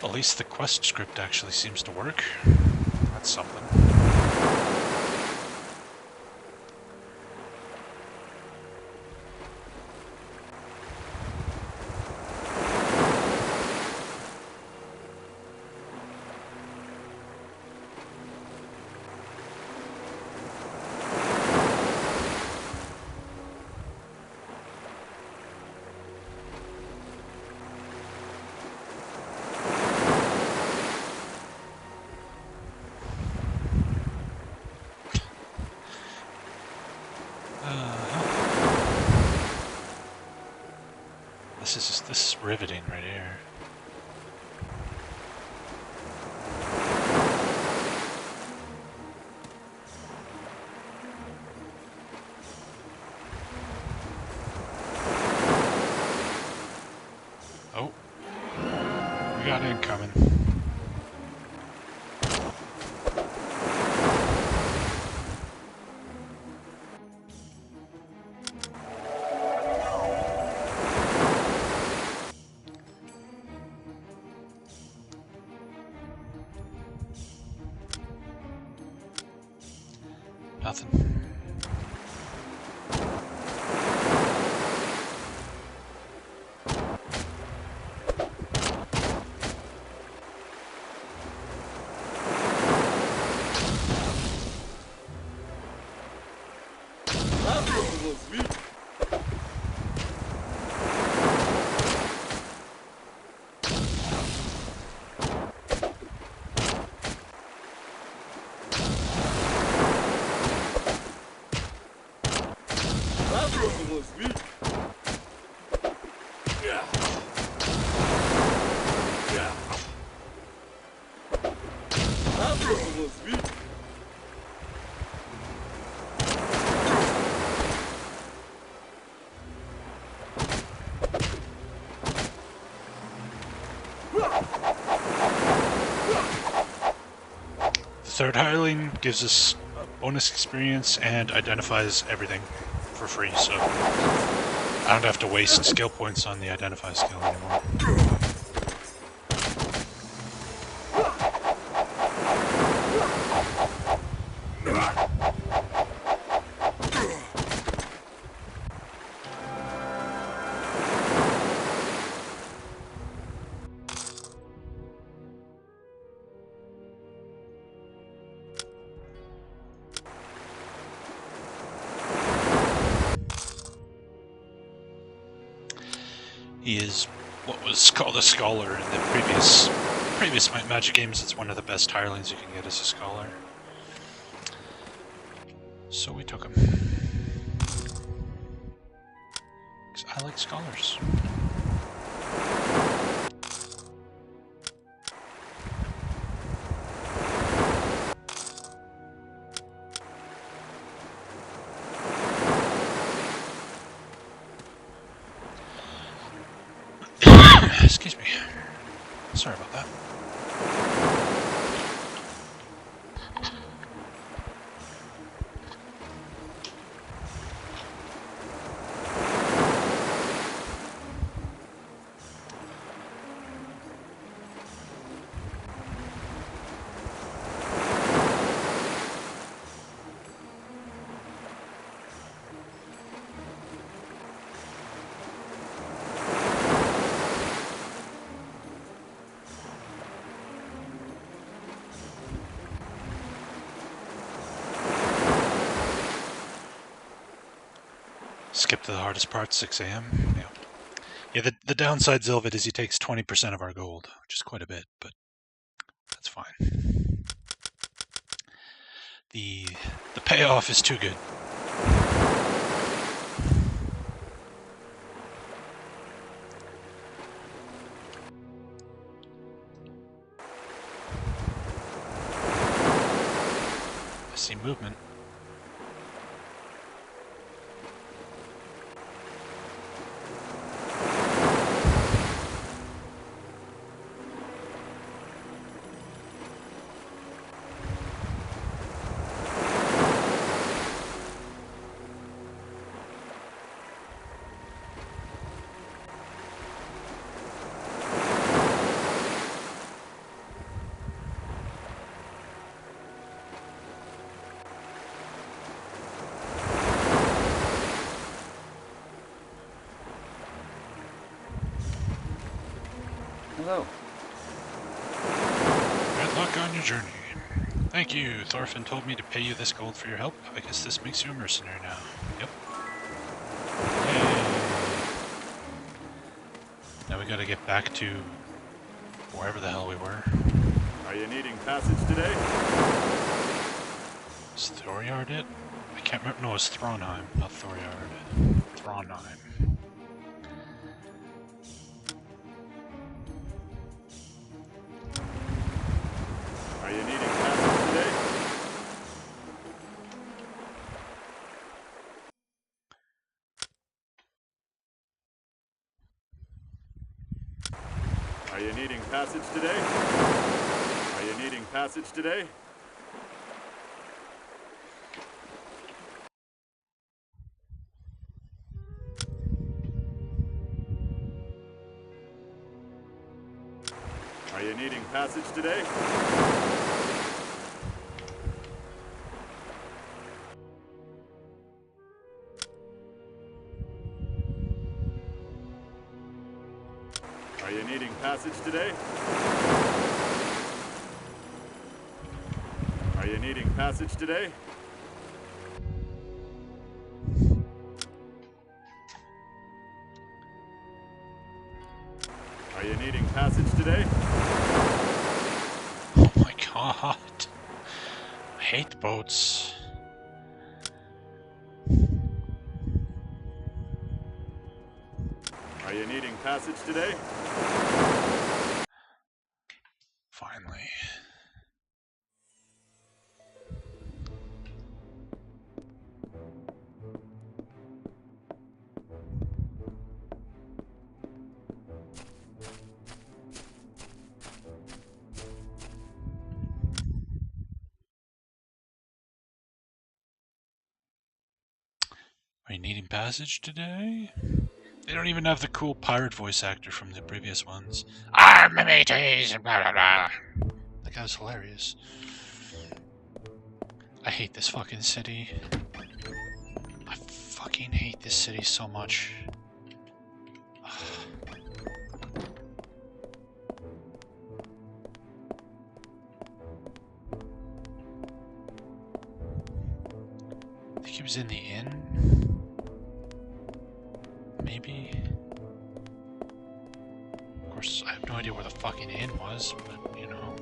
At least the quest script actually seems to work. That's something. This is riveting right here. got incoming. Nothing. The third hireling gives us bonus experience and identifies everything for free, so I don't have to waste skill points on the identify skill anymore. He is what was called a scholar in the previous Magic games. It's one of the best hirelings you can get as a scholar. So we took him. 'Cause I like scholars. Excuse me. Sorry about that. Skip to the hardest part, 6 a.m. Yeah, the downside, Zilvid, is he takes 20% of our gold, which is quite a bit, but that's fine. The payoff is too good. I see movement. Hello. Good luck on your journey. Thank you. Thorfinn told me to pay you this gold for your help. I guess this makes you a mercenary now. Yep. Yay. Now we gotta get back to wherever the hell we were. Are you needing passage today? Is Thoriard it? I can't remember. No, it's Thronheim, not Thoriard. Thronheim. Are you needing passage today? Are Are you needing passage today? Are you needing passage today? Are you needing passage today? Are you needing passage today? Are you needing passage today? Are you needing passage today? Oh my god. I hate the boats. Are you needing passage today? Finally. Are you needing passage today? They don't even have the cool pirate voice actor from the previous ones. I'm the mateys and blah blah blah. That guy was hilarious. I hate this fucking city. I fucking hate this city so much. I think he was in the inn. Maybe. Of course, I have no idea where the fucking inn was, but you know.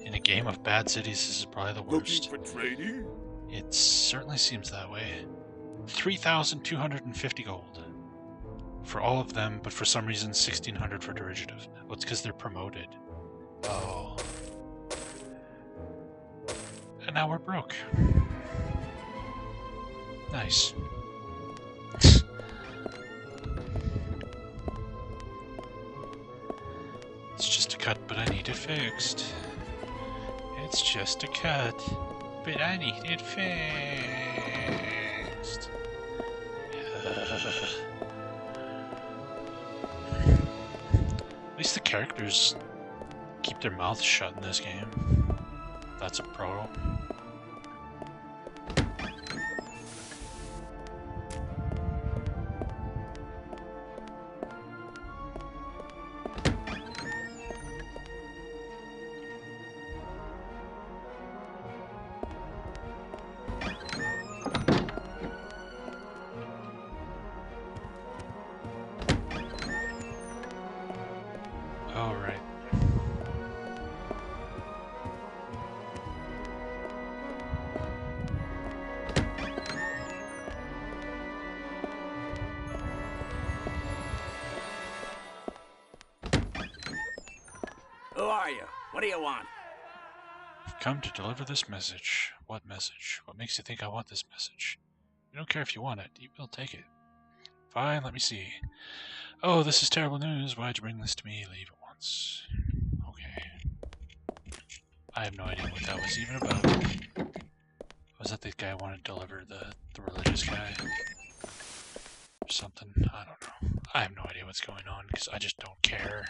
In a game of bad cities, this is probably the worst. Looking for trading? It certainly seems that way. 3,250 gold. For all of them, but for some reason 1,600 for derivative. Well, it's because they're promoted. Oh. And now we're broke. Nice. It's just a cut, but I need it fixed. It's just a cut, but I need it fixed. At least the characters keep their mouths shut in this game. That's a pro. All right. Who are you? What do you want? I've come to deliver this message. What message? What makes you think I want this message? You don't care if you want it. You will take it. Fine, let me see. Oh, this is terrible news. Why'd you bring this to me? Leave at once. Okay. I have no idea what that was even about. Was that the guy who wanted to deliver the religious guy? Or something? I don't know. I have no idea what's going on because I just don't care.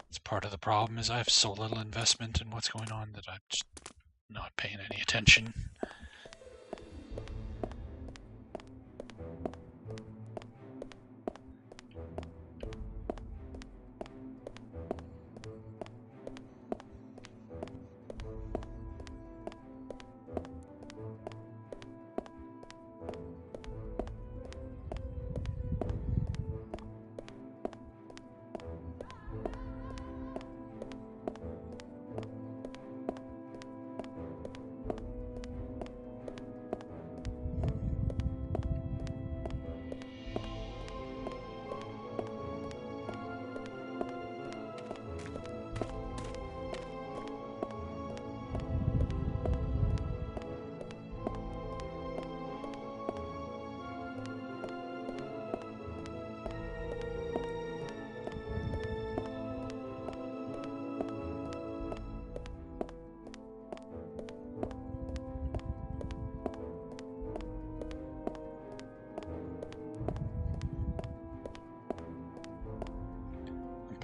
It's part of the problem is I have so little investment in what's going on that I'm just not paying any attention.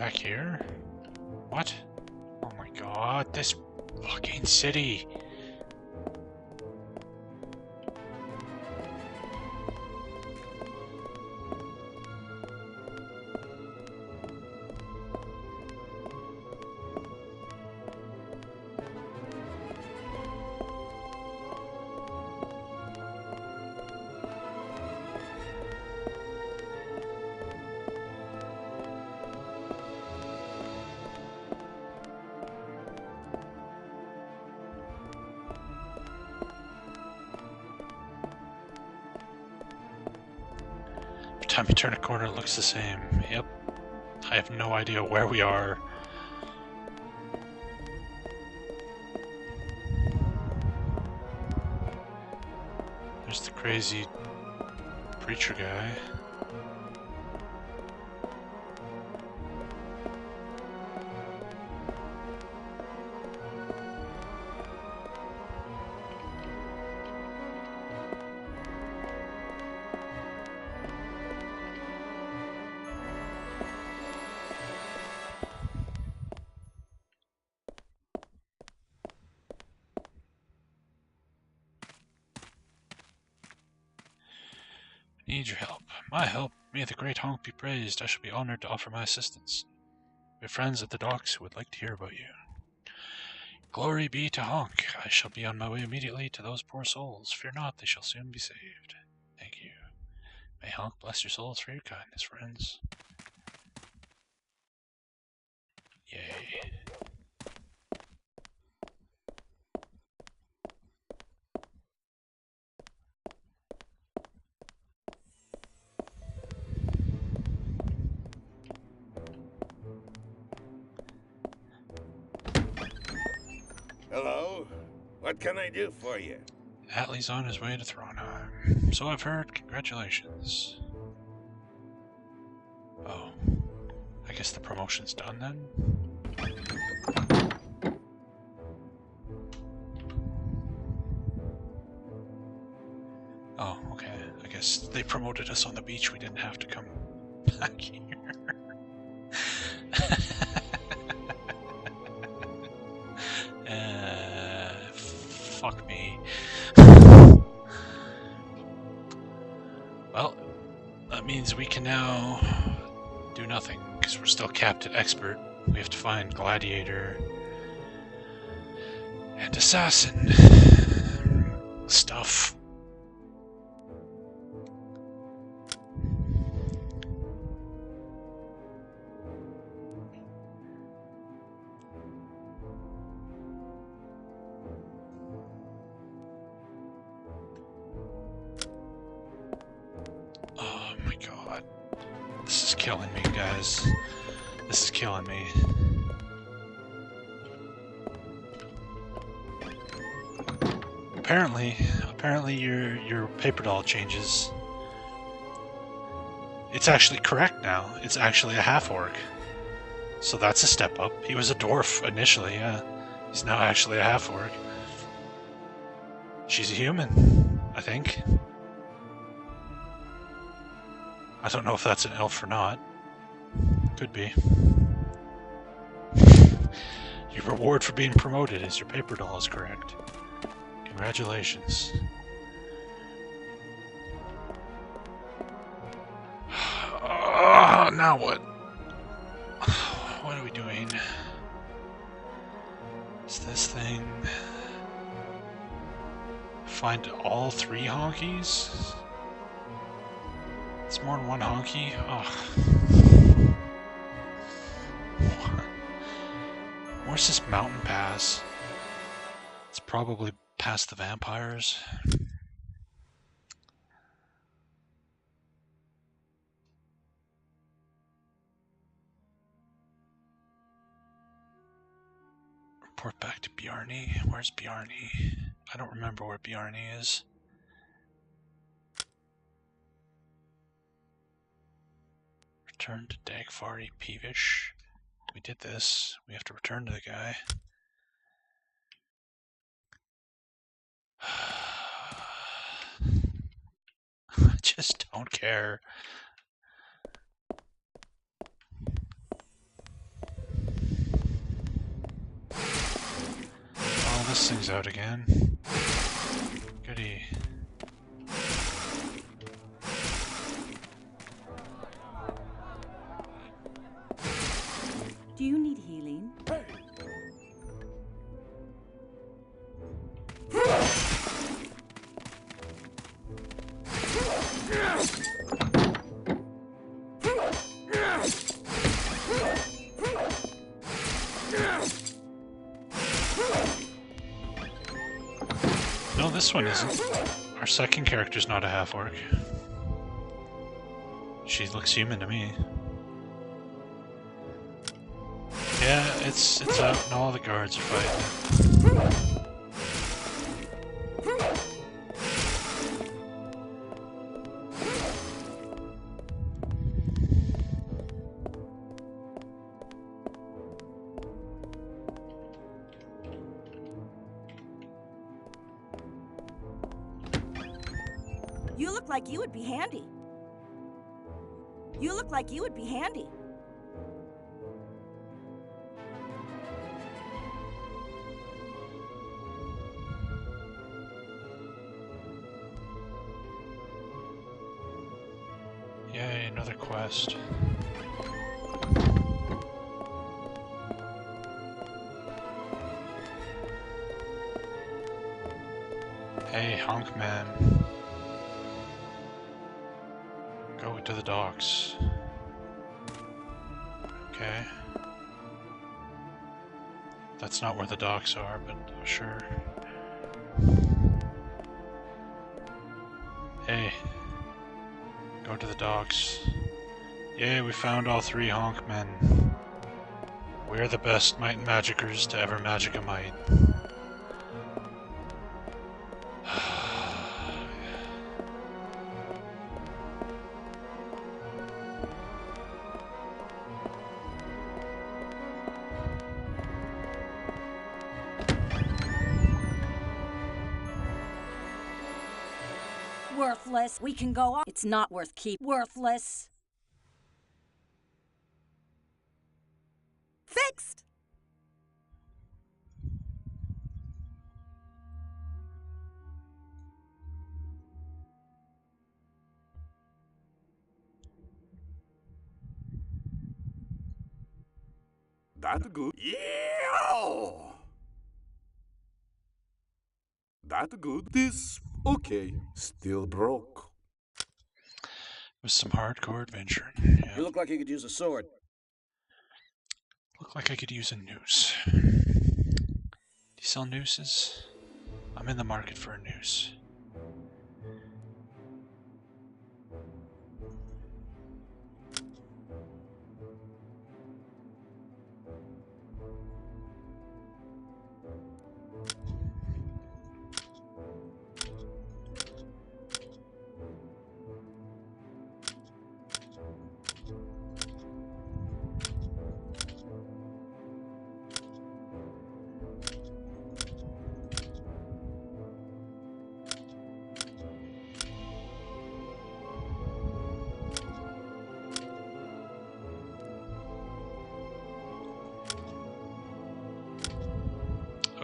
back here? What? Oh my god, this fucking city! Every time you turn a corner, it looks the same. Yep. I have no idea where we are. There's the crazy preacher guy. Need your help. My help. May the great honk be praised. I shall be honored to offer my assistance. We have friends at the docks who would like to hear about you. Glory be to honk. I shall be on my way immediately to those poor souls. Fear not, they shall soon be saved. Thank you. May honk bless your souls for your kindness, friends. Yay. Hello? What can I do for you? Atlee's on his way to Thronheim. So I've heard. Congratulations. Oh. I guess the promotion's done then? Oh, okay. I guess they promoted us on the beach. We didn't have to come back here. Fuck me. Well, that means we can now do nothing, because we're still capped at expert. We have to find gladiator and assassin stuff. Oh my god. This is killing me, guys. This is killing me. Apparently your paper doll changes. It's actually correct now. It's actually a half-orc. So that's a step up. He was a dwarf initially, yeah. He's now actually a half-orc. She's a human, I think. I don't know if that's an elf or not. Could be. Your reward for being promoted is your paper doll is correct. Congratulations. Now what? What are we doing? It's this thing. Find all 3 honkies? It's more than one honky? Oh. Where's this mountain pass? It's probably past the vampires. Report back to Bjarni. Where's Bjarni? I don't remember where Bjarni is. Return to Dagfari Peevish. We did this. We have to return to the guy. I just don't care. this thing's out again. Goody. Do you need healing? No, this one isn't. Our second character's not a half-orc. She looks human to me. Yeah, it's out and all the guards are fighting. You look like you would be handy. You look like you would be handy. Yay, another quest. Hey, Honk Man. Go to the docks. Okay. That's not where the docks are, but sure. Hey. Go to the docks. Yay, we found all 3 Honk Men. We're the best might and magicers to ever magic a might. Worthless. We can go on. It's not worth keep. Worthless. Fixed. That good. Yeah! That good. This okay. Still broke. With some hardcore adventure. Yeah. You look like you could use a sword. Look like I could use a noose. Do you sell nooses? I'm in the market for a noose.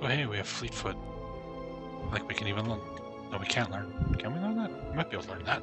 Oh hey, we have Fleetfoot. Like we can even learn. No, we can't learn. Can we learn that? We might be able to learn that.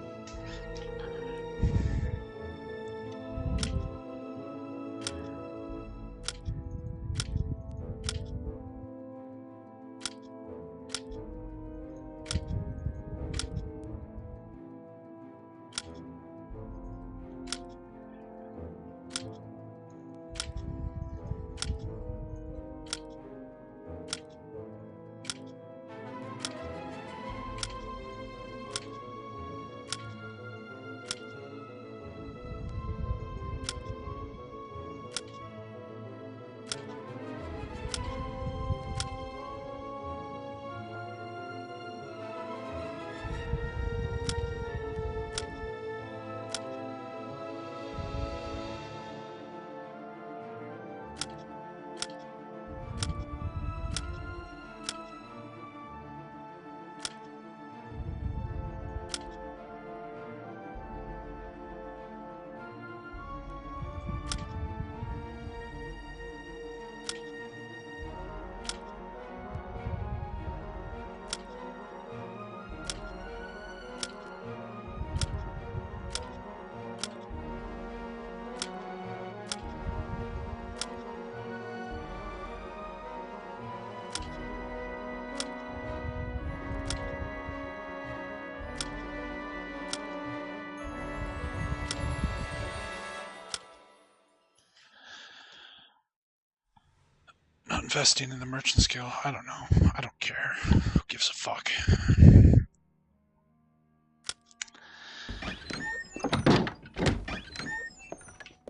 investing in the merchant skill. I don't know. I don't care. Who gives a fuck?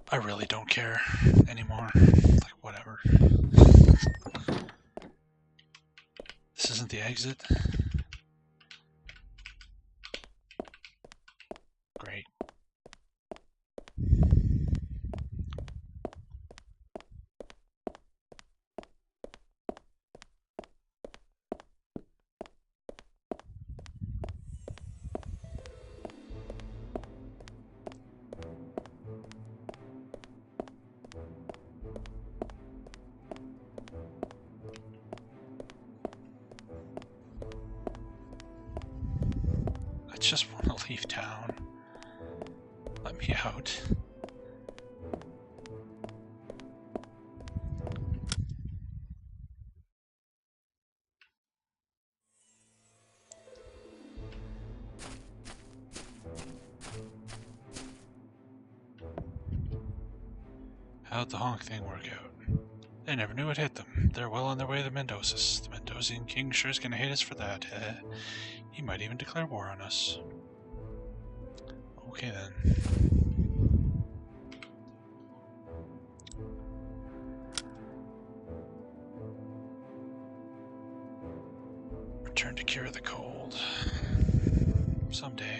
I really don't care anymore. Like, whatever. This isn't the exit. Great. I just want to leave town. Let me out. How'd the honk thing work out? They never knew it hit them. They're well on their way to Mendoza's. The Mendosian king sure is gonna hate us for that. He might even declare war on us. Okay then. Return to cure the cold. Someday.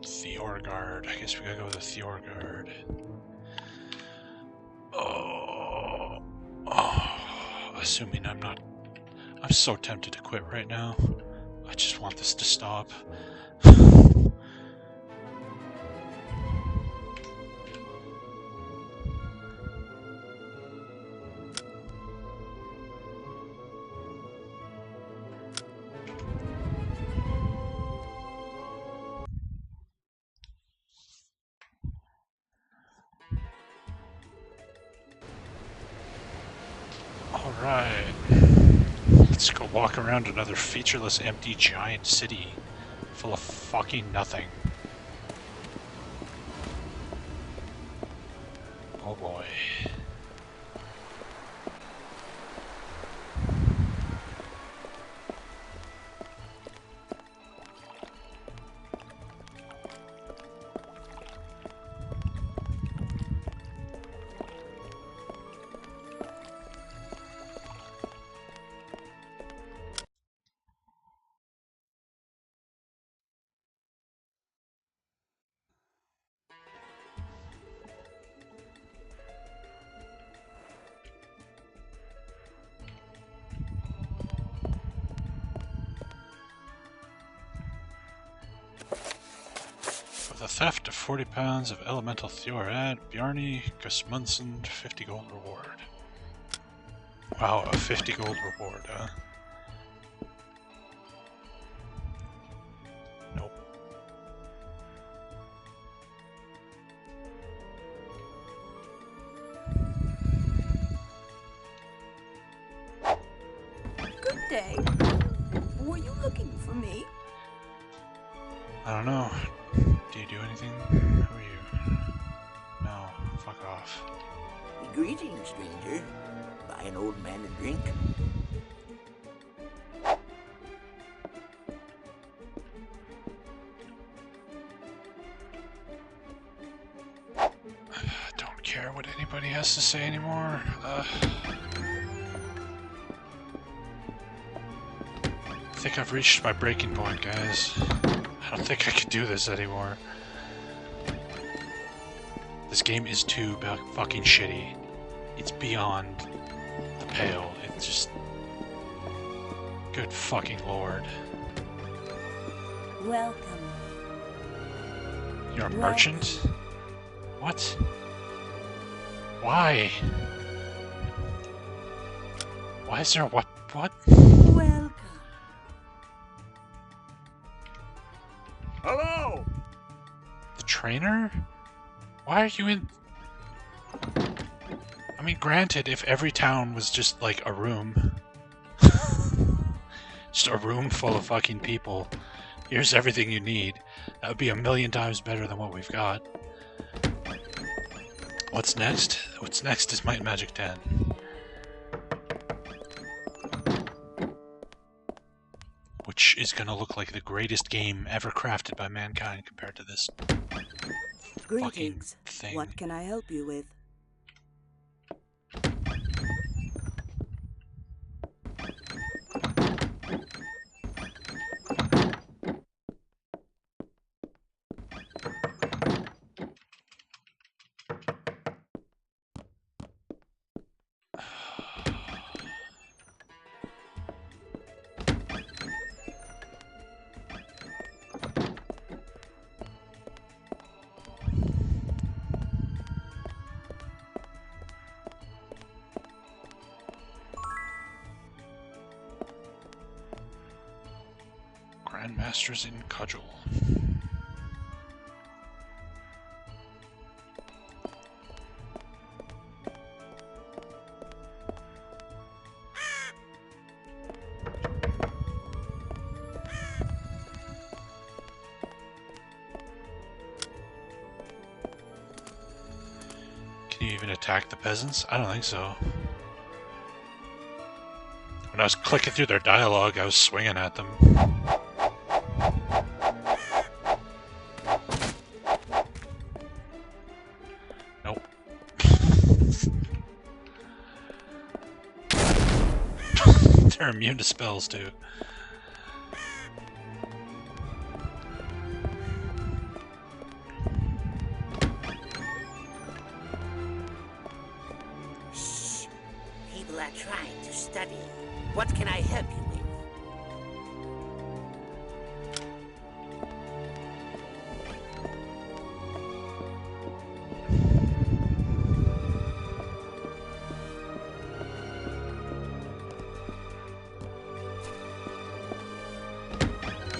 Theorgard. I guess we gotta go with the Theorgard. Assuming I'm not... I'm so tempted to quit right now. I just want this to stop. Alright. Let's go walk around another featureless, empty, giant city full of fucking nothing. Oh boy. The theft of 40 pounds of elemental Theorad, Bjarni Gusmundsson, 50 gold reward. Wow, a 50 gold reward, huh? Nope. Good day. Were you looking for me? I don't know. Do you do anything? Who are you? No, fuck off. Greetings, stranger. Buy an old man a drink? Don't care what anybody has to say anymore. I think I've reached my breaking point, guys. I don't think I can do this anymore. This game is too fucking shitty. It's beyond the pale. It's just... Good fucking lord. Welcome. You're a merchant? What? Why? Why is there a what? Welcome. trainer? Why are you in... I mean, granted, if every town was just like a room... just a room full of fucking people, here's everything you need, that would be 1,000,000 times better than what we've got. What's next? What's next is Might and Magic 10. Which is gonna look like the greatest game ever crafted by mankind compared to this Greetings. fucking thing. What can I help you with? Grandmasters in Cudgel. Can you even attack the peasants? I don't think so. When I was clicking through their dialogue, I was swinging at them. Nope. They're immune to spells, too. Shh. People are trying to study. What can I help you with?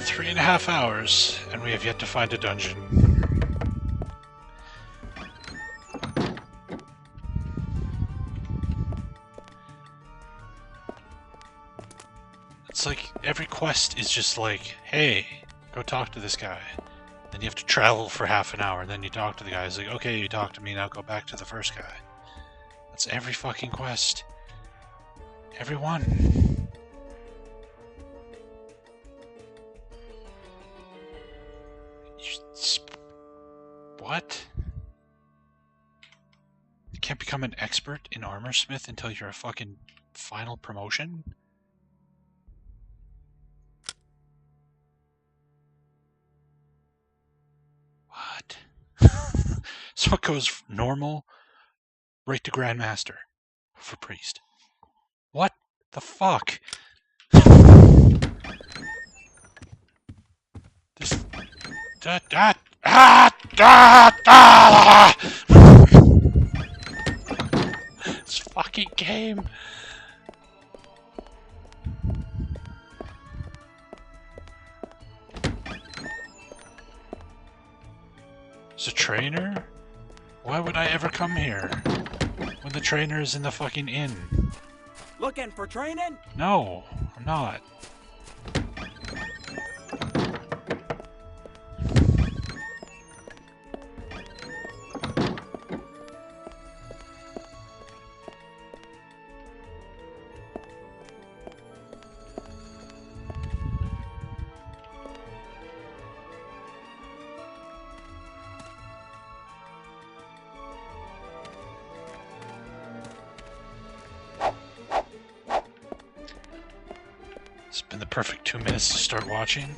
Three and a half hours, and we have yet to find a dungeon. It's like every quest is just like, hey, go talk to this guy. Then you have to travel for half an hour, and then you talk to the guy. He's like, okay, you talk to me, now go back to the first guy. That's every fucking quest. Every one. What? You can't become an expert in armorsmith until you're a fucking final promotion? What? So it goes normal, right to Grandmaster for Priest. What the fuck? This... This fucking game. It's a trainer? Why would I ever come here when the trainer is in the fucking inn? Looking for training? No, I'm not. It's been the perfect 2 minutes to start watching.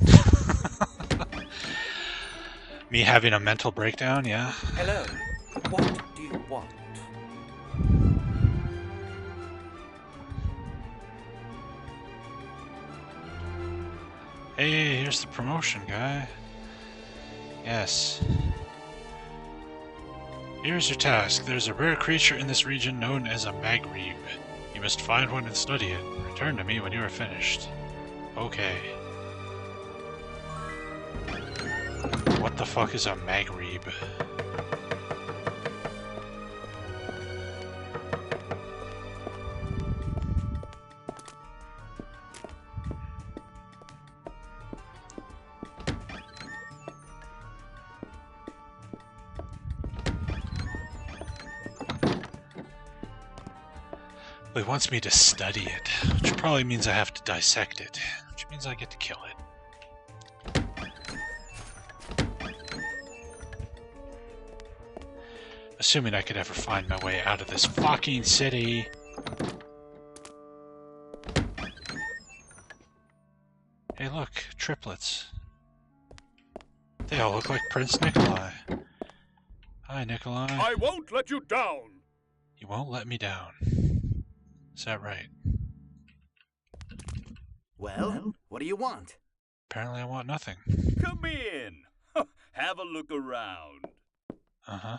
Me having a mental breakdown, yeah. Hello. What do you want? Hey, here's the promotion guy. Yes. Here's your task. There's a rare creature in this region known as a magrebe. You must find one and study it. Return to me when you are finished. Okay. what the fuck is a Maghreb? Well, he wants me to study it, which probably means I have to dissect it, which means I get to kill it. Assuming I could ever find my way out of this fucking city. Hey look, triplets. They all look like Prince Nikolai. Hi, Nikolai. I won't let you down! You won't let me down. Is that right? Well, what do you want? Apparently I want nothing. Come in. Have a look around. Uh-huh.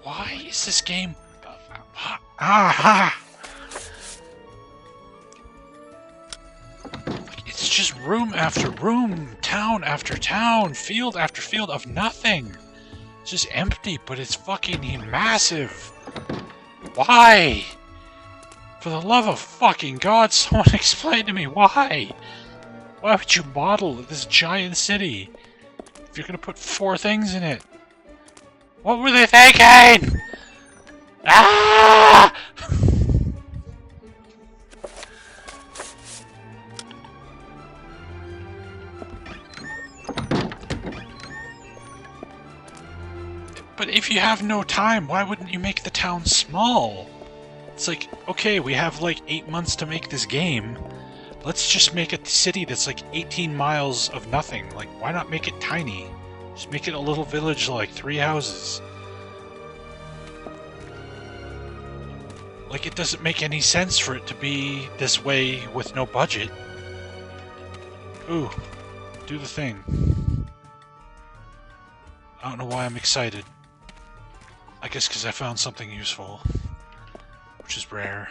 Why is this game... Like, it's just room after room, town after town, field after field of nothing. It's just empty, but it's fucking massive. Why? For the love of fucking God, someone explain to me why. Why would you model this giant city if you're gonna put 4 things in it? What were they thinking? Ah! But if you have no time, why wouldn't you make the town small? It's like, okay, we have like 8 months to make this game. Let's just make a city that's like 18 miles of nothing. Like, why not make it tiny? Just make it a little village, like 3 houses. Like, it doesn't make any sense for it to be this way with no budget. Ooh, do the thing. I don't know why I'm excited. I guess because I found something useful, which is rare.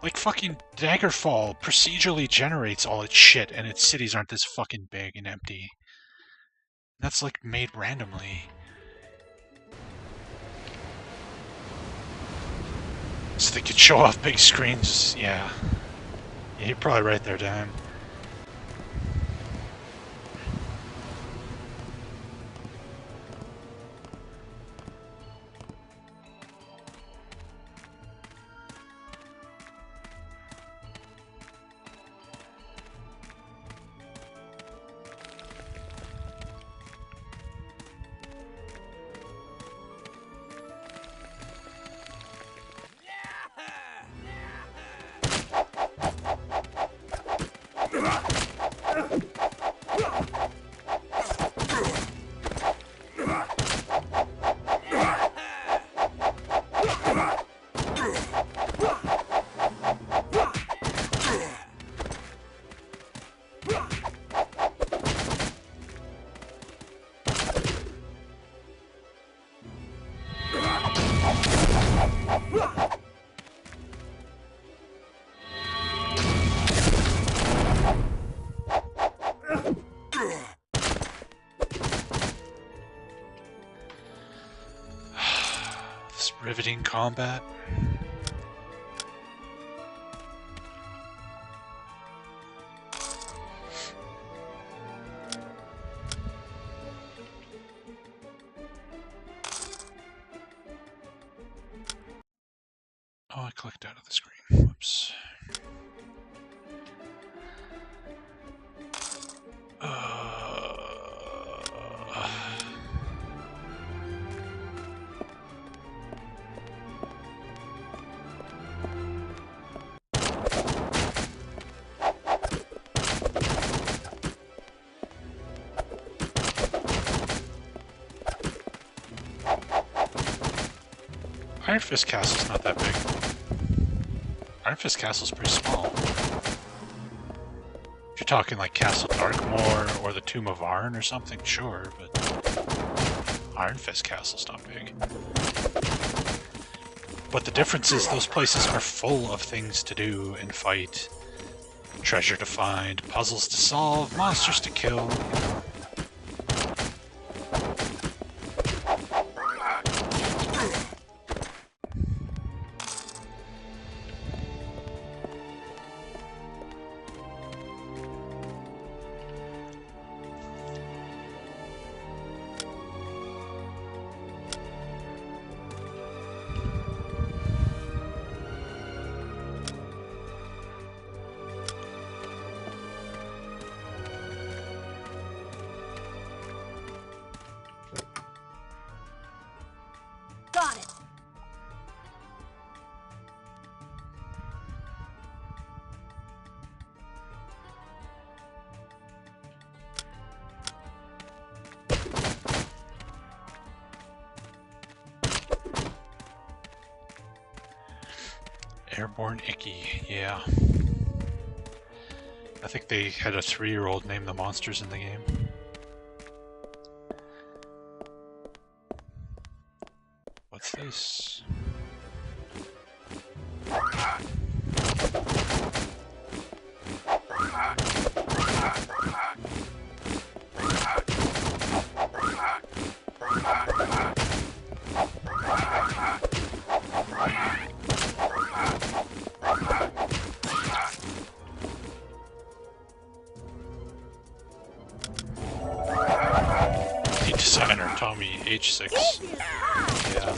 Like fucking Daggerfall procedurally generates all its shit and its cities aren't this fucking big and empty. That's like made randomly. So they could show off big screens, yeah. Yeah, you're probably right there, Dan. This riveting combat. Oh, I clicked out of the screen. Whoops. Iron Fist Castle's not that big. Iron Fist Castle's pretty small. If you're talking like Castle Darkmoor or the Tomb of Arn or something, sure, but Iron Fist Castle's not big. But the difference is those places are full of things to do and fight. Treasure to find, puzzles to solve, monsters to kill. Got it. Airborne Icky, yeah. I think they had a 3-year-old name the monsters in the game. What's this? The designer, Tommy H6. Yeah.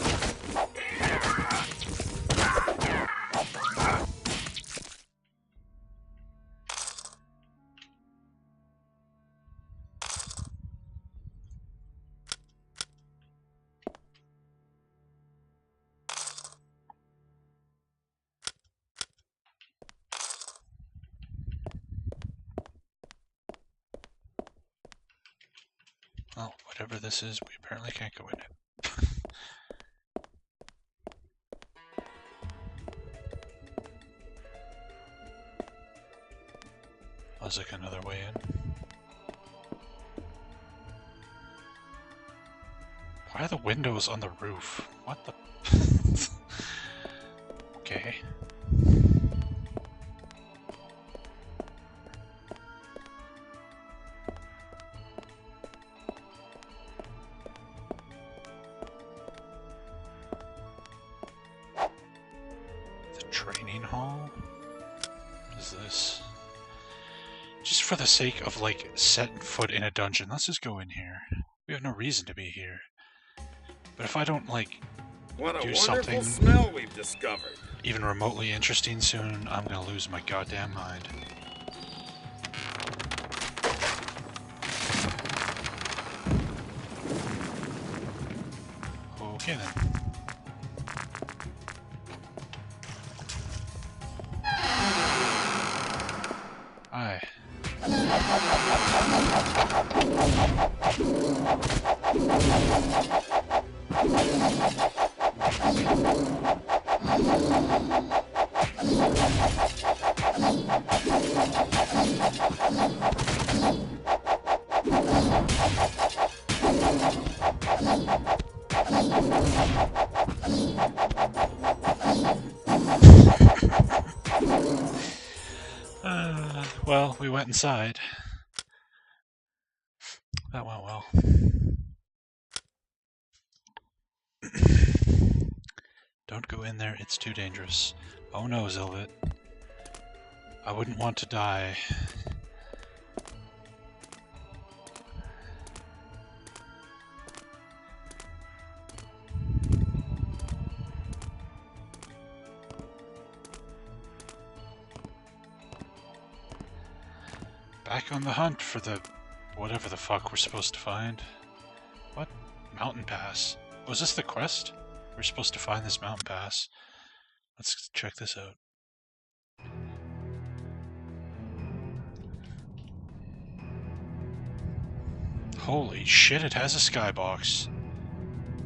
Well, whatever this is, we apparently can't go in it. Was like another way in. Why are the windows on the roof? What the? Okay. The training hall? What is this? Just for the sake of, like, setting foot in a dungeon, let's just go in here. We have no reason to be here. But if I don't, like, What a do wonderful something smell we've discovered. even remotely interesting soon, I'm gonna lose my goddamn mind. Okay then. Hi. Well, we went inside. That went well. Don't go in there, it's too dangerous. Oh no, Zilvit. I wouldn't want to die. Back on the hunt for the whatever the fuck we're supposed to find. What? Mountain Pass. Was this the quest? We're supposed to find this mountain pass. Let's check this out. Holy shit, it has a skybox.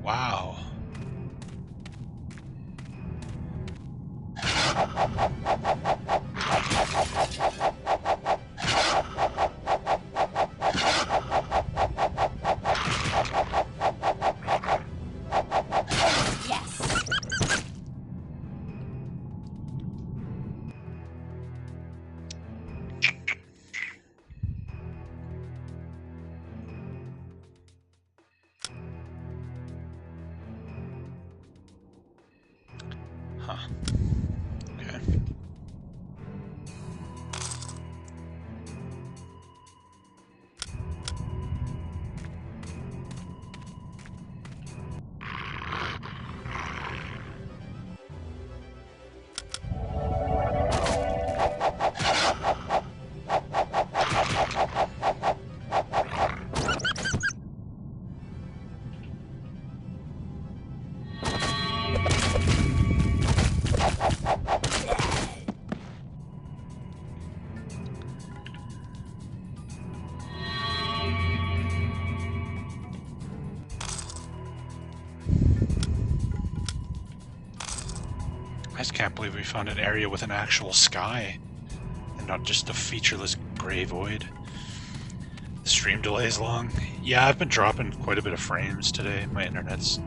Wow. Huh. Okay. I just can't believe we found an area with an actual sky and not just a featureless gray void. The stream delay is long. Yeah, I've been dropping quite a bit of frames today. My internet's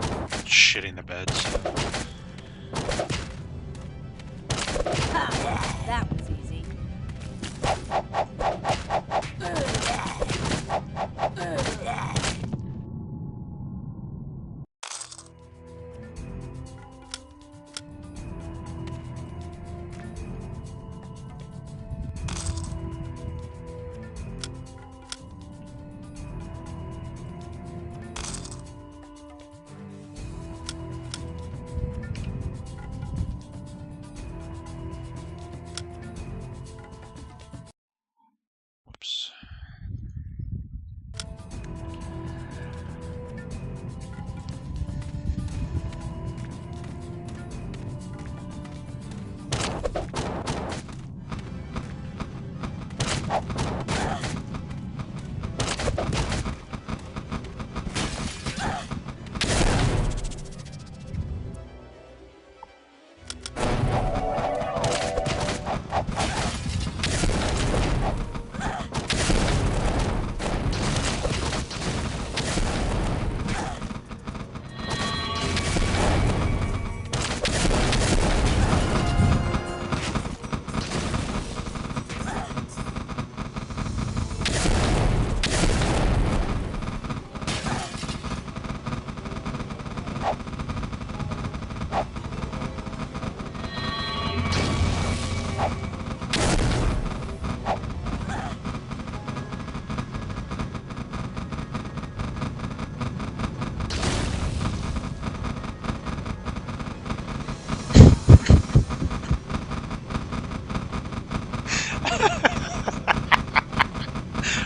shitting the bed. That was easy. Whoops.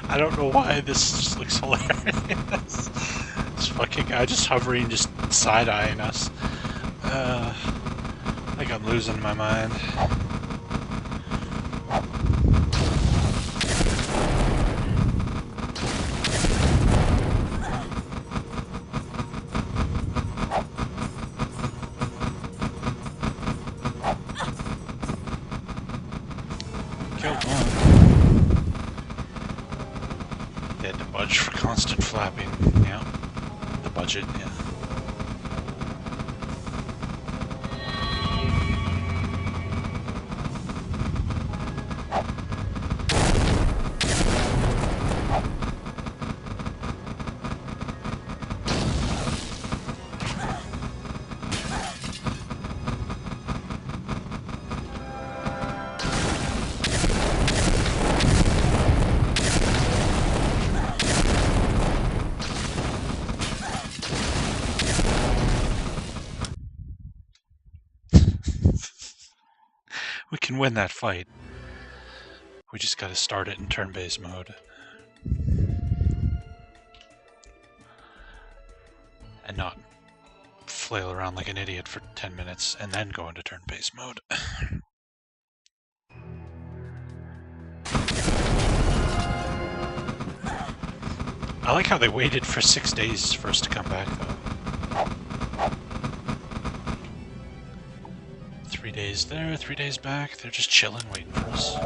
I don't know why this just looks hilarious. This fucking guy just hovering, just side-eyeing us. Like I'm losing my mind. Killed one. They had to budge for constant flapping. Yeah. The budget, yeah. We can win that fight. We just gotta start it in turn-based mode. And not flail around like an idiot for 10 minutes and then go into turn-based mode. I like how they waited for 6 days for us to come back, though. 3 days there, 3 days back. They're just chilling, waiting for us.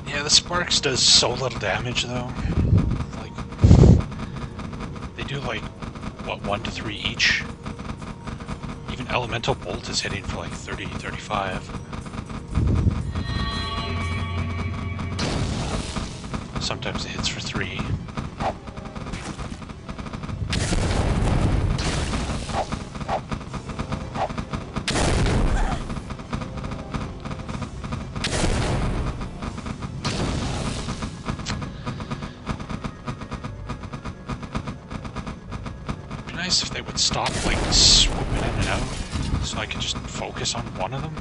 Yeah, the Sparks does so little damage though. Like, they do like, what, 1 to 3 each? Even Elemental Bolt is hitting for like 30, 35. Sometimes it hits for 3. If they would stop like swooping in and out so I could just focus on one of them.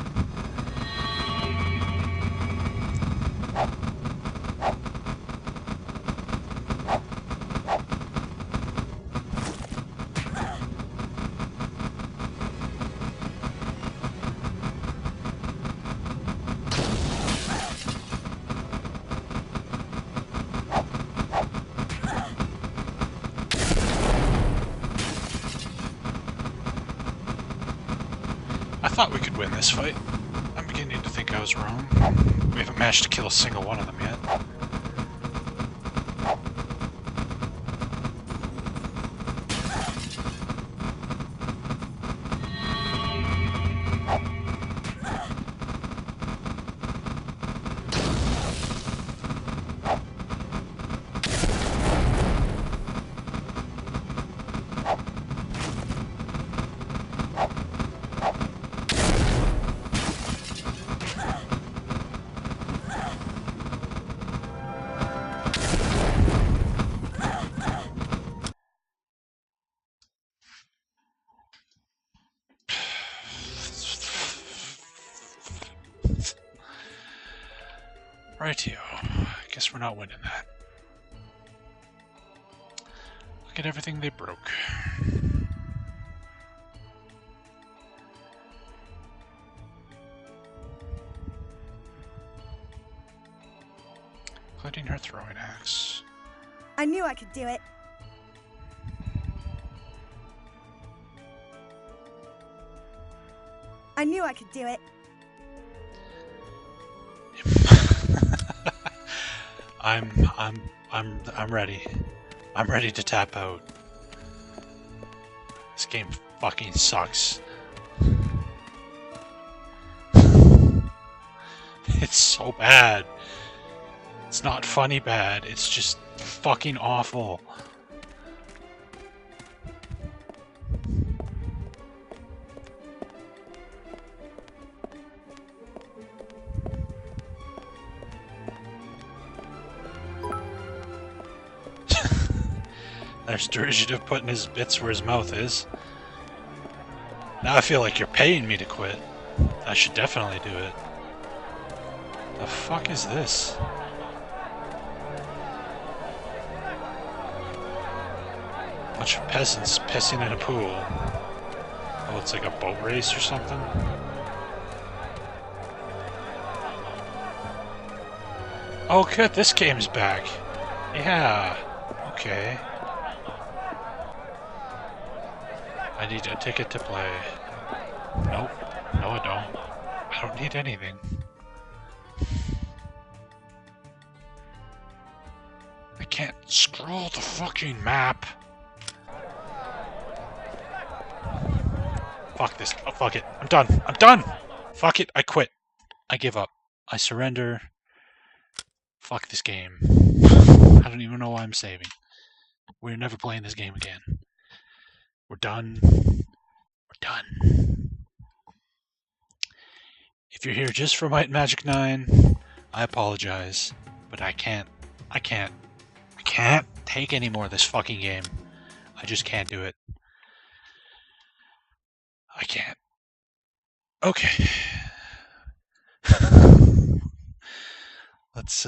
I thought we could win this fight. I'm beginning to think I was wrong. We haven't managed to kill a single one of them yet. Rightio. I guess we're not winning that. Look at everything they broke. Including her throwing axe. I knew I could do it. I knew I could do it. I'm ready. I'm ready to tap out. This game fucking sucks. It's so bad. It's not funny bad, it's just fucking awful. There's Derivative putting his bits where his mouth is. Now I feel like you're paying me to quit. I should definitely do it. The fuck is this? Bunch of peasants pissing in a pool. Oh, it's like a boat race or something? Oh good, this game's back. Yeah, okay. I need a ticket to play. Nope. No, I don't. I don't need anything. I can't scroll the fucking map. Fuck this. Oh, fuck it. I'm done. I'm done! Fuck it. I quit. I give up. I surrender. Fuck this game. I don't even know why I'm saving. We're never playing this game again. We're done. We're done. If you're here just for Might and Magic 9, I apologize. But I can't take any more of this fucking game. I just can't do it. I can't. Okay. Let's